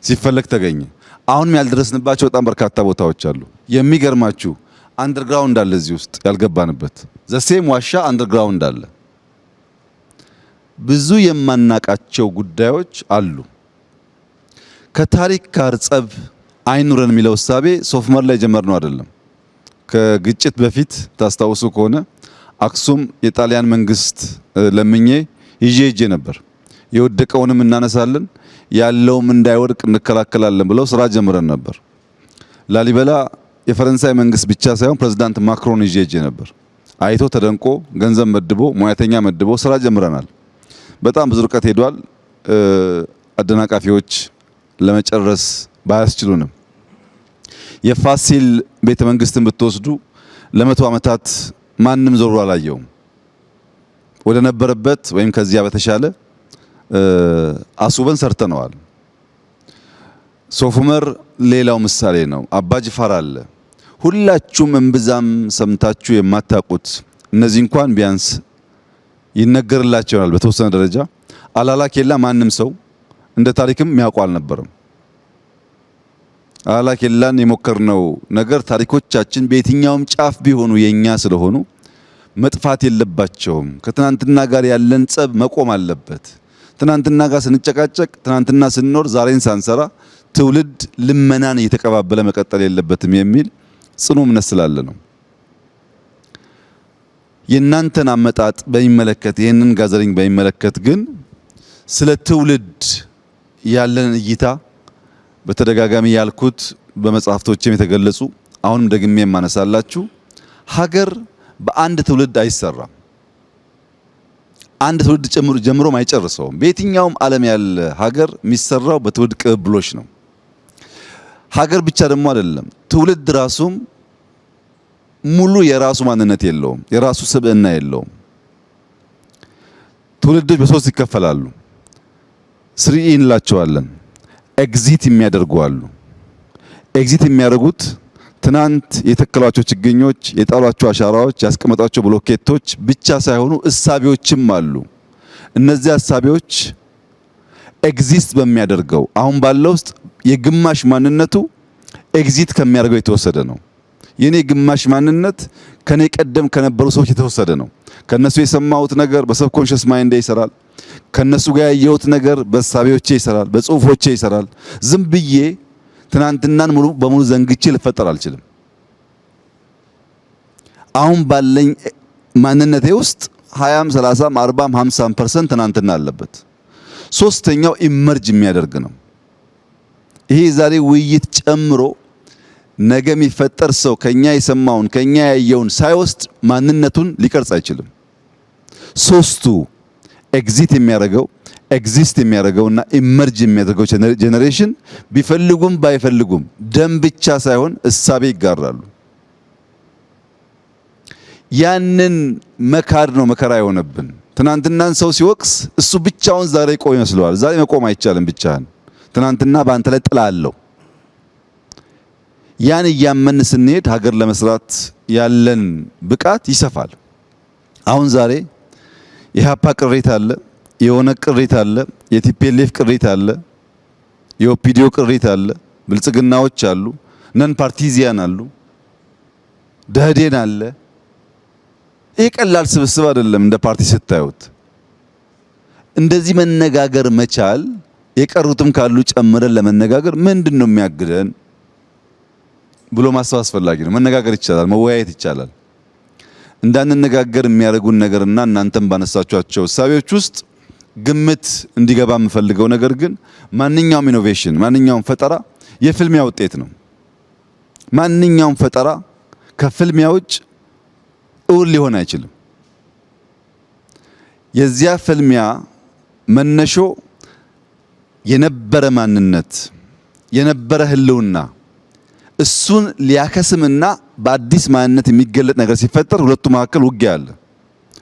ሲፈለግ ተገኘ። አሁንም ያልደረስንባቸው በጣም በርካታ ቦታዎች አሉ። የሚገርማችሁ አንደርግራውንድ አለ እዚህ ውስጥ ያልገባንበት ዘሴም ዋሻ አንደርግራውንድ አለ። ብዙ የማናቃቸው ጉዳዮች አሉ። ከታሪክ ጋር ጸብ አይኑረን የሚለው እሳቤ ሶፍ ዑመር ላይ ጀመርነው አይደለም። ከግጭት በፊት ታስታውሱ ከሆነ አክሱም የጣሊያን መንግስት ለምኜ ይዤ ነበር። የወደቀውንም እናነሳለን ያለውም እንዳይወድቅ እንከላከላለን ብለው ስራ ጀምረን ነበር። ላሊበላ የፈረንሳይ መንግስት ብቻ ሳይሆን ፕሬዝዳንት ማክሮን ይዤ ነበር። አይቶ ተደንቆ ገንዘብ መድቦ ሙያተኛ መድቦ ስራ ጀምረናል። በጣም ብዙ ርቀት ሄዷል። አደናቃፊዎች ለመጨረስ ባያስችሉንም የፋሲል ቤተ መንግስትን ብትወስዱ ለመቶ ዓመታት ማንም ዞሮ አላየውም። ወደ ነበረበት ወይም ከዚያ በተሻለ አስውበን ሰርተነዋል። ሶፍ ዑመር ሌላው ምሳሌ ነው። አባ ጅፋር አለ። ሁላችሁም እምብዛም ሰምታችሁ የማታውቁት እነዚህ እንኳን ቢያንስ ይነገርላቸዋል በተወሰነ ደረጃ። አላላ ኬላ ማንም ሰው እንደ ታሪክም የሚያውቁ አልነበረም። አላላ ኬላን የሞከርነው ነገር ታሪኮቻችን በየትኛውም ጫፍ ቢሆኑ የኛ ስለሆኑ መጥፋት የለባቸውም። ከትናንትና ጋር ያለን ጸብ መቆም አለበት። ትናንትና ጋር ስንጨቃጨቅ፣ ትናንትና ስንኖር፣ ዛሬን ሳንሰራ ትውልድ ልመናን እየተቀባበለ መቀጠል የለበትም የሚል ጽኑ እምነት ስላለ ነው። የእናንተን አመጣጥ በሚመለከት ይህንን ጋዘሪንግ በሚመለከት ግን ስለ ትውልድ ያለን እይታ በተደጋጋሚ ያልኩት በመጽሐፍቶችም የተገለጹ አሁንም ደግሜ የማነሳላችሁ ሀገር በአንድ ትውልድ አይሰራም። አንድ ትውልድ ጀምሮም አይጨርሰውም። በየትኛውም ዓለም ያለ ሀገር የሚሰራው በትውልድ ቅብብሎች ነው። ሀገር ብቻ ደግሞ አይደለም፣ ትውልድ ራሱም ሙሉ የራሱ ማንነት የለውም፣ የራሱ ስብዕና የለውም። ትውልዶች በሶስት ይከፈላሉ። 3E እንላቸዋለን። ኤግዚት የሚያደርጉ አሉ። ኤግዚት የሚያደርጉት ትናንት የተከሏቸው ችግኞች፣ የጣሏቸው አሻራዎች፣ ያስቀመጧቸው ብሎኬቶች ብቻ ሳይሆኑ እሳቤዎችም አሉ። እነዚህ እሳቤዎች ኤግዚስት በሚያደርገው አሁን ባለው ውስጥ የግማሽ ማንነቱ ኤግዚት ከሚያደርገው የተወሰደ ነው። የኔ ግማሽ ማንነት ከኔ ቀደም ከነበሩ ሰዎች የተወሰደ ነው። ከነሱ የሰማሁት ነገር በሰብኮንሽስ ማይንድ ይሰራል። ከነሱ ጋር ያየሁት ነገር በሳቢዎቼ ይሰራል፣ በጽሁፎቼ ይሰራል። ዝም ብዬ ትናንትናን ሙሉ በሙሉ ዘንግቼ ልፈጠር አልችልም። አሁን ባለኝ ማንነቴ ውስጥ 20፣ 30፣ 40፣ 50% ትናንትና አለበት። ሶስተኛው ኢመርጅ የሚያደርግ ነው። ይሄ ዛሬ ውይይት ጨምሮ ነገ የሚፈጠር ሰው ከኛ የሰማውን ከኛ ያየውን ሳይወስድ ማንነቱን ሊቀርጽ አይችልም። ሶስቱ ኤግዚት የሚያደርገው ኤግዚስት የሚያደርገውና ኢመርጅ የሚያደርገው ጄኔሬሽን ቢፈልጉም ባይፈልጉም ደም ብቻ ሳይሆን እሳቤ ይጋራሉ። ያንን መካድ ነው መከራ የሆነብን። ትናንትናን ሰው ሲወቅስ እሱ ብቻውን ዛሬ ቆም ይመስለዋል። ዛሬ መቆም አይቻልም ብቻህን። ትናንትና በአንተ ላይ ጥላ አለው። ያን እያመን ስንሄድ ሀገር ለመስራት ያለን ብቃት ይሰፋል። አሁን ዛሬ የኢህአፓ ቅሬታ አለ፣ የኦነግ ቅሬታ አለ፣ የቲፒኤልኤፍ ቅሬታ አለ፣ የኦፒዲዮ ቅሬታ አለ፣ ብልጽግናዎች አሉ፣ ነን ፓርቲዚያን አሉ፣ ደህዴን አለ። ይህ ቀላል ስብስብ አይደለም። እንደ ፓርቲ ስታዩት እንደዚህ መነጋገር መቻል፣ የቀሩትም ካሉ ጨምረን ለመነጋገር ምንድነው የሚያግደን ብሎ ማሰብ አስፈላጊ ነው። መነጋገር ይቻላል፣ መወያየት ይቻላል። እንዳንነጋገር የሚያደርጉን ነገርና እናንተም ባነሳችኋቸው እሳቤዎች ውስጥ ግምት እንዲገባ የምፈልገው ነገር ግን ማንኛውም ኢኖቬሽን፣ ማንኛውም ፈጠራ የፍልሚያ ውጤት ነው። ማንኛውም ፈጠራ ከፍልሚያ ውጭ እውን ሊሆን አይችልም። የዚያ ፍልሚያ መነሾ የነበረ ማንነት፣ የነበረ ህልውና እሱን ሊያከስምና በአዲስ ማንነት የሚገለጥ ነገር ሲፈጠር ሁለቱ መካከል ውጊያ አለ።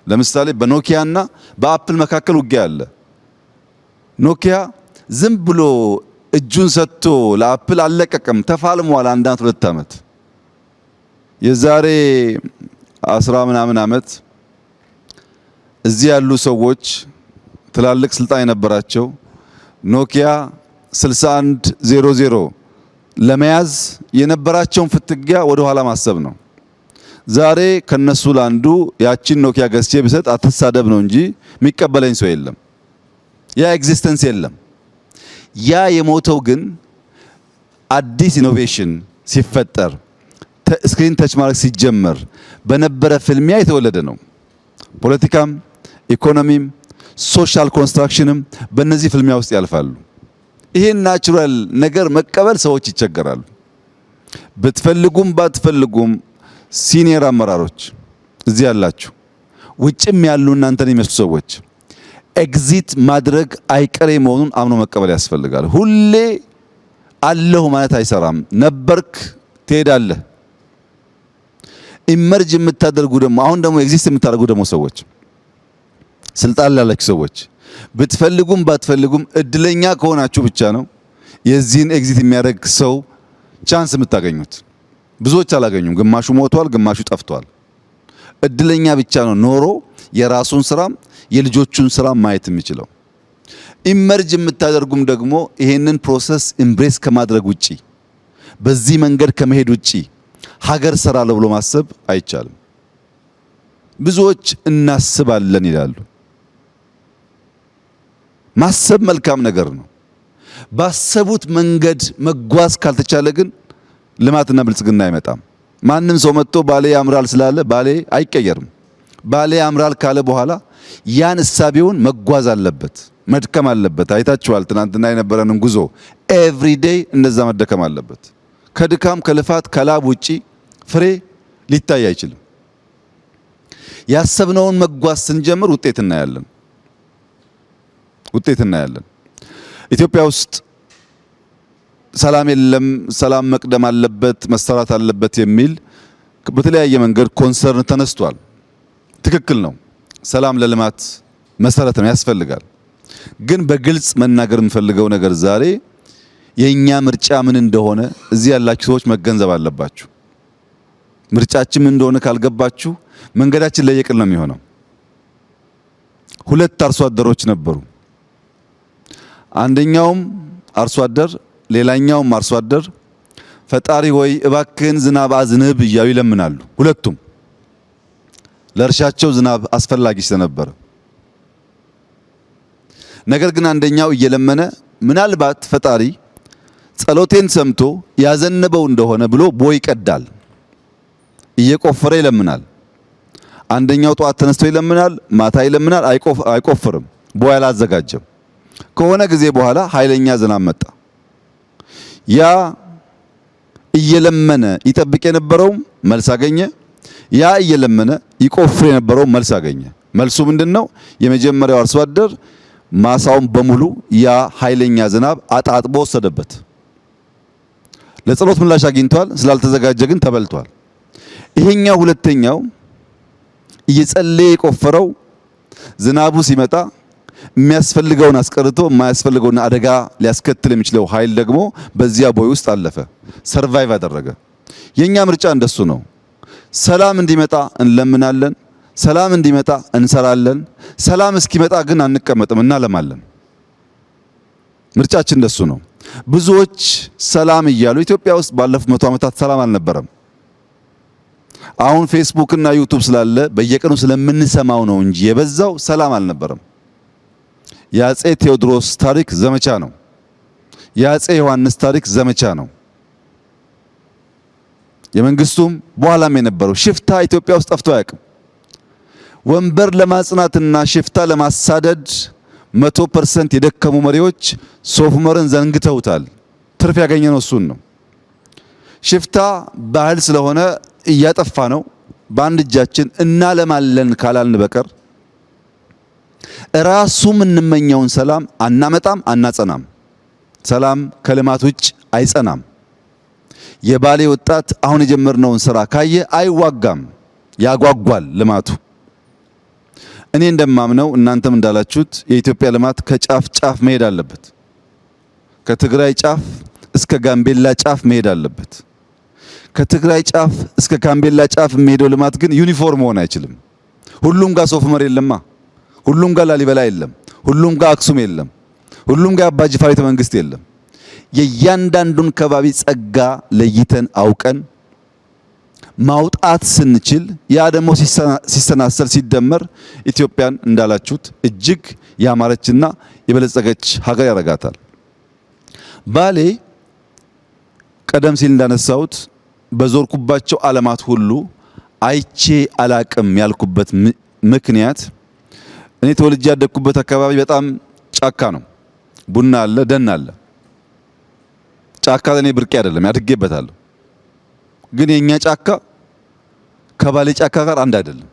ለምሳሌ በኖኪያና በአፕል መካከል ውጊያ አለ። ኖኪያ ዝም ብሎ እጁን ሰጥቶ ለአፕል አልለቀቀም፣ ተፋልሟል። 1-2 ዓመት የዛሬ 10 ምናምን ዓመት እዚህ ያሉ ሰዎች ትላልቅ ስልጣን የነበራቸው ኖኪያ 6100 ለመያዝ የነበራቸውን ፍትጊያ ወደ ኋላ ማሰብ ነው። ዛሬ ከነሱ ላንዱ ያቺን ኖኪያ ገዝቼ ብሰጥ አትሳደብ ነው እንጂ የሚቀበለኝ ሰው የለም። ያ ኤግዚስተንስ የለም። ያ የሞተው ግን አዲስ ኢኖቬሽን ሲፈጠር ስክሪን ተች ማድረግ ሲጀመር በነበረ ፍልሚያ የተወለደ ነው። ፖለቲካም፣ ኢኮኖሚም፣ ሶሻል ኮንስትራክሽንም በእነዚህ ፍልሚያ ውስጥ ያልፋሉ። ይሄን ናቹራል ነገር መቀበል ሰዎች ይቸገራሉ። ብትፈልጉም ባትፈልጉም ሲኒየር አመራሮች እዚህ ያላችሁ፣ ውጭም ያሉ እናንተን የሚመስሉ ሰዎች ኤግዚት ማድረግ አይቀሬ መሆኑን አምኖ መቀበል ያስፈልጋል። ሁሌ አለሁ ማለት አይሰራም። ነበርክ ትሄዳለህ። ኢመርጅ የምታደርጉ ደግሞ አሁን ደግሞ ኤግዚስት የምታደርጉ ደግሞ ሰዎች፣ ስልጣን ላላችሁ ሰዎች ብትፈልጉም ባትፈልጉም እድለኛ ከሆናችሁ ብቻ ነው የዚህን ኤግዚት የሚያደርግ ሰው ቻንስ የምታገኙት። ብዙዎች አላገኙም። ግማሹ ሞቷል፣ ግማሹ ጠፍቷል። እድለኛ ብቻ ነው ኖሮ የራሱን ስራም የልጆቹን ስራ ማየት የሚችለው። ኢመርጅ የምታደርጉም ደግሞ ይሄንን ፕሮሰስ ኢምብሬስ ከማድረግ ውጪ፣ በዚህ መንገድ ከመሄድ ውጪ ሀገር ሰራለሁ ብሎ ማሰብ አይቻልም። ብዙዎች እናስባለን ይላሉ። ማሰብ መልካም ነገር ነው። ባሰቡት መንገድ መጓዝ ካልተቻለ ግን ልማትና ብልጽግና አይመጣም። ማንም ሰው መጥቶ ባሌ ያምራል ስላለ ባሌ አይቀየርም። ባሌ ያምራል ካለ በኋላ ያን እሳቤውን መጓዝ አለበት፣ መድከም አለበት። አይታችኋል ትናንትና የነበረንን ጉዞ። ኤቭሪዴይ እንደዛ መደከም አለበት። ከድካም ከልፋት ከላብ ውጪ ፍሬ ሊታይ አይችልም። ያሰብነውን መጓዝ ስንጀምር ውጤት እናያለን። ኢትዮጵያ ውስጥ ሰላም የለም፣ ሰላም መቅደም አለበት፣ መሰራት አለበት የሚል በተለያየ መንገድ ኮንሰርን ተነስቷል። ትክክል ነው። ሰላም ለልማት መሰረት ነው፣ ያስፈልጋል። ግን በግልጽ መናገር የምፈልገው ነገር ዛሬ የኛ ምርጫ ምን እንደሆነ እዚህ ያላችሁ ሰዎች መገንዘብ አለባችሁ። ምርጫችን ምን እንደሆነ ካልገባችሁ መንገዳችን ለየቅል ነው የሚሆነው። ሁለት አርሶ አደሮች ነበሩ። አንደኛውም አርሶ አደር ሌላኛውም አርሶ አደር ፈጣሪ ሆይ እባክህን ዝናብ አዝንብ እያሉ ይለምናሉ። ሁለቱም ለእርሻቸው ዝናብ አስፈላጊ ስለነበረ፣ ነገር ግን አንደኛው እየለመነ ምናልባት ፈጣሪ ጸሎቴን ሰምቶ ያዘነበው እንደሆነ ብሎ ቦይ ይቀዳል፣ እየቆፈረ ይለምናል። አንደኛው ጧት ተነስቶ ይለምናል፣ ማታ ይለምናል፣ አይቆፍርም፣ ቦይ አላዘጋጀም። ከሆነ ጊዜ በኋላ ኃይለኛ ዝናብ መጣ። ያ እየለመነ ይጠብቅ የነበረው መልስ አገኘ። ያ እየለመነ ይቆፍር የነበረው መልስ አገኘ። መልሱ ምንድነው? የመጀመሪያው አርሶ አደር ማሳውን በሙሉ ያ ኃይለኛ ዝናብ አጣጥቦ ወሰደበት። ለጸሎት ምላሽ አግኝቷል፣ ስላልተዘጋጀ ግን ተበልቷል። ይሄኛው ሁለተኛው እየጸለየ የቆፈረው ዝናቡ ሲመጣ የሚያስፈልገውን አስቀርቶ የማያስፈልገውን አደጋ ሊያስከትል የሚችለው ኃይል ደግሞ በዚያ ቦይ ውስጥ አለፈ፣ ሰርቫይቭ አደረገ። የኛ ምርጫ እንደሱ ነው። ሰላም እንዲመጣ እንለምናለን፣ ሰላም እንዲመጣ እንሰራለን። ሰላም እስኪመጣ ግን አንቀመጥም፣ እናለማለን። ምርጫችን እንደሱ ነው። ብዙዎች ሰላም እያሉ ኢትዮጵያ ውስጥ ባለፉት 100 ዓመታት ሰላም አልነበረም። አሁን ፌስቡክ እና ዩቲዩብ ስላለ በየቀኑ ስለምንሰማው ነው እንጂ የበዛው ሰላም አልነበረም። የአፄ ቴዎድሮስ ታሪክ ዘመቻ ነው። የአፄ ዮሐንስ ታሪክ ዘመቻ ነው። የመንግስቱም በኋላም የነበረው ሽፍታ ኢትዮጵያ ውስጥ ጠፍቶ አያውቅም። ወንበር ለማጽናትና ሽፍታ ለማሳደድ 100% የደከሙ መሪዎች ሶፍ ዑመርን ዘንግተውታል። ትርፍ ያገኘነው እሱን ነው። ሽፍታ ባህል ስለሆነ እያጠፋ ነው። በአንድ እጃችን እናለማለን ካላልን በቀር ራሱ የምንመኘውን ሰላም አናመጣም፣ አናጸናም። ሰላም ከልማት ውጭ አይጸናም። የባሌ ወጣት አሁን የጀመርነውን ስራ ካየ አይዋጋም፣ ያጓጓል ልማቱ። እኔ እንደማምነው እናንተም እንዳላችሁት የኢትዮጵያ ልማት ከጫፍ ጫፍ መሄድ አለበት። ከትግራይ ጫፍ እስከ ጋምቤላ ጫፍ መሄድ አለበት። ከትግራይ ጫፍ እስከ ጋምቤላ ጫፍ የሚሄደው ልማት ግን ዩኒፎርም መሆን አይችልም። ሁሉም ጋር ሶፍ ዑመር የለማ፣ ሁሉም ጋር ላሊበላ የለም፣ ሁሉም ጋር አክሱም የለም፣ ሁሉም ጋር አባጅፋር ቤተ መንግስት የለም። የእያንዳንዱን ከባቢ ጸጋ ለይተን አውቀን ማውጣት ስንችል ያ ደግሞ ሲሰናሰል ሲደመር ኢትዮጵያን እንዳላችሁት እጅግ ያማረችና የበለጸገች ሀገር ያረጋታል። ባሌ ቀደም ሲል እንዳነሳሁት በዞርኩባቸው ዓለማት ሁሉ አይቼ አላቅም ያልኩበት ምክንያት እኔ ተወልጄ ያደግኩበት አካባቢ በጣም ጫካ ነው። ቡና አለ፣ ደን አለ። ጫካ ለኔ ብርቄ አይደለም፣ ያድጌበታለሁ። ግን የኛ ጫካ ከባሌ ጫካ ጋር አንድ አይደለም፣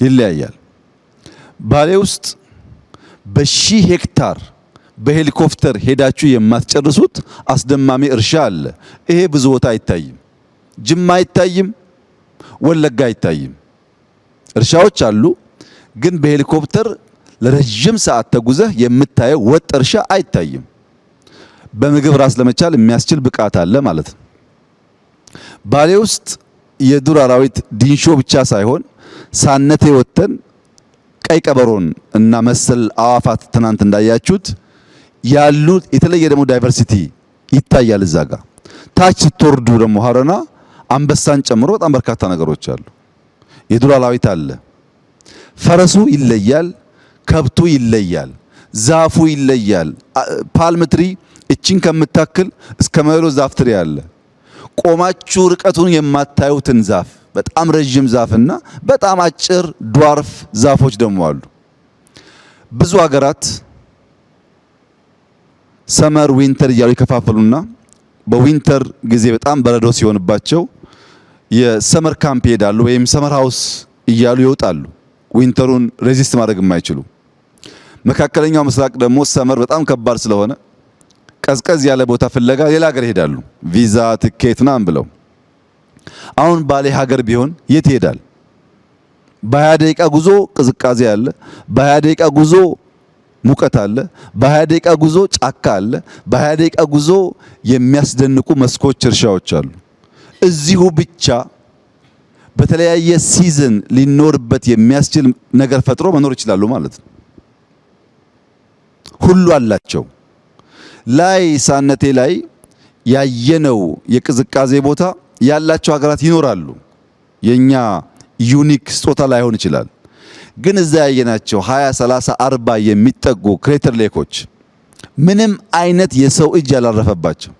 ይለያያል። ባሌ ውስጥ በሺህ ሄክታር በሄሊኮፕተር ሄዳችሁ የማትጨርሱት አስደማሚ እርሻ አለ። ይሄ ብዙ ቦታ አይታይም። ጅማ አይታይም፣ ወለጋ አይታይም። እርሻዎች አሉ፣ ግን በሄሊኮፕተር ለረጅም ሰዓት ተጉዘህ የምታየው ወጥ እርሻ አይታይም። በምግብ ራስ ለመቻል የሚያስችል ብቃት አለ ማለት ነው። ባሌ ውስጥ የዱር አራዊት ዲንሾ ብቻ ሳይሆን ሳነቴ ወተን ቀይ ቀበሮን እና መሰል አዋፋት ትናንት እንዳያችሁት ያሉ የተለየ ደግሞ ዳይቨርሲቲ ይታያል። እዛ ጋር ታች ስትወርዱ ደግሞ ሀረና አንበሳን ጨምሮ በጣም በርካታ ነገሮች አሉ። የዱር አራዊት አለ። ፈረሱ ይለያል፣ ከብቱ ይለያል፣ ዛፉ ይለያል። ፓልም ትሪ እቺን ከምታክል እስከ መሎ ዛፍ ትሪ አለ። ቆማችሁ ርቀቱን የማታዩትን ዛፍ በጣም ረጅም ዛፍና በጣም አጭር ዷርፍ ዛፎች ደግሞ አሉ። ብዙ ሀገራት ሰመር ዊንተር እያሉ ይከፋፈሉና በዊንተር ጊዜ በጣም በረዶ ሲሆንባቸው የሰመር ካምፕ ይሄዳሉ ወይም ሰመር ሃውስ እያሉ ይወጣሉ። ዊንተሩን ሬዚስት ማድረግ የማይችሉ መካከለኛው ምስራቅ ደግሞ ሰመር በጣም ከባድ ስለሆነ ቀዝቀዝ ያለ ቦታ ፍለጋ ሌላ ሀገር ይሄዳሉ። ቪዛ ትኬት ምናምን ብለው አሁን ባሌ ሀገር ቢሆን የት ይሄዳል? በ20 ደቂቃ ጉዞ ቅዝቃዜ አለ፣ በ20 ደቂቃ ጉዞ ሙቀት አለ፣ በ20 ደቂቃ ጉዞ ጫካ አለ፣ በ20 ደቂቃ ጉዞ የሚያስደንቁ መስኮች፣ እርሻዎች አሉ። እዚሁ ብቻ በተለያየ ሲዝን ሊኖርበት የሚያስችል ነገር ፈጥሮ መኖር ይችላሉ ማለት ነው። ሁሉ አላቸው። ላይ ሳነቴ ላይ ያየነው የቅዝቃዜ ቦታ ያላቸው ሀገራት ይኖራሉ። የኛ ዩኒክ ስጦታ ላይሆን ይችላል። ግን እዛ ያየናቸው 20፣ 30፣ 40 የሚጠጉ ክሬተር ሌኮች ምንም አይነት የሰው እጅ ያላረፈባቸው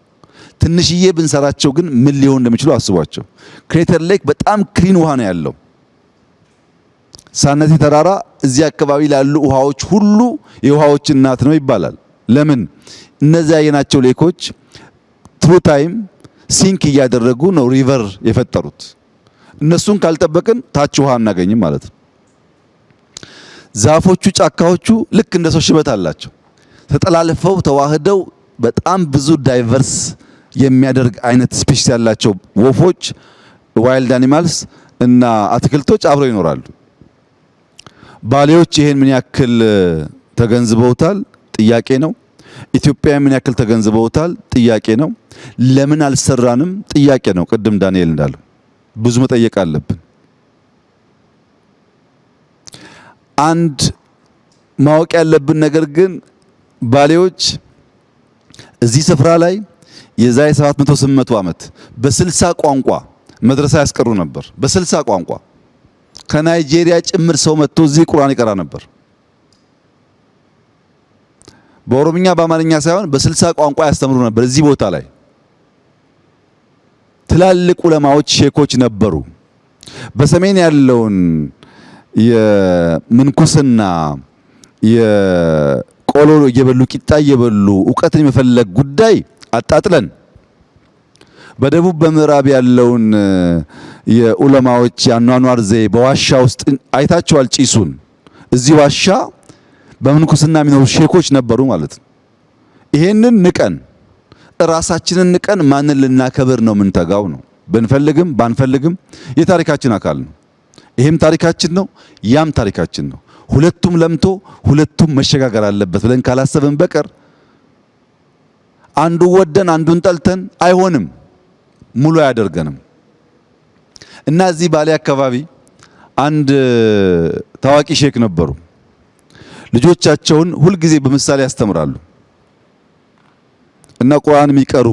ትንሽዬ ብንሰራቸው ግን ምን ሊሆን እንደሚችሉ አስቧቸው። ክሬተር ሌክ በጣም ክሊን ውሃ ነው ያለው። ሳነቴ ተራራ እዚህ አካባቢ ላሉ ውሃዎች ሁሉ የውሃዎች እናት ነው ይባላል። ለምን? እነዚያ ያየናቸው ሌኮች ትሩ ታይም ሲንክ እያደረጉ ነው ሪቨር የፈጠሩት። እነሱን ካልጠበቅን ታች ውሃ አናገኝም ማለት ነው። ዛፎቹ፣ ጫካዎቹ ልክ እንደ ሰው ሽበት አላቸው። ተጠላልፈው ተዋህደው በጣም ብዙ ዳይቨርስ የሚያደርግ አይነት ስፒሺስ ያላቸው ወፎች፣ ዋይልድ አኒማልስ እና አትክልቶች አብረው ይኖራሉ። ባሌዎች ይሄን ምን ያክል ተገንዝበውታል? ጥያቄ ነው። ኢትዮጵያ ምን ያክል ተገንዝበውታል? ጥያቄ ነው። ለምን አልሰራንም? ጥያቄ ነው። ቅድም ዳንኤል እንዳለው ብዙ መጠየቅ አለብን። አንድ ማወቅ ያለብን ነገር ግን ባሌዎች እዚህ ስፍራ ላይ የዛሬ 700 800 ዓመት በ60 ቋንቋ መድረሳ ያስቀሩ ነበር። በ60 ቋንቋ ከናይጄሪያ ጭምር ሰው መጥቶ እዚህ ቁርአን ይቀራ ነበር። በኦሮምኛ በአማርኛ ሳይሆን በ60 ቋንቋ ያስተምሩ ነበር። እዚህ ቦታ ላይ ትላልቅ ዑለማዎች፣ ሼኮች ነበሩ። በሰሜን ያለውን የምንኩስና የቆሎ እየበሉ ቂጣ እየበሉ እውቀትን የመፈለግ ጉዳይ አጣጥለን በደቡብ በምዕራብ ያለውን የዑለማዎች ያኗኗር ዘይ በዋሻ ውስጥ አይታቸዋል። ጪሱን እዚህ ዋሻ በምንኩስና የሚኖሩ ሼኮች ነበሩ ማለት ነው። ይሄንን ንቀን ራሳችንን ንቀን ማንን ልናከብር ነው የምንተጋው? ነው ብንፈልግም ባንፈልግም የታሪካችን አካል ነው። ይሄም ታሪካችን ነው፣ ያም ታሪካችን ነው። ሁለቱም ለምቶ ሁለቱም መሸጋገር አለበት ብለን ካላሰብን በቀር አንዱ ወደን አንዱን ጠልተን አይሆንም፣ ሙሉ አያደርገንም። እና እዚህ ባሌ አካባቢ አንድ ታዋቂ ሼክ ነበሩ። ልጆቻቸውን ሁልጊዜ በምሳሌ ያስተምራሉ። እና ቁርአን የሚቀሩ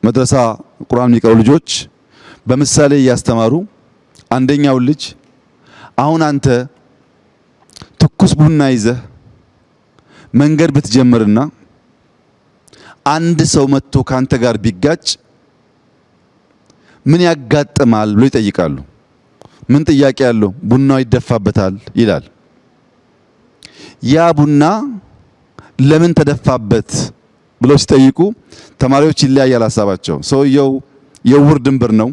መድረሳ ቁርአን የሚቀሩ ልጆች በምሳሌ እያስተማሩ አንደኛው ልጅ አሁን አንተ ትኩስ ቡና ይዘህ መንገድ ብትጀምርና አንድ ሰው መጥቶ ካንተ ጋር ቢጋጭ ምን ያጋጥማል ብሎ ይጠይቃሉ። ምን ጥያቄ ያለው? ቡናው ይደፋበታል ይላል። ያ ቡና ለምን ተደፋበት ብለው ሲጠይቁ ተማሪዎች ይለያያል ሀሳባቸው። ሰውየው የውር ድንብር ነው፣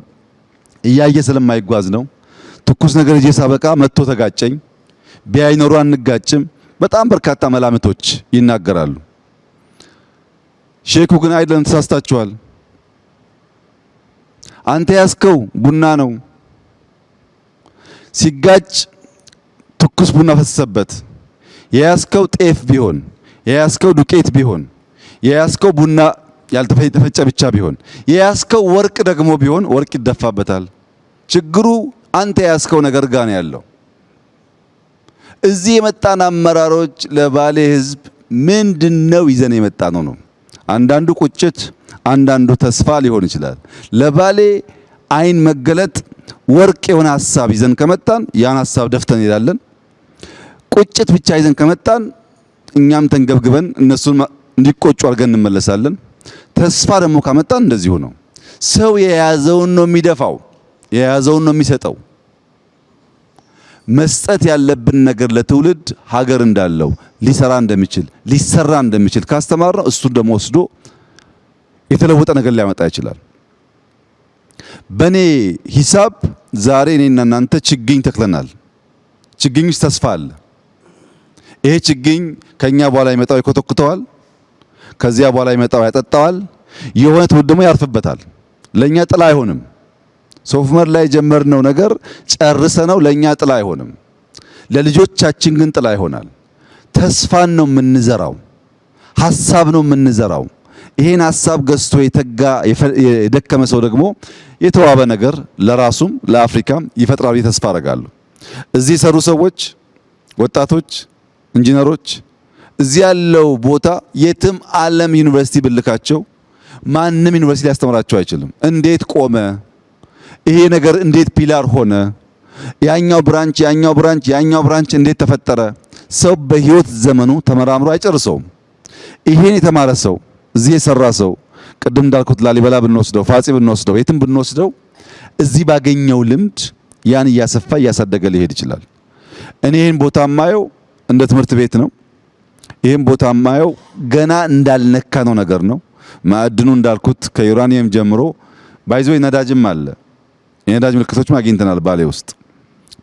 እያየ ስለማይጓዝ ነው። ትኩስ ነገር ይዤ ሳበቃ መጥቶ ተጋጨኝ፣ ቢያይ ኖሮ አንጋጭም። በጣም በርካታ መላምቶች ይናገራሉ። ሼኩ ግን አይደለም፣ ተሳስታችኋል። አንተ ያስከው ቡና ነው፣ ሲጋጭ ትኩስ ቡና ፈሰሰበት። የያዝከው ጤፍ ቢሆን፣ የያዝከው ዱቄት ቢሆን፣ የያዝከው ቡና ያልተፈጨ ብቻ ቢሆን፣ የያዝከው ወርቅ ደግሞ ቢሆን ወርቅ ይደፋበታል። ችግሩ አንተ የያዝከው ነገር ጋር ነው ያለው። እዚህ የመጣን አመራሮች ለባሌ ሕዝብ ምንድነው ይዘን የመጣ ነው? አንዳንዱ ቁጭት፣ አንዳንዱ ተስፋ ሊሆን ይችላል። ለባሌ አይን መገለጥ ወርቅ የሆነ ሐሳብ ይዘን ከመጣን ያን ሐሳብ ደፍተን እንሄዳለን። ቁጭት ብቻ ይዘን ከመጣን እኛም ተንገብግበን እነሱን እንዲቆጩ አድርገን እንመለሳለን። ተስፋ ደግሞ ካመጣን እንደዚሁ ነው። ሰው የያዘውን ነው የሚደፋው፣ የያዘውን ነው የሚሰጠው። መስጠት ያለብን ነገር ለትውልድ ሀገር እንዳለው ሊሰራ እንደሚችል ሊሰራ እንደሚችል ካስተማር ነው እሱን ደግሞ ወስዶ የተለወጠ ነገር ሊያመጣ ይችላል። በኔ ሂሳብ ዛሬ እኔና እናንተ ችግኝ ተክለናል። ችግኝ ውስጥ ተስፋ አለ። ይሄ ችግኝ ከኛ በኋላ ይመጣው ይኮተኩተዋል፣ ከዚያ በኋላ ይመጣው ያጠጣዋል፣ የሆነ ትውልድ ደግሞ ያርፍበታል። ለኛ ጥላ አይሆንም። ሶፍ ዑመር ላይ የጀመርነው ነገር ጨርሰነው ለኛ ጥላ አይሆንም፣ ለልጆቻችን ግን ጥላ ይሆናል። ተስፋን ነው የምንዘራው፣ ሐሳብ ነው የምንዘራው። ይሄን ሐሳብ ገዝቶ የተጋ የደከመ ሰው ደግሞ የተዋበ ነገር ለራሱም ለአፍሪካም ይፈጥራል ብዬ ተስፋ አደርጋለሁ። እዚህ የሰሩ ሰዎች፣ ወጣቶች፣ ኢንጂነሮች እዚህ ያለው ቦታ የትም ዓለም ዩኒቨርሲቲ ብልካቸው ማንም ዩኒቨርሲቲ ሊያስተምራቸው አይችልም። እንዴት ቆመ ይሄ ነገር፣ እንዴት ፒላር ሆነ፣ ያኛው ብራንች እንዴት ተፈጠረ? ሰው በህይወት ዘመኑ ተመራምሮ አይጨርሰውም። ይሄን የተማረ ሰው እዚህ የሰራ ሰው ቅድም እንዳልኩት ላሊበላ ብንወስደው፣ ፋጺ ብንወስደው፣ የትም ብንወስደው እዚህ ባገኘው ልምድ ያን እያሰፋ እያሳደገ ሊሄድ ይችላል። እኔ ይሄን ቦታ ማየው እንደ ትምህርት ቤት ነው። ይሄን ቦታ ማየው ገና እንዳልነካ ነው ነገር ነው። ማዕድኑ እንዳልኩት ከዩራኒየም ጀምሮ ባይዞ ነዳጅም አለ። የነዳጅ ምልክቶችም አግኝተናል። ባሌ ውስጥ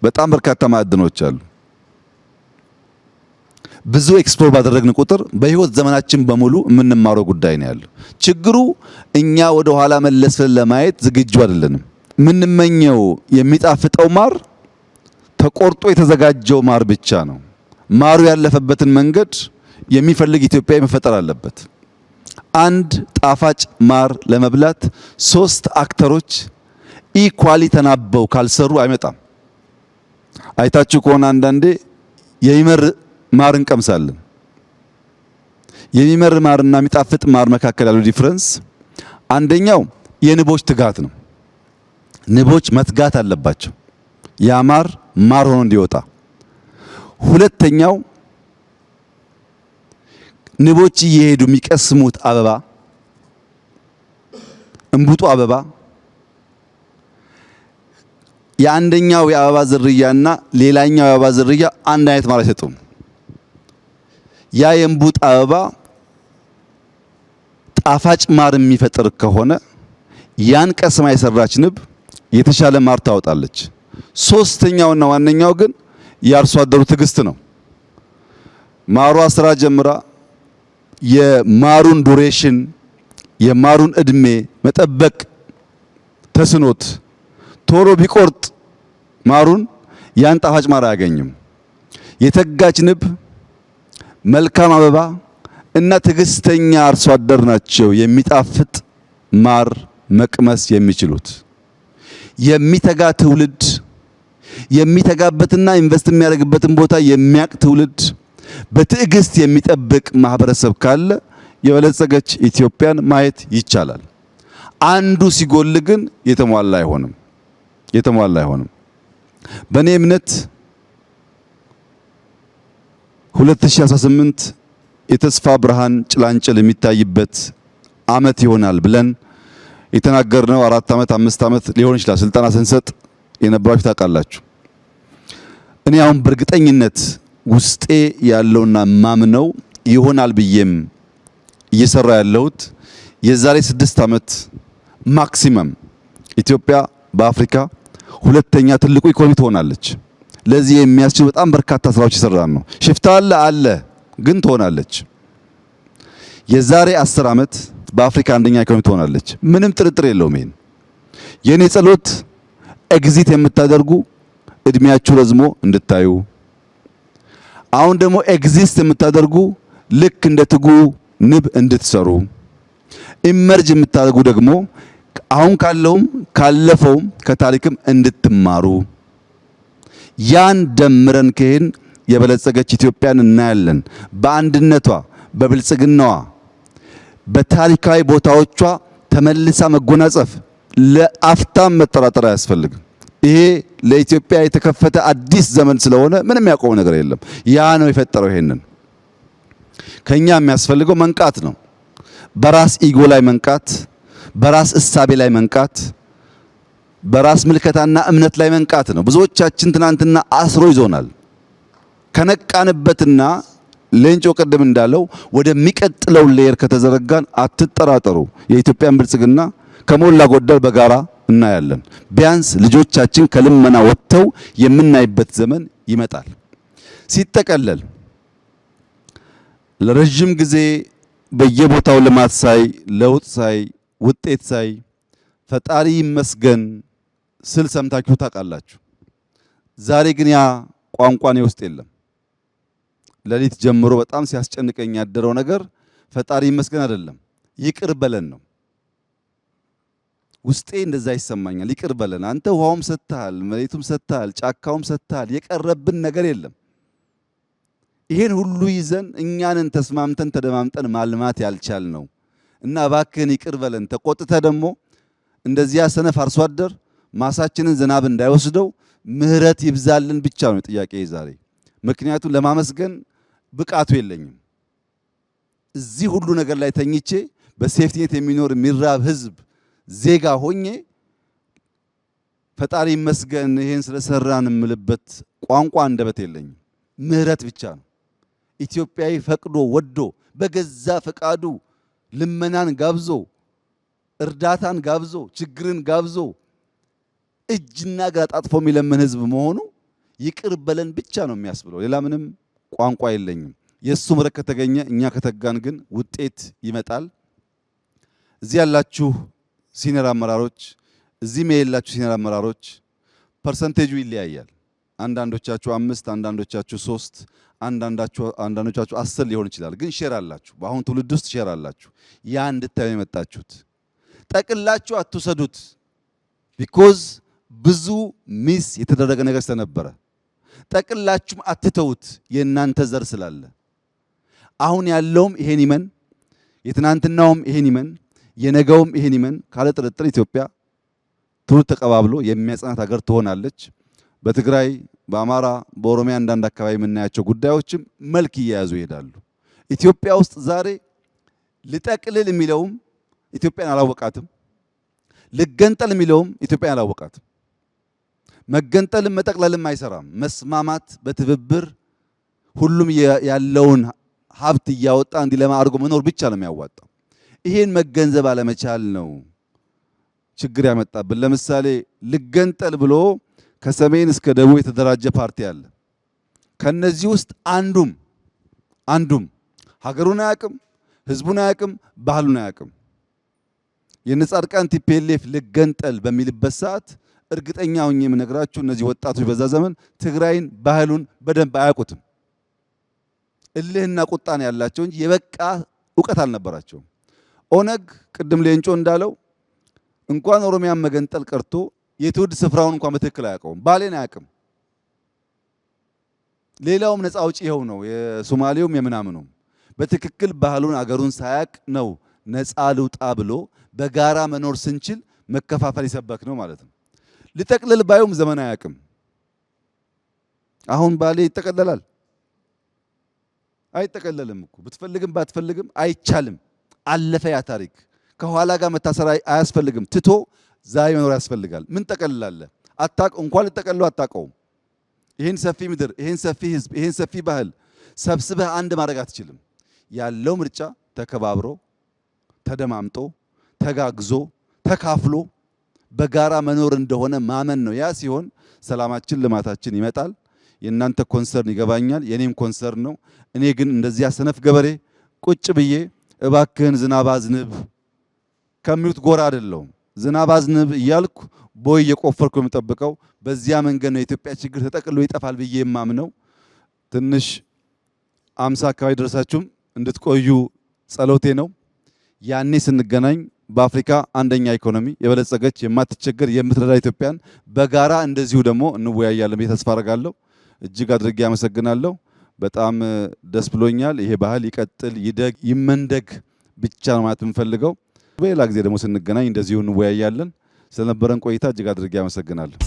በጣም በርካታ ማዕድኖች አሉ። ብዙ ኤክስፕሎር ባደረግን ቁጥር በህይወት ዘመናችን በሙሉ የምንማረው ጉዳይ ነው ያለው። ችግሩ እኛ ወደ ኋላ መለስ ብለን ለማየት ዝግጁ አይደለንም። የምንመኘው የሚጣፍጠው ማር ተቆርጦ የተዘጋጀው ማር ብቻ ነው። ማሩ ያለፈበትን መንገድ የሚፈልግ ኢትዮጵያዊ መፈጠር አለበት። አንድ ጣፋጭ ማር ለመብላት 3 አክተሮች ኢኳሊ ተናበው ካልሰሩ አይመጣም። አይታችሁ ከሆነ አንዳንዴ የሚመር ማር እንቀምሳለን። የሚመር ማርና የሚጣፍጥ ማር መካከል ያለው ዲፍረንስ አንደኛው የንቦች ትጋት ነው። ንቦች መትጋት አለባቸው ያ ማር ሆኖ እንዲወጣ። ሁለተኛው ንቦች እየሄዱ የሚቀስሙት አበባ፣ እንቡጡ አበባ የአንደኛው የአበባ ዝርያና ሌላኛው የአበባ ዝርያ አንድ አይነት ማር አይሰጡም። ያ የእንቡጥ አበባ ጣፋጭ ማር የሚፈጥር ከሆነ ያን ቀስማ የሰራች ንብ የተሻለ ማር ታወጣለች። ሶስተኛውና ዋነኛው ግን የአርሶ አደሩ ትዕግስት ነው። ማሯ ስራ ጀምራ የማሩን ዱሬሽን የማሩን እድሜ መጠበቅ ተስኖት ቶሎ ቢቆርጥ ማሩን ያን ጣፋጭ ማር አያገኝም። የተጋች ንብ፣ መልካም አበባ እና ትዕግስተኛ አርሶ አደር ናቸው የሚጣፍጥ ማር መቅመስ የሚችሉት። የሚተጋ ትውልድ፣ የሚተጋበትና ኢንቨስት የሚያደርግበትን ቦታ የሚያቅ ትውልድ፣ በትዕግስት የሚጠብቅ ማህበረሰብ ካለ የበለጸገች ኢትዮጵያን ማየት ይቻላል። አንዱ ሲጎል ግን የተሟላ አይሆንም። በእኔ እምነት 2018 የተስፋ ብርሃን ጭላንጭል የሚታይበት አመት ይሆናል ብለን የተናገርነው 4 ዓመት 5 ዓመት ሊሆን ይችላል። ስልጠና ስንሰጥ የነበራችሁ ታውቃላችሁ። እኔ አሁን በእርግጠኝነት ውስጤ ያለውና ማምነው ይሆናል ብዬም እየሰራ ያለሁት የዛሬ 6 ዓመት ማክሲመም ኢትዮጵያ በአፍሪካ ሁለተኛ ትልቁ ኢኮኖሚ ትሆናለች። ለዚህ የሚያስችል በጣም በርካታ ስራዎች ይሰራል ነው። ሽፍታ አለ ግን ትሆናለች። የዛሬ 10 ዓመት በአፍሪካ አንደኛ ኢኮኖሚ ትሆናለች። ምንም ጥርጥር የለውም። ይሄን የኔ ጸሎት ኤግዚት የምታደርጉ እድሜያችሁ ረዝሞ እንድታዩ፣ አሁን ደግሞ ኤግዚስት የምታደርጉ ልክ እንደ ትጉ ንብ እንድትሰሩ፣ ኢመርጅ የምታደርጉ ደግሞ አሁን ካለውም ካለፈውም ከታሪክም እንድትማሩ፣ ያን ደምረን ከሄን የበለጸገች ኢትዮጵያን እናያለን። በአንድነቷ፣ በብልጽግናዋ፣ በታሪካዊ ቦታዎቿ ተመልሳ መጎናጸፍ ለአፍታም መጠራጠር አያስፈልግም። ይሄ ለኢትዮጵያ የተከፈተ አዲስ ዘመን ስለሆነ ምንም ያቆመው ነገር የለም። ያ ነው የፈጠረው። ይሄንን ከኛ የሚያስፈልገው መንቃት ነው። በራስ ኢጎ ላይ መንቃት፣ በራስ እሳቤ ላይ መንቃት፣ በራስ ምልከታና እምነት ላይ መንቃት ነው። ብዙዎቻችን ትናንትና አስሮ ይዞናል። ከነቃንበትና ሌንጮ ቅድም እንዳለው ወደሚቀጥለው ሌየር ከተዘረጋን አትጠራጠሩ፣ የኢትዮጵያን ብልጽግና ከሞላ ጎደል በጋራ እናያለን። ቢያንስ ልጆቻችን ከልመና ወጥተው የምናይበት ዘመን ይመጣል። ሲጠቀለል ለረጅም ጊዜ በየቦታው ልማት ሳይ፣ ለውጥ ሳይ፣ ውጤት ሳይ ፈጣሪ ይመስገን ስል ሰምታችሁ ታውቃላችሁ። ዛሬ ግን ያ ቋንቋ እኔ ውስጥ የለም። ሌሊት ጀምሮ በጣም ሲያስጨንቀኝ ያደረው ነገር ፈጣሪ ይመስገን አይደለም፣ ይቅር በለን ነው። ውስጤ እንደዛ ይሰማኛል። ይቅር በለን አንተ ውሃውም ሰጥተሃል፣ መሬቱም ሰጥተሃል፣ ጫካውም ሰጥተሃል፣ የቀረብን ነገር የለም። ይሄን ሁሉ ይዘን እኛንን ተስማምተን ተደማምጠን ማልማት ያልቻል ነው እና እባክህን ይቅር በለን። ተቆጥተ ደግሞ እንደዚያ ሰነፍ አርሶ አደር ማሳችንን ዝናብ እንዳይወስደው ምህረት ይብዛልን ብቻ ነው ጥያቄ ዛሬ። ምክንያቱም ለማመስገን ብቃቱ የለኝም። እዚህ ሁሉ ነገር ላይ ተኝቼ በሴፍቲኔት የሚኖር የሚራብ ህዝብ ዜጋ ሆኜ ፈጣሪ ይመስገን ይሄን ስለሰራን የምልበት ቋንቋ አንደበት የለኝም። ምህረት ብቻ ነው። ኢትዮጵያዊ ፈቅዶ ወዶ በገዛ ፈቃዱ ልመናን ጋብዞ እርዳታን ጋብዞ ችግርን ጋብዞ እጅና እግር አጣጥፎ የሚለምን ህዝብ መሆኑ ይቅር በለን ብቻ ነው የሚያስብለው። ሌላ ምንም ቋንቋ የለኝም። የሱ ምሕረት ከተገኘ እኛ ከተጋን ግን ውጤት ይመጣል። እዚህ ያላችሁ ሲኒየር አመራሮች፣ እዚህም የሌላችሁ ሲኒየር አመራሮች ፐርሰንቴጁ ይለያያል። አንዳንዶቻችሁ 5፣ አንዳንዶቻችሁ 3፣ አንዳንዶቻችሁ 10 ሊሆን ይችላል። ግን ሼር አላችሁ። በአሁን ትውልድ ውስጥ ሼር አላችሁ። ያ እንድታዩ የመጣችሁት ጠቅላችሁ አትውሰዱት። ቢኮዝ ብዙ ሚስ የተደረገ ነገር ስለነበረ ጠቅላችሁም አትተውት። የእናንተ ዘር ስላለ አሁን ያለውም ይሄን ይመን፣ የትናንትናውም ይሄን ይመን፣ የነገውም ይሄን ይመን። ካለ ጥርጥር ኢትዮጵያ ትውልድ ተቀባብሎ የሚያጸናት ሀገር ትሆናለች። በትግራይ፣ በአማራ፣ በኦሮሚያ አንዳንድ አካባቢ የምናያቸው ጉዳዮችም መልክ እየያዙ ይሄዳሉ። ኢትዮጵያ ውስጥ ዛሬ ልጠቅልል የሚለውም ኢትዮጵያን አላወቃትም። ልገንጠል የሚለውም ኢትዮጵያን አላወቃትም። መገንጠልም መጠቅለልም አይሰራም። መስማማት፣ በትብብር ሁሉም ያለውን ሀብት እያወጣ እንዲለማ አድርጎ መኖር ብቻ ነው የሚያዋጣው። ይሄን መገንዘብ አለመቻል ነው ችግር ያመጣብን። ለምሳሌ ልገንጠል ብሎ ከሰሜን እስከ ደቡብ የተደራጀ ፓርቲ አለ። ከነዚህ ውስጥ አንዱም ሀገሩን አያውቅም፣ ህዝቡን አያውቅም፣ ባህሉን አያውቅም። የነጻድቃን ቲፒኤልኤፍ ልገንጠል በሚልበት ሰዓት እርግጠኛ ሆኜ የምነግራችሁ እነዚህ ወጣቶች በዛ ዘመን ትግራይን ባህሉን በደንብ አያውቁትም። እልህና ቁጣን ያላቸው እንጂ የበቃ እውቀት አልነበራቸውም። ኦነግ ቅድም ሌንጮ እንዳለው እንኳን ኦሮሚያን መገንጠል ቀርቶ የትውልድ ስፍራውን እንኳን በትክክል አያውቀውም። ባሌን አያውቅም። ሌላውም ነፃ አውጪ ይኸው ነው፣ የሶማሌውም የምናምኑም በትክክል ባህሉን አገሩን ሳያቅ ነው ነፃ ልውጣ ብሎ በጋራ መኖር ስንችል መከፋፈል ይሰበክ ነው ማለት ነው። ልጠቅልል ባዩም ዘመን አያውቅም። አሁን ባሌ ይጠቀለላል? አይጠቀለልም እኮ ብትፈልግም ባትፈልግም አይቻልም። አለፈ ያ ታሪክ። ከኋላ ጋር መታሰር አያስፈልግም። ትቶ ዛሬ መኖር ያስፈልጋል። ምን ጠቀልላለህ? እንኳን ልጠቀልለው አታውቀውም። ይህን ሰፊ ምድር፣ ይህን ሰፊ ህዝብ፣ ይህን ሰፊ ባህል ሰብስበህ አንድ ማድረግ አትችልም። ያለው ምርጫ ተከባብሮ ተደማምጦ ተጋግዞ ተካፍሎ በጋራ መኖር እንደሆነ ማመን ነው። ያ ሲሆን ሰላማችን፣ ልማታችን ይመጣል። የእናንተ ኮንሰርን ይገባኛል፣ የኔም ኮንሰርን ነው። እኔ ግን እንደዚያ ሰነፍ ገበሬ ቁጭ ብዬ እባክህን ዝናብ አዝንብ ከሚሉት ጎራ አይደለሁም። ዝናብ አዝንብ እያልኩ ቦይ እየቆፈርኩ የምጠብቀው በዚያ መንገድ ነው የኢትዮጵያ ችግር ተጠቅሎ ይጠፋል ብዬ የማምነው። ትንሽ 50 አካባቢ ደረሳችሁም እንድትቆዩ ጸሎቴ ነው። ያኔ ስንገናኝ በአፍሪካ አንደኛ ኢኮኖሚ የበለጸገች የማትቸገር የምትረዳ ኢትዮጵያን በጋራ እንደዚሁ ደግሞ እንወያያለን ብዬ ተስፋ አደርጋለሁ። እጅግ አድርጌ አመሰግናለሁ። በጣም ደስ ብሎኛል። ይሄ ባህል ይቀጥል፣ ይደግ፣ ይመንደግ ብቻ ነው ማለት የምፈልገው። በሌላ ጊዜ ደግሞ ስንገናኝ እንደዚሁ እንወያያለን። ስለነበረን ቆይታ እጅግ አድርጌ አመሰግናለሁ።